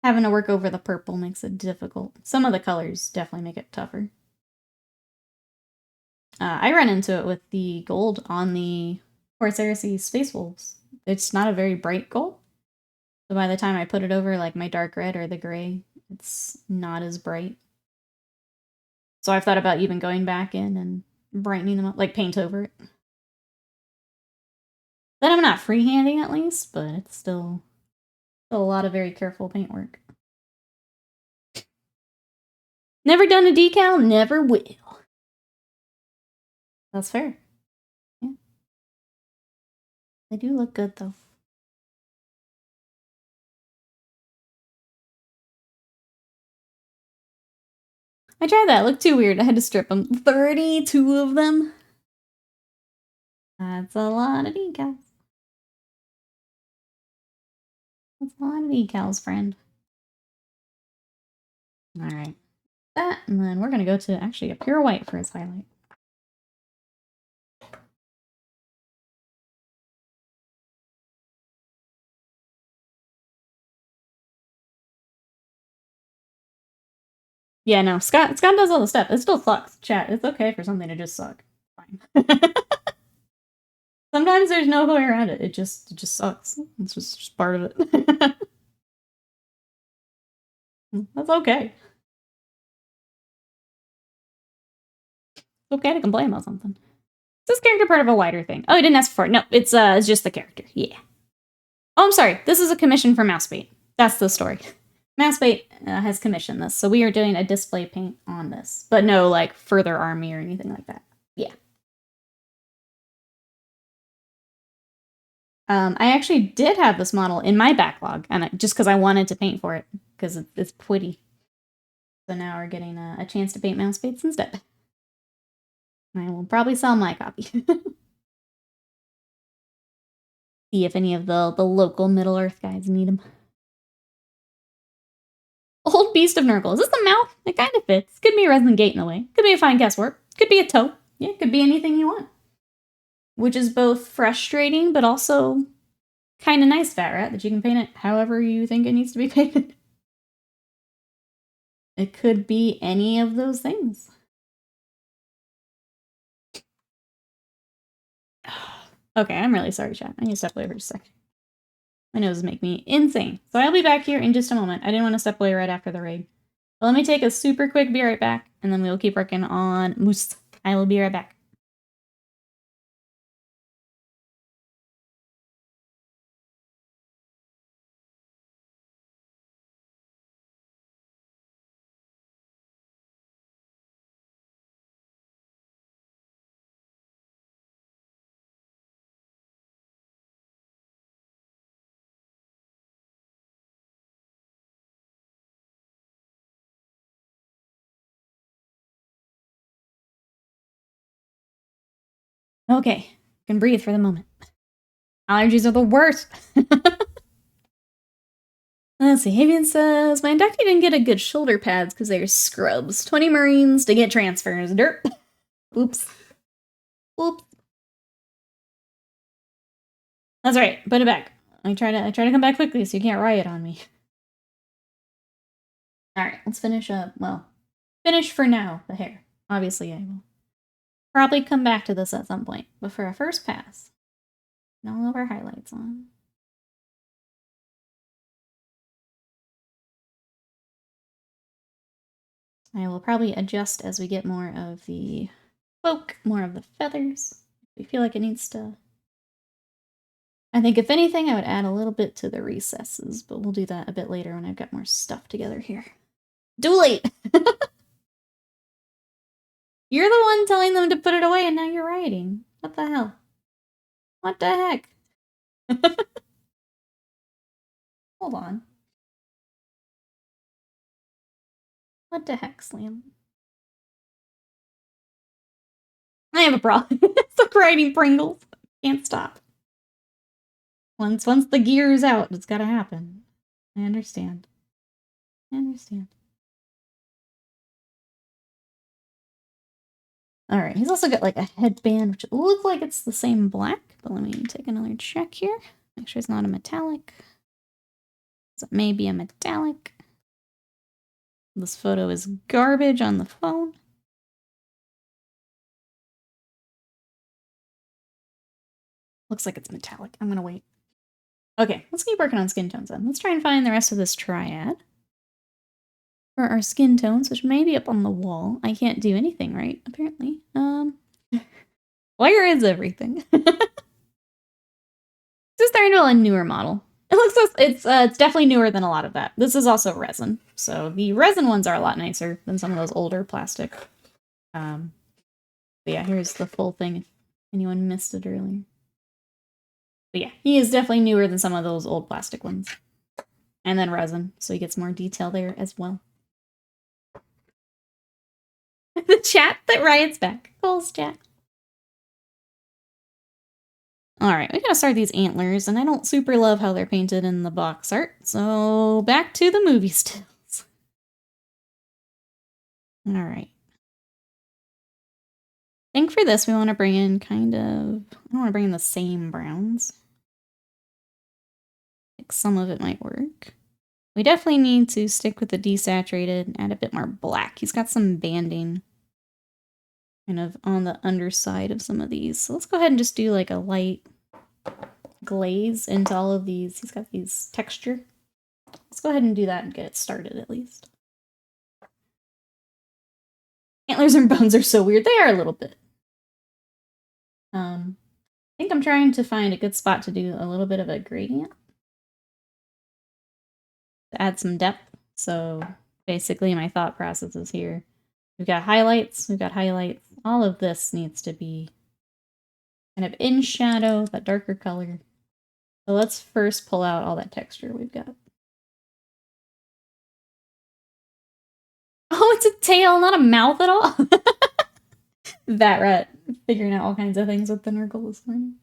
having to work over the purple makes it difficult. Some of the colors definitely make it tougher. I ran into it with the gold on the Horus Heresy Space Wolves. It's not a very bright gold. So by the time I put it over like my dark red or the gray, it's not as bright. So I've thought about even going back in and brightening them up, like paint over it. Then I'm not freehanding at least, but it's still a lot of very careful paint work. Never done a decal, never will. That's fair. Yeah. They do look good though. I tried that. It looked too weird. I had to strip them. 32 of them. That's a lot of decals. That's a lot of decals, friend. Alright. That, and then we're going to go to actually a pure white for his highlight. Yeah, no, Scott does all the stuff. It still sucks, chat. It's okay for something to just suck. Fine. Sometimes there's no way around it. It just sucks. It's just part of it. That's okay. It's okay to complain about something. Is this character part of a wider thing? Oh, I didn't ask for it. No, it's just the character. Yeah. Oh, I'm sorry. This is a commission for Mousebait. That's the story. Mousebait has commissioned this, so we are doing a display paint on this, but no like further army or anything like that. Yeah. I actually did have this model in my backlog, and just because I wanted to paint for it, because it's pretty. So now we're getting a chance to paint Mousebaits instead. I will probably sell my copy. See if any of the local Middle Earth guys need them. Old Beast of Nurgle. Is this the mouth? It kind of fits. Could be a resin gate in a way. Could be a fine guesswork. Could be a toe. Yeah, could be anything you want. Which is both frustrating, but also kind of nice, Fat Rat, that you can paint it however you think it needs to be painted. It could be any of those things. Okay, I'm really sorry, chat. I need to step away for just a second. My noses make me insane. So I'll be back here in just a moment. I didn't want to step away right after the raid. But let me take a super quick be right back, and then we'll keep working on Moose. I will be right back. Okay, can breathe for the moment. Allergies are the worst. Let's see, Havian says, my inductee didn't get a good shoulder pads because they're scrubs. 20 Marines to get transfers. Derp. Oops. Oops. That's right, put it back. I try to come back quickly so you can't riot on me. Alright, let's finish up. Well, finish for now, the hair. Obviously, I will probably come back to this at some point. But for a first pass, all of our highlights on. I will probably adjust as we get more of the cloak, more of the feathers. We feel like it needs to... I think if anything, I would add a little bit to the recesses, but we'll do that a bit later when I've got more stuff together here. Duelate! You're the one telling them to put it away and now you're rioting. What the hell? What the heck? Hold on. What the heck, Slam? I have a problem. Stop writing Pringles. Can't stop. Once the gear's out, it's gotta happen. I understand. I understand. Alright, he's also got like a headband, which looks like it's the same black, but let me take another check here. Make sure it's not a metallic. So it may be a metallic. This photo is garbage on the phone. Looks like it's metallic. I'm gonna wait. Okay, let's keep working on skin tones then. Let's try and find the rest of this triad. For our skin tones, which may be up on the wall. I can't do anything right, apparently. Where is everything? This is Thranduil, a newer model. It looks like it's definitely newer than a lot of that. This is also resin, so the resin ones are a lot nicer than some of those older plastic. But yeah, here's the full thing if anyone missed it earlier. But yeah, he is definitely newer than some of those old plastic ones. And then resin, so he gets more detail there as well. The chat that riots back. Calls chat. Alright, we gotta start these antlers, and I don't super love how they're painted in the box art, so back to the movie stills. Alright. I think for this we want to bring in kind of... I don't want to bring in the same browns. Like some of it might work. We definitely need to stick with the desaturated and add a bit more black. He's got some banding kind of on the underside of some of these. So let's go ahead and just do like a light glaze into all of these. He's got these texture. Let's go ahead and do that and get it started at least. Antlers and bones are so weird. They are a little bit. I think I'm trying to find a good spot to do a little bit of a gradient. To add some depth. So basically my thought process is here. We've got highlights. All of this needs to be kind of in shadow, that darker color. So let's first pull out all that texture we've got. Oh, it's a tail, not a mouth at all. That rat figuring out all kinds of things with the Nurgle this morning.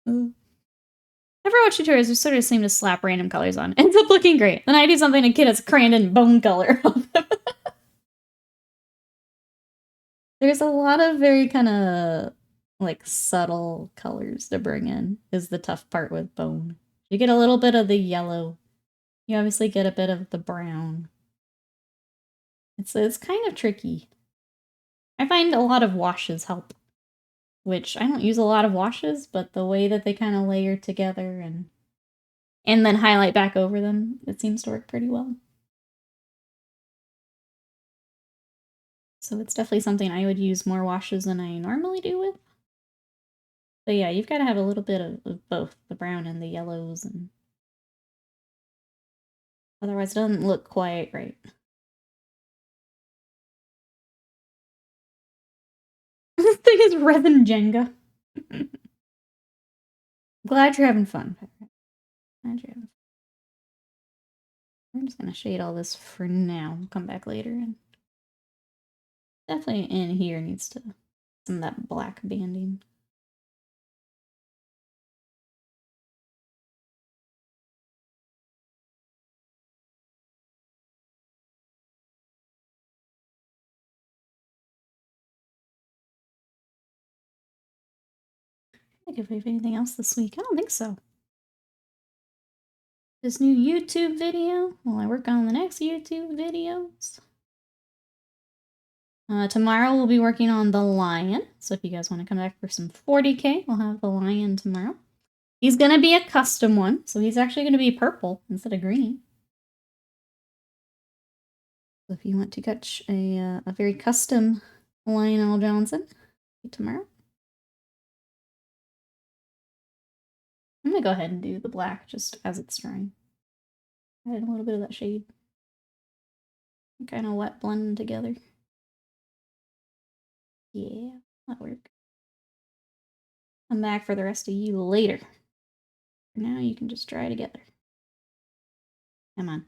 Overwatch tutorials just sort of seem to slap random colors on. Ends up looking great. Then I do something a kid has crayon and bone color. There's a lot of very kind of like subtle colors to bring in is the tough part with bone. You get a little bit of the yellow. You obviously get a bit of the brown. It's kind of tricky. I find a lot of washes help, which I don't use a lot of washes, but the way that they kind of layer together and then highlight back over them, it seems to work pretty well. So it's definitely something I would use more washes than I normally do with. But yeah, you've got to have a little bit of both, the brown and the yellows, and otherwise it doesn't look quite right. This thing is resin Jenga. Glad you're having fun. Glad you're having fun. I'm just gonna shade all this for now. We'll come back later, and definitely in here needs to some of that black banding. I think if we have anything else this week, I don't think so. This new YouTube video while I work on the next YouTube videos. Tomorrow we'll be working on the lion. So if you guys want to come back for some 40k, we'll have the lion tomorrow. He's going to be a custom one, so he's actually going to be purple instead of green. So if you want to catch a very custom Lionel Johnson tomorrow. I'm going to go ahead and do the black just as it's drying. Add a little bit of that shade. Kind of wet blend together. Yeah, that'll work. Come back for the rest of you later. For now, you can just dry together. Come on.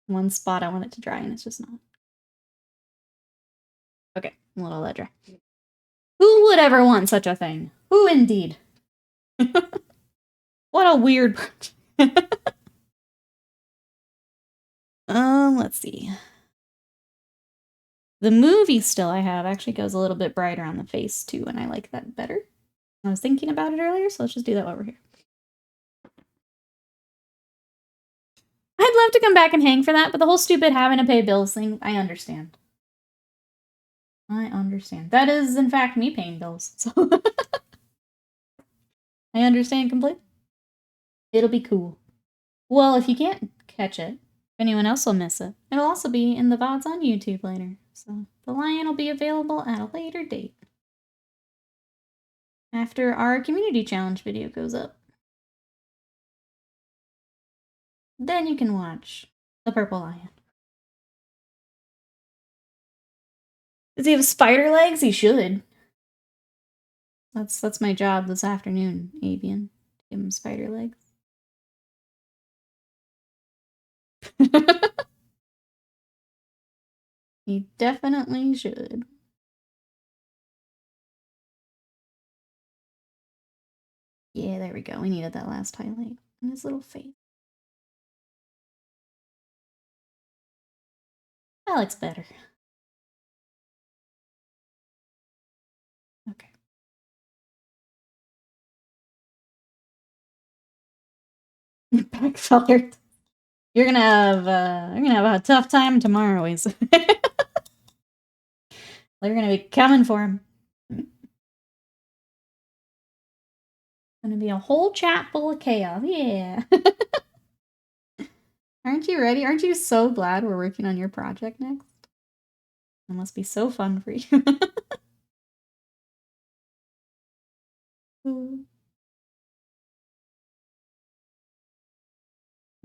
One spot I want it to dry, and it's just not. Okay, I'll let all that dry. Who would ever want such a thing? Who indeed? What a weird... let's see. The movie still I have actually goes a little bit brighter on the face too, and I like that better. I was thinking about it earlier, so let's just do that while we're here. I'd love to come back and hang for that, but the whole stupid having to pay bills thing, I understand. I understand. That is, in fact, me paying bills, so... I understand completely. It'll be cool. Well, if you can't catch it, if anyone else will miss it, it'll also be in the VODs on YouTube later. So the lion will be available at a later date. After our community challenge video goes up. Then you can watch the purple lion. Does he have spider legs? He should. That's my job this afternoon, Avian. Give him spider legs. He definitely should. Yeah, there we go. We needed that last highlight on his little face. That looks better. Okay. Backfired. You're gonna have a tough time tomorrow, Ace. They're gonna be coming for him. Gonna be a whole chat full of chaos. Yeah. Aren't you ready? Aren't you so glad we're working on your project next? It must be so fun for you.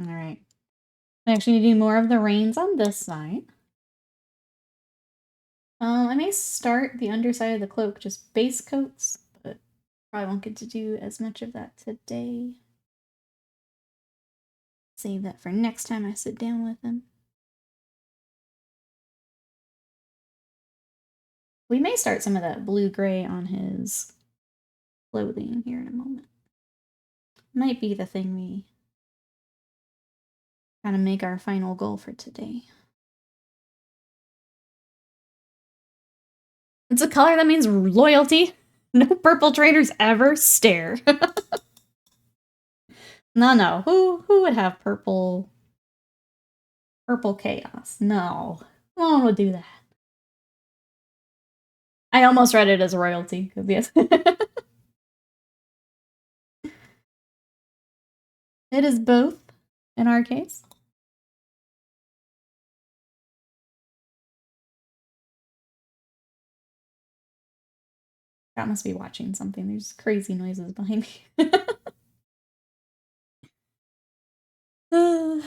Alright. I actually need to do more of the reins on this side. I may start the underside of the cloak, just base coats, but probably won't get to do as much of that today. Save that for next time I sit down with him. We may start some of that blue-gray on his clothing here in a moment. Might be the thing we kind of make our final goal for today. It's a color that means loyalty. No purple traders ever stare. No. Who would have purple chaos? No. No one would do that. I almost read it as royalty, yes. It is both in our case. Cat must be watching something. There's crazy noises behind me. Alright.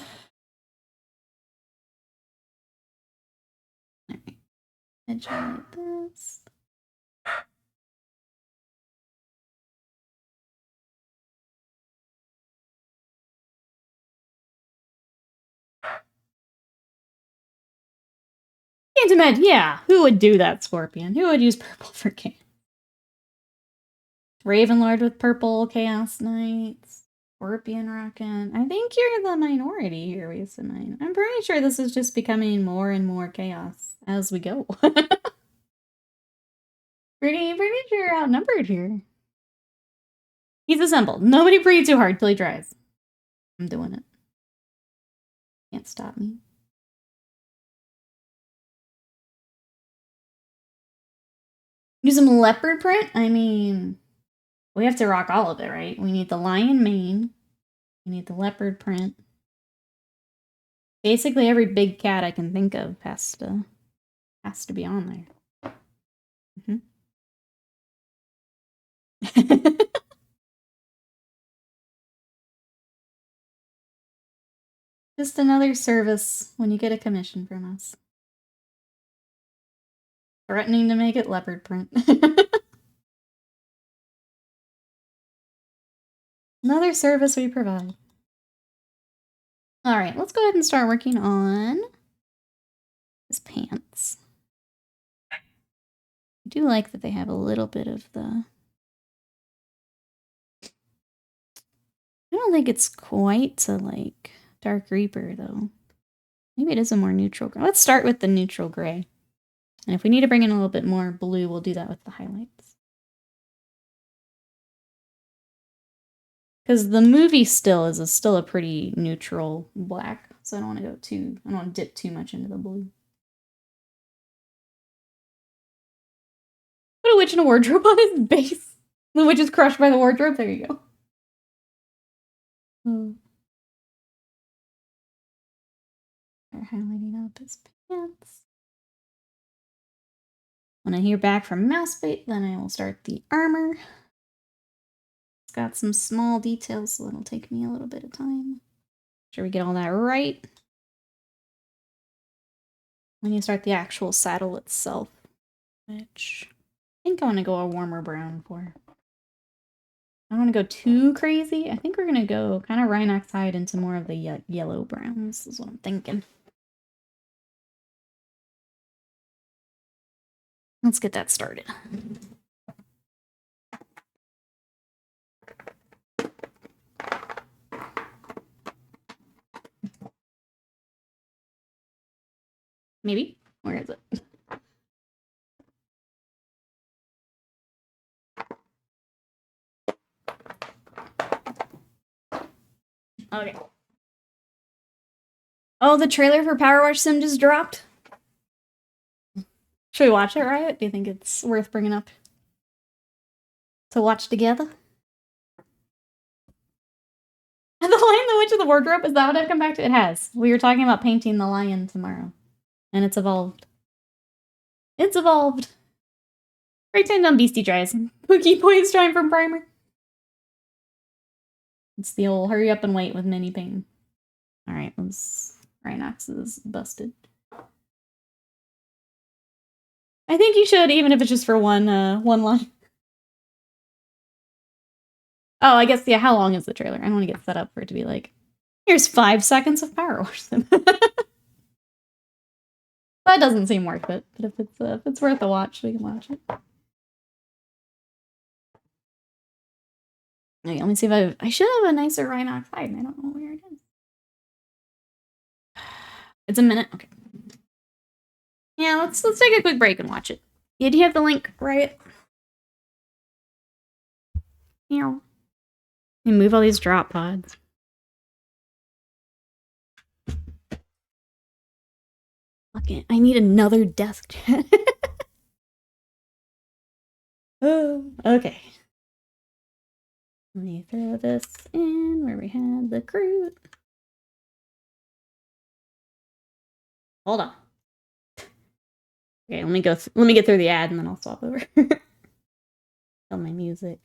Edge like this. Can't imagine, yeah. Who would do that, Scorpion? Who would use purple for chaos? Ravenlord with purple Chaos Knights. Scorpion rockin'. I think you're the minority here, Waste of Mine. I'm pretty sure this is just becoming more and more chaos as we go. pretty sure you're outnumbered here. He's assembled. Nobody breathe too hard till he dries. I'm doing it. Can't stop me. Do some leopard print? I mean, we have to rock all of it, right? We need the lion mane. We need the leopard print. Basically every big cat I can think of has to be on there. Just another service when you get a commission from us. Threatening to make it leopard print. Another service we provide. Alright, let's go ahead and start working on his pants. I do like that they have a little bit of the... I don't think it's quite so, like, Dark Reaper, though. Maybe it is a more neutral gray. Let's start with the neutral gray. And if we need to bring in a little bit more blue, we'll do that with the highlights. Because the movie still is still a pretty neutral black, so I don't want to I don't want to dip too much into the blue. Put a witch in a wardrobe on his base. The witch is crushed by the wardrobe. There you go. They're highlighting up his pants. When I hear back from Mousebait, then I will start the armor. It's got some small details, so it'll take me a little bit of time. Make sure we get all that right. When you start the actual saddle itself, which I think I want to go a warmer brown for. I don't want to go too crazy. I think we're going to go kind of Rhinox hide into more of the yellow browns is what I'm thinking. Let's get that started. Maybe? Where is it? Okay. Oh, the trailer for Power Wash Sim just dropped. Should we watch it, Riot? Do you think it's worth bringing up to watch together? And the Lion, the Witch, of the Wardrobe, is that what I've come back to? It has. We were talking about painting the lion tomorrow. And it's evolved. It's evolved. Right time on Beastie Dries. Pookie Boy's trying from Primer. It's the old hurry up and wait with mini pain. Alright, Rhinox is busted. I think you should, even if it's just for one line. Oh, I guess, yeah, how long is the trailer? I don't want to get set up for it to be like, here's 5 seconds of Power Wash Sim. That doesn't seem worth it, but if it's worth a watch, we can watch it. Okay, let me see if I should have a nicer Rhinox hide, and I don't know where it is. It's a minute. Okay. Yeah, let's take a quick break and watch it. Yeah, do you have the link, Riot? Yeah. You move all these drop pods. Okay, I need another desk chat. Oh, okay. Let me throw this in where we had the crew. Hold on. Okay, let me get through the ad and then I'll swap over. Tell my music.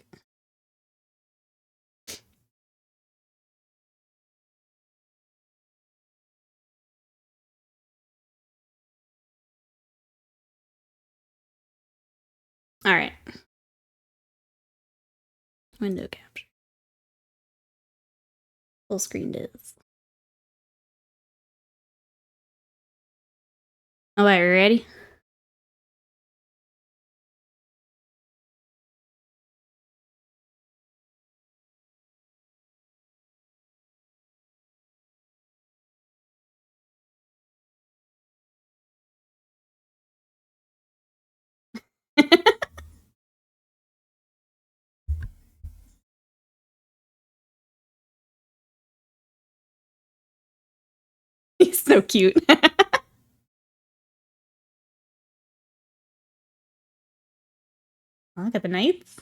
All right. Window capture. Full screen disk. All right, ready? He's so cute. Look at the knights.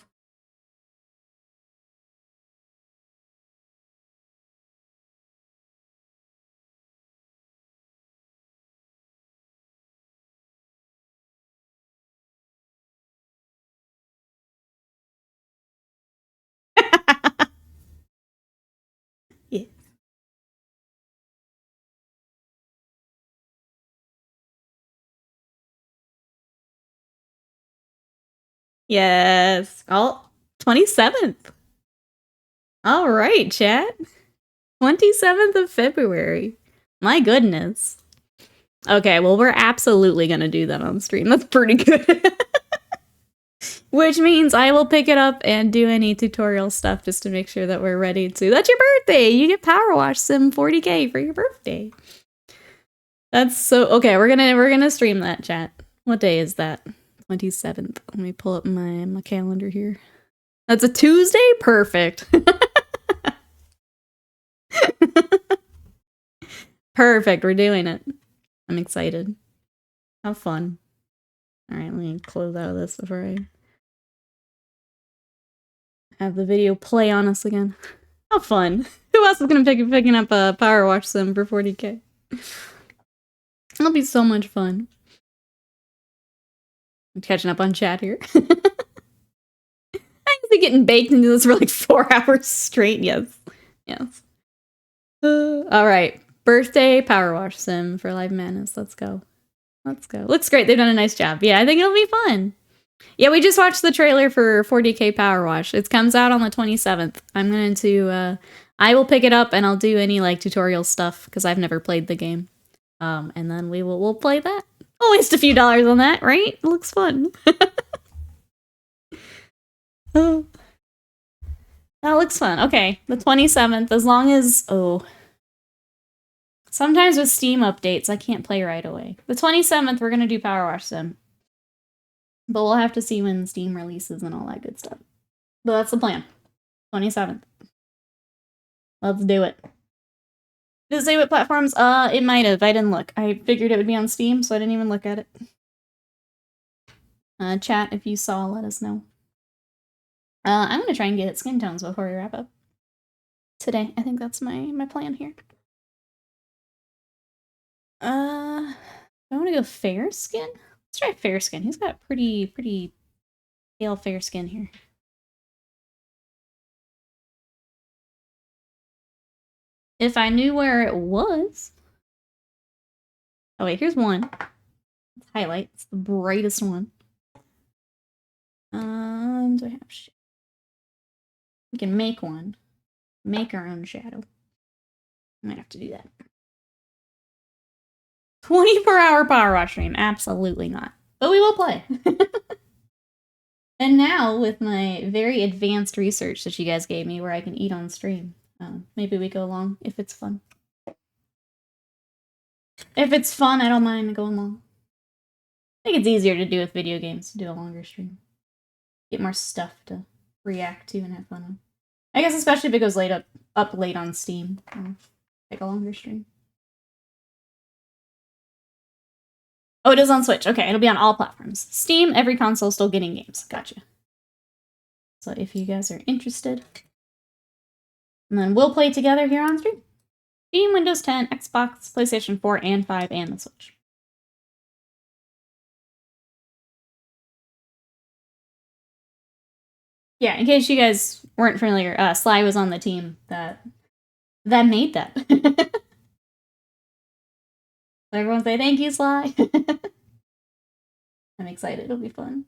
Yeah. Yes. Oh, 27th. All right, chat. 27th of February. My goodness. Okay, well, we're absolutely going to do that on stream. That's pretty good. Which means I will pick it up and do any tutorial stuff just to make sure that we're ready to. That's your birthday! You get Power Wash Sim 40K for your birthday. That's so... Okay, we're gonna stream that, chat. What day is that? 27th. Let me pull up my calendar here. That's a Tuesday? Perfect. Perfect, we're doing it. I'm excited. Have fun. Alright, let me close out of this before I have the video play on us again. How fun. Who else is gonna picking up a Power Wash Sim for 40K? It'll be so much fun. I'm catching up on chat here. I'm getting baked into this for like 4 hours straight. Yes. Yes. Alright. Birthday Power Wash Sim for Live Madness. Let's go. Let's go. Looks great. They've done a nice job. Yeah, I think it'll be fun. Yeah, we just watched the trailer for 40K Power Wash. It comes out on the 27th. I'm going to, I will pick it up and I'll do any like tutorial stuff because I've never played the game. And then we'll play that. I'll waste a few dollars on that, right? It looks fun. Oh. That looks fun. Okay, the 27th, as long as, sometimes with Steam updates, I can't play right away. The 27th, we're going to do Power Wash Sim. But we'll have to see when Steam releases and all that good stuff. But that's the plan. 27th. Let's do it. Does it say what platforms? It might have. I didn't look. I figured it would be on Steam, so I didn't even look at it. Chat, if you saw, let us know. I'm gonna try and get skin tones before we wrap up today. I think that's my plan here. I want to go fair skin. Let's try fair skin. He's got pretty pale fair skin here. If I knew where it was. Oh wait, here's one. Let's highlight. It's the brightest one. Do I have shit? We can make one. Make our own shadow. I might have to do that. 24-hour power wash stream. Absolutely not. But we will play. And now, with my very advanced research that you guys gave me where I can eat on stream, maybe we go along if it's fun. If it's fun, I don't mind going long. I think it's easier to do with video games to do a longer stream. Get more stuff to react to and have fun with. I guess especially if it goes up late on Steam. Take a longer stream. Oh, it is on Switch. Okay, it'll be on all platforms. Steam, every console still getting games. Gotcha. So if you guys are interested, and then we'll play together here on stream. Steam, Windows 10, Xbox, PlayStation 4, and 5, and the Switch. Yeah, in case you guys weren't familiar, Sly was on the team that made that. So everyone say thank you, Sly. I'm excited. It'll be fun.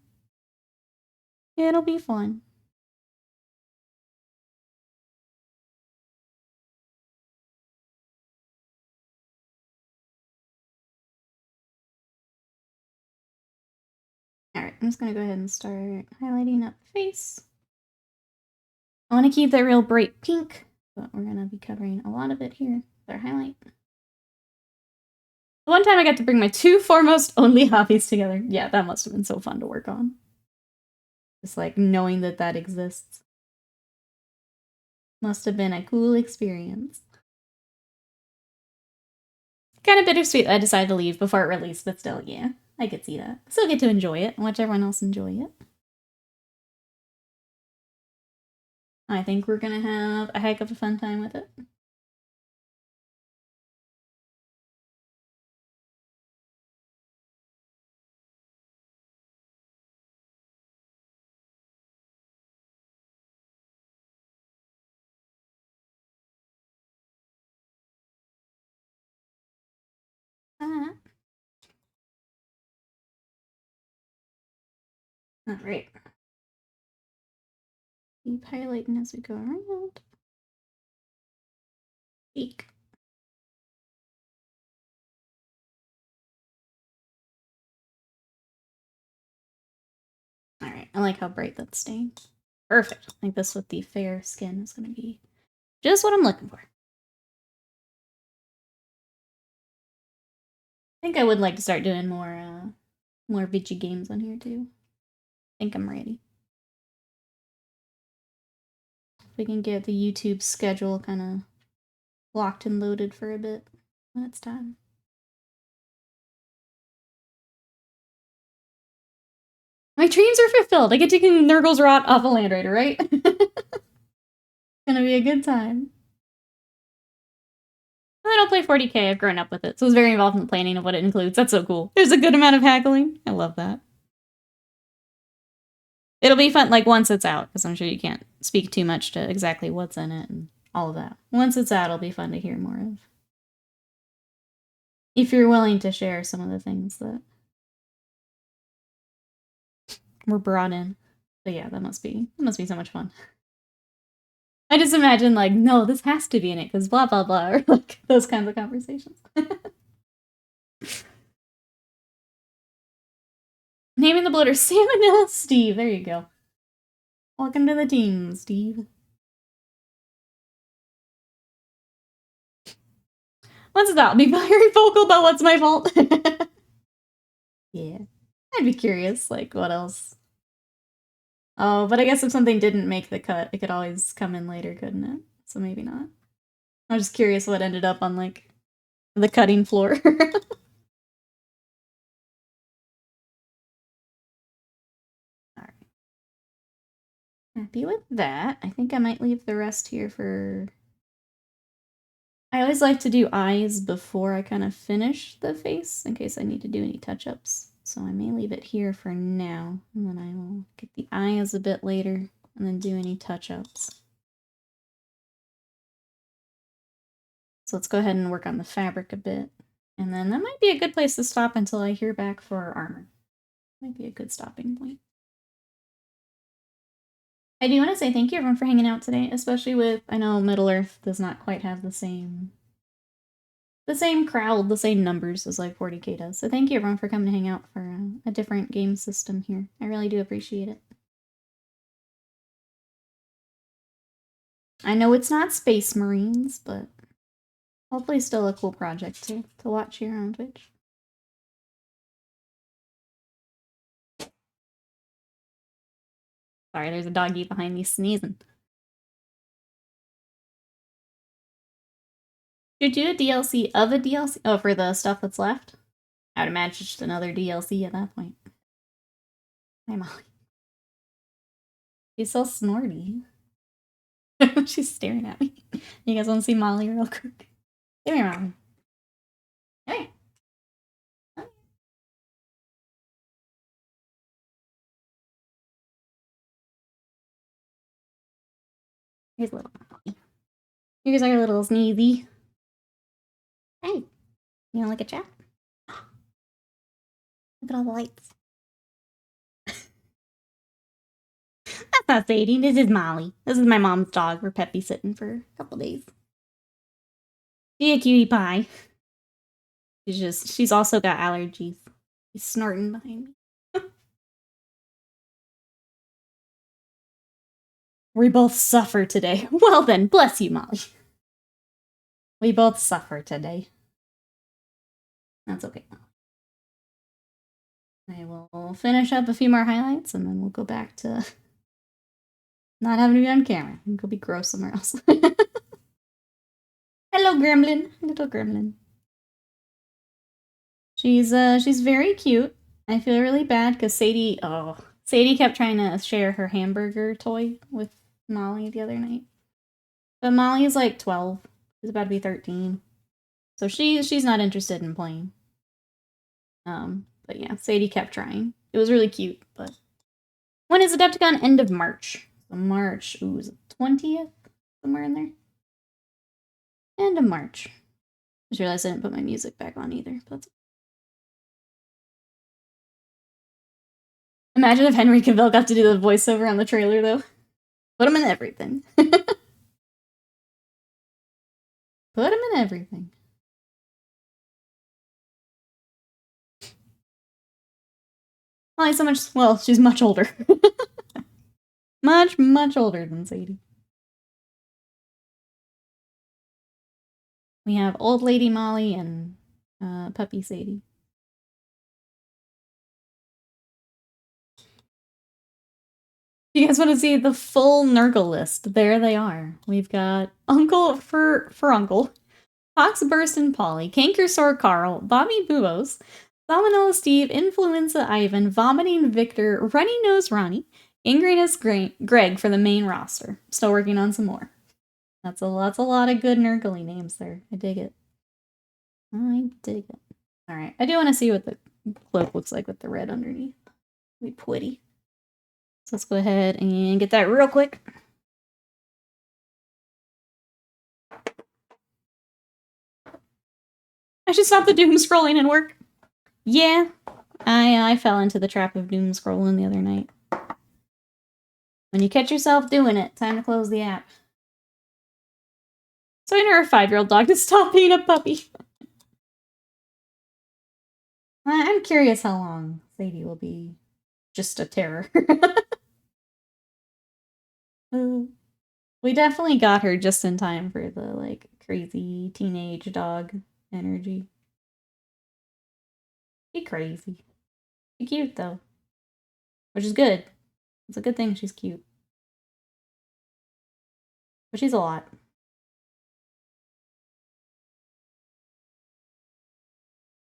It'll be fun. Alright, I'm just gonna go ahead and start highlighting up the face. I want to keep that real bright pink, but we're gonna be covering a lot of it here with our highlight. The one time I got to bring my two foremost only hobbies together. Yeah, that must have been so fun to work on. Just like knowing that that exists. Must have been a cool experience. Kind of bittersweet I decided to leave before it released, but still, yeah. I could see that. Still get to enjoy it and watch everyone else enjoy it. I think we're gonna have a heck of a fun time with it. Alright. Keep highlighting as we go around. Eek. Alright, I like how bright that's staying. Perfect. I think this with the fair skin is going to be just what I'm looking for. I think I would like to start doing more VG games on here too. I think I'm ready. If we can get the YouTube schedule kind of locked and loaded for a bit, that's time. My dreams are fulfilled. I get to get Nurgle's Rot off a Land Raider, right? It's gonna be a good time. I don't play 40k, I've grown up with it, so I was very involved in the planning of what it includes. That's so cool. There's a good amount of haggling. I love that. It'll be fun, like, once it's out, because I'm sure you can't speak too much to exactly what's in it and all of that. Once it's out, it'll be fun to hear more of. If you're willing to share some of the things that were brought in. But yeah, that must be so much fun. I just imagine, like, no, this has to be in it, because blah, blah, blah, or, like, those kinds of conversations. Naming the bloater Salmonella Steve. There you go. Welcome to the team, Steve. Once it's out, I'll be very vocal about what's my fault. Yeah. I'd be curious, like, what else? Oh, but I guess if something didn't make the cut, it could always come in later, couldn't it? So maybe not. I'm just curious what ended up on, like, the cutting floor. Alright. Happy with that. I think I might leave the rest here for... I always like to do eyes before I kind of finish the face, in case I need to do any touch-ups. So I may leave it here for now, and then I will get the eyes a bit later, and then do any touch-ups. So let's go ahead and work on the fabric a bit. And then that might be a good place to stop until I hear back for armor. Might be a good stopping point. I do want to say thank you everyone for hanging out today, especially with, I know Middle-earth does not quite have the same crowd, the same numbers as like 40k does. So thank you everyone for coming to hang out for a different game system here. I really do appreciate it. I know it's not Space Marines, but hopefully still a cool project to watch here on Twitch. Sorry, there's a doggy behind me sneezing. Should you do a DLC of a DLC? Oh, for the stuff that's left? I would imagine just another DLC at that point. Hi, Molly. She's so snorty. She's staring at me. You guys want to see Molly real quick? Come here, Molly. Hey. Here's little Molly. Here's our little sneezy. Hey. You want to look at chat? Look at all the lights. That's not Sadie. This is Molly. This is my mom's dog. We're pet sitting for a couple days. She's a cutie pie. She's also got allergies. She's snorting behind me. We both suffer today. Well then, bless you, Molly. We both suffer today. That's okay. I will finish up a few more highlights and then we'll go back to not having to be on camera. I can go be gross somewhere else. Hello, gremlin. Little gremlin. She's very cute. I feel really bad because Sadie kept trying to share her hamburger toy with Molly the other night. But Molly is like 12. She's about to be 13. So she's not interested in playing. But yeah, Sadie kept trying. It was really cute, but when is Adepticon? End of March. So March, ooh, is it 20th? Somewhere in there? End of March. I just realized I didn't put my music back on either. But imagine if Henry Cavill got to do the voiceover on the trailer, though. Put him in everything. Put him in everything. Molly's so much, well, she's much older. much, much older than Sadie. We have old lady Molly and puppy Sadie. You guys want to see the full Nurgle list? There they are. We've got Uncle Uncle, Poxburst and Polly, Cankersaur Carl, Bobby Boobos, Salmonella Steve, Influenza Ivan, Vomiting Victor, Runny Nose Ronnie, Angriness Greg for the main roster. Still working on some more. That's a lot of good Nurgly names there. I dig it. I dig it. Alright, I do want to see what the cloak looks like with the red underneath. It'll be pretty. So let's go ahead and get that real quick. I should stop the doom scrolling and work. Yeah, I fell into the trap of doom scrolling the other night. When you catch yourself doing it, time to close the app. So I know our 5-year-old dog to stop being a puppy. I'm curious how long Sadie will be just a terror. We definitely got her just in time for the, like, crazy teenage dog energy. She's crazy. She's cute, though. Which is good. It's a good thing she's cute. But she's a lot.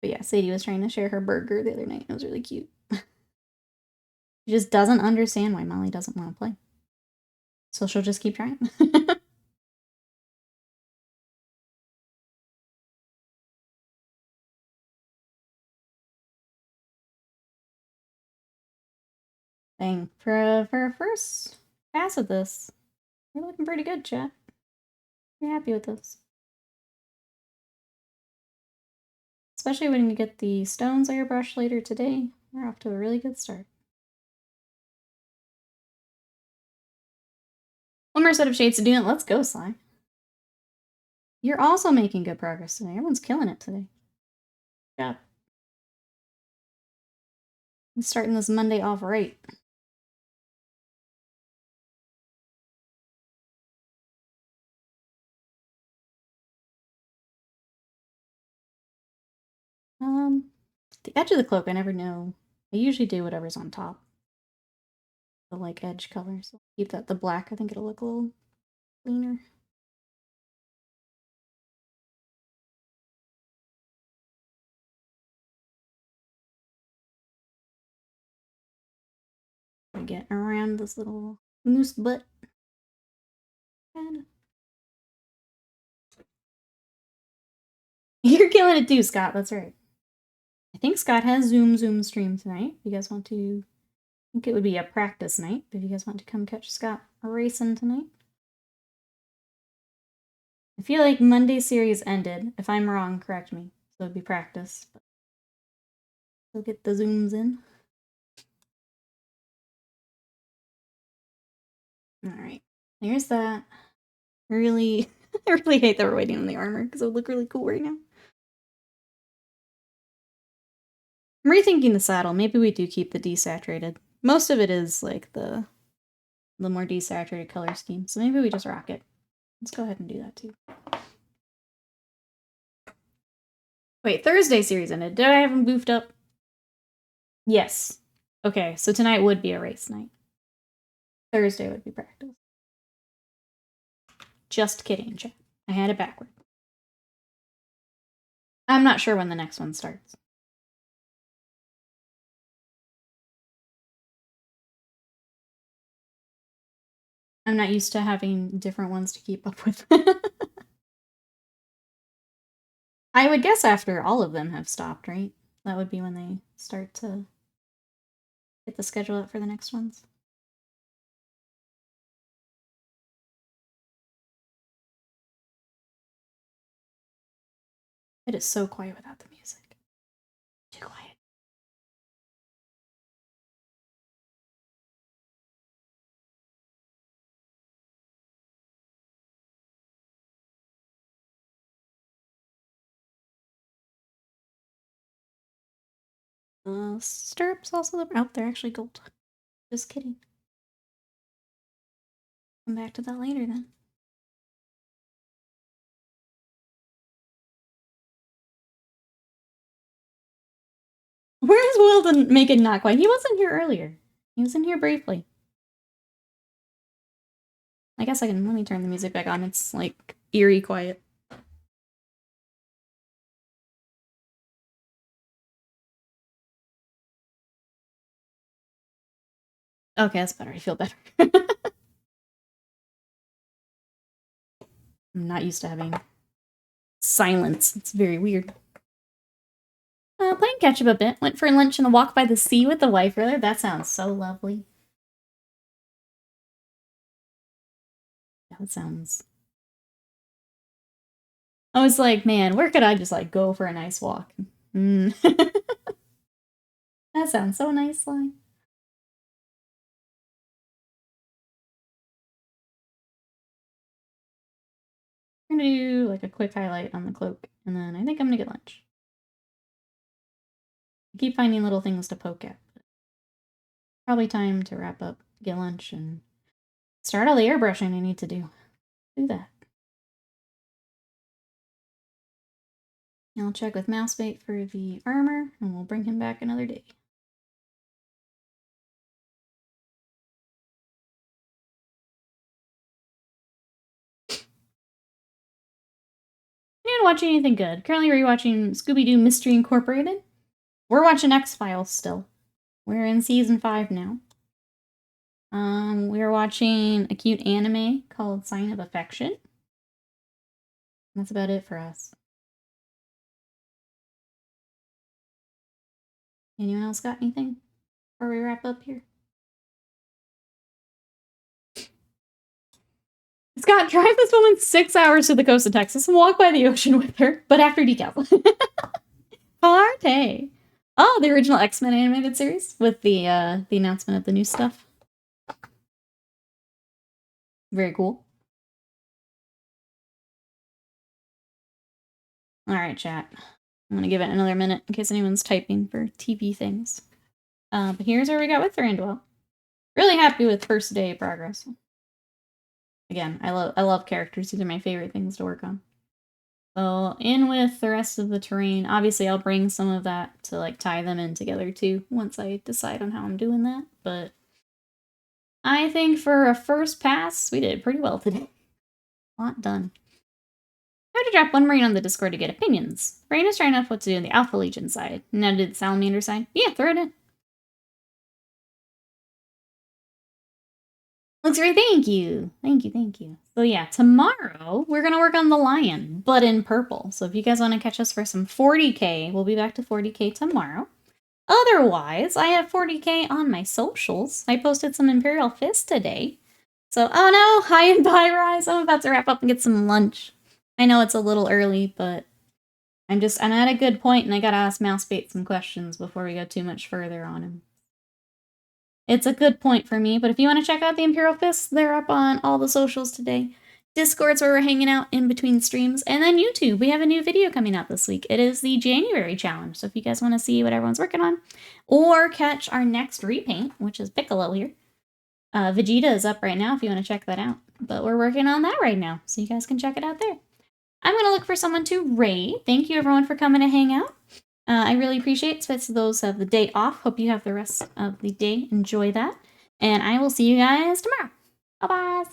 But yeah, Sadie was trying to share her burger the other night. It was really cute. She just doesn't understand why Molly doesn't want to play. So she'll just keep trying. Dang, for a first pass at this, we're looking pretty good, chat. You're happy with this. Especially when you get the stones airbrush later today. We're off to a really good start. One more set of shades to do it. Let's go, Sly. You're also making good progress today. Everyone's killing it today. Good job. I'm starting this Monday off right. The edge of the cloak, I never know. I usually do whatever's on top. The like edge color. So keep that the black. I think it'll look a little cleaner. I get around this little moose butt. You're killing it too, Scott. That's right. I think Scott has Zoom stream tonight. If you guys want to, I think it would be a practice night. If you guys want to come catch Scott racing tonight. I feel like Monday's series ended. If I'm wrong, correct me. So it'd be practice. But we'll get the Zooms in. Alright. There's that. I really hate that we're waiting on the armor because it would look really cool right now. I'm rethinking the saddle. Maybe we do keep the desaturated. Most of it is like the more desaturated color scheme. So maybe we just rock it. Let's go ahead and do that too. Wait, Thursday series ended. Did I have him goofed up? Yes. Okay, so tonight would be a race night. Thursday would be practice. Just kidding, chat. I had it backward. I'm not sure when the next one starts. I'm not used to having different ones to keep up with. I would guess after all of them have stopped, right? That would be when they start to get the schedule up for the next ones. It is so quiet without the music. Too quiet. Stirrups also. Oh, they're actually gold. Just kidding. Come back to that later then. Where's Will to make it not quiet? He wasn't here earlier. He was in here briefly. I guess I can, let me turn the music back on. It's like eerie quiet. Okay, that's better. I feel better. I'm not used to having silence. It's very weird. Playing catch up a bit. Went for lunch and a walk by the sea with the wife earlier. That sounds so lovely. Yeah, that sounds... I was like, man, where could I just like go for a nice walk? That sounds so nice, Sly. I'm gonna do like a quick highlight on the cloak, and then I think I'm gonna get lunch. I keep finding little things to poke at. Probably time to wrap up, get lunch, and start all the airbrushing I need to do. Do that. I'll check with Mousebait for the armor, and we'll bring him back another day. been watching anything good. Currently rewatching Scooby-Doo Mystery Incorporated. We're watching X-Files still. We're in season 5 now. We're watching a cute anime called Sign of Affection. That's about it for us. Anyone else got anything before we wrap up here? Scott, drive this woman 6 hours to the coast of Texas and walk by the ocean with her, but after decals. Party! Oh, the original X-Men animated series with the announcement of the new stuff. Very cool. Alright, chat. I'm gonna give it another minute in case anyone's typing for TV things. But here's where we got with Thranduil. Really happy with first day progress. Again, I love characters. These are my favorite things to work on. So in with the rest of the terrain. Obviously, I'll bring some of that to like tie them in together too once I decide on how I'm doing that. But I think for a first pass, we did pretty well today. A lot done. I had to drop one Marine on the Discord to get opinions. Brain is trying to know what to do on the Alpha Legion side. Now to do the Salamander side. Yeah, throw it in. Looks great, thank you. Thank you. So yeah, tomorrow we're gonna work on the Lion, but in purple. So if you guys want to catch us for some 40k, we'll be back to 40k tomorrow. Otherwise, I have 40k on my socials. I posted some Imperial Fist today. So, oh no, hi and bye, Rise. I'm about to wrap up and get some lunch. I know it's a little early, but I'm at a good point and I gotta ask Mousebait some questions before we go too much further on him. It's a good point for me, but if you want to check out the Imperial Fists, they're up on all the socials today. Discord's where we're hanging out in between streams, and then YouTube. We have a new video coming out this week. It is the January challenge, so if you guys want to see what everyone's working on, or catch our next repaint, which is Piccolo here, Vegeta is up right now if you want to check that out. But we're working on that right now, so you guys can check it out there. I'm going to look for someone to raid. Thank you, everyone, for coming to hang out. I really appreciate it, especially those who have the day off. Hope you have the rest of the day. Enjoy that. And I will see you guys tomorrow. Bye-bye.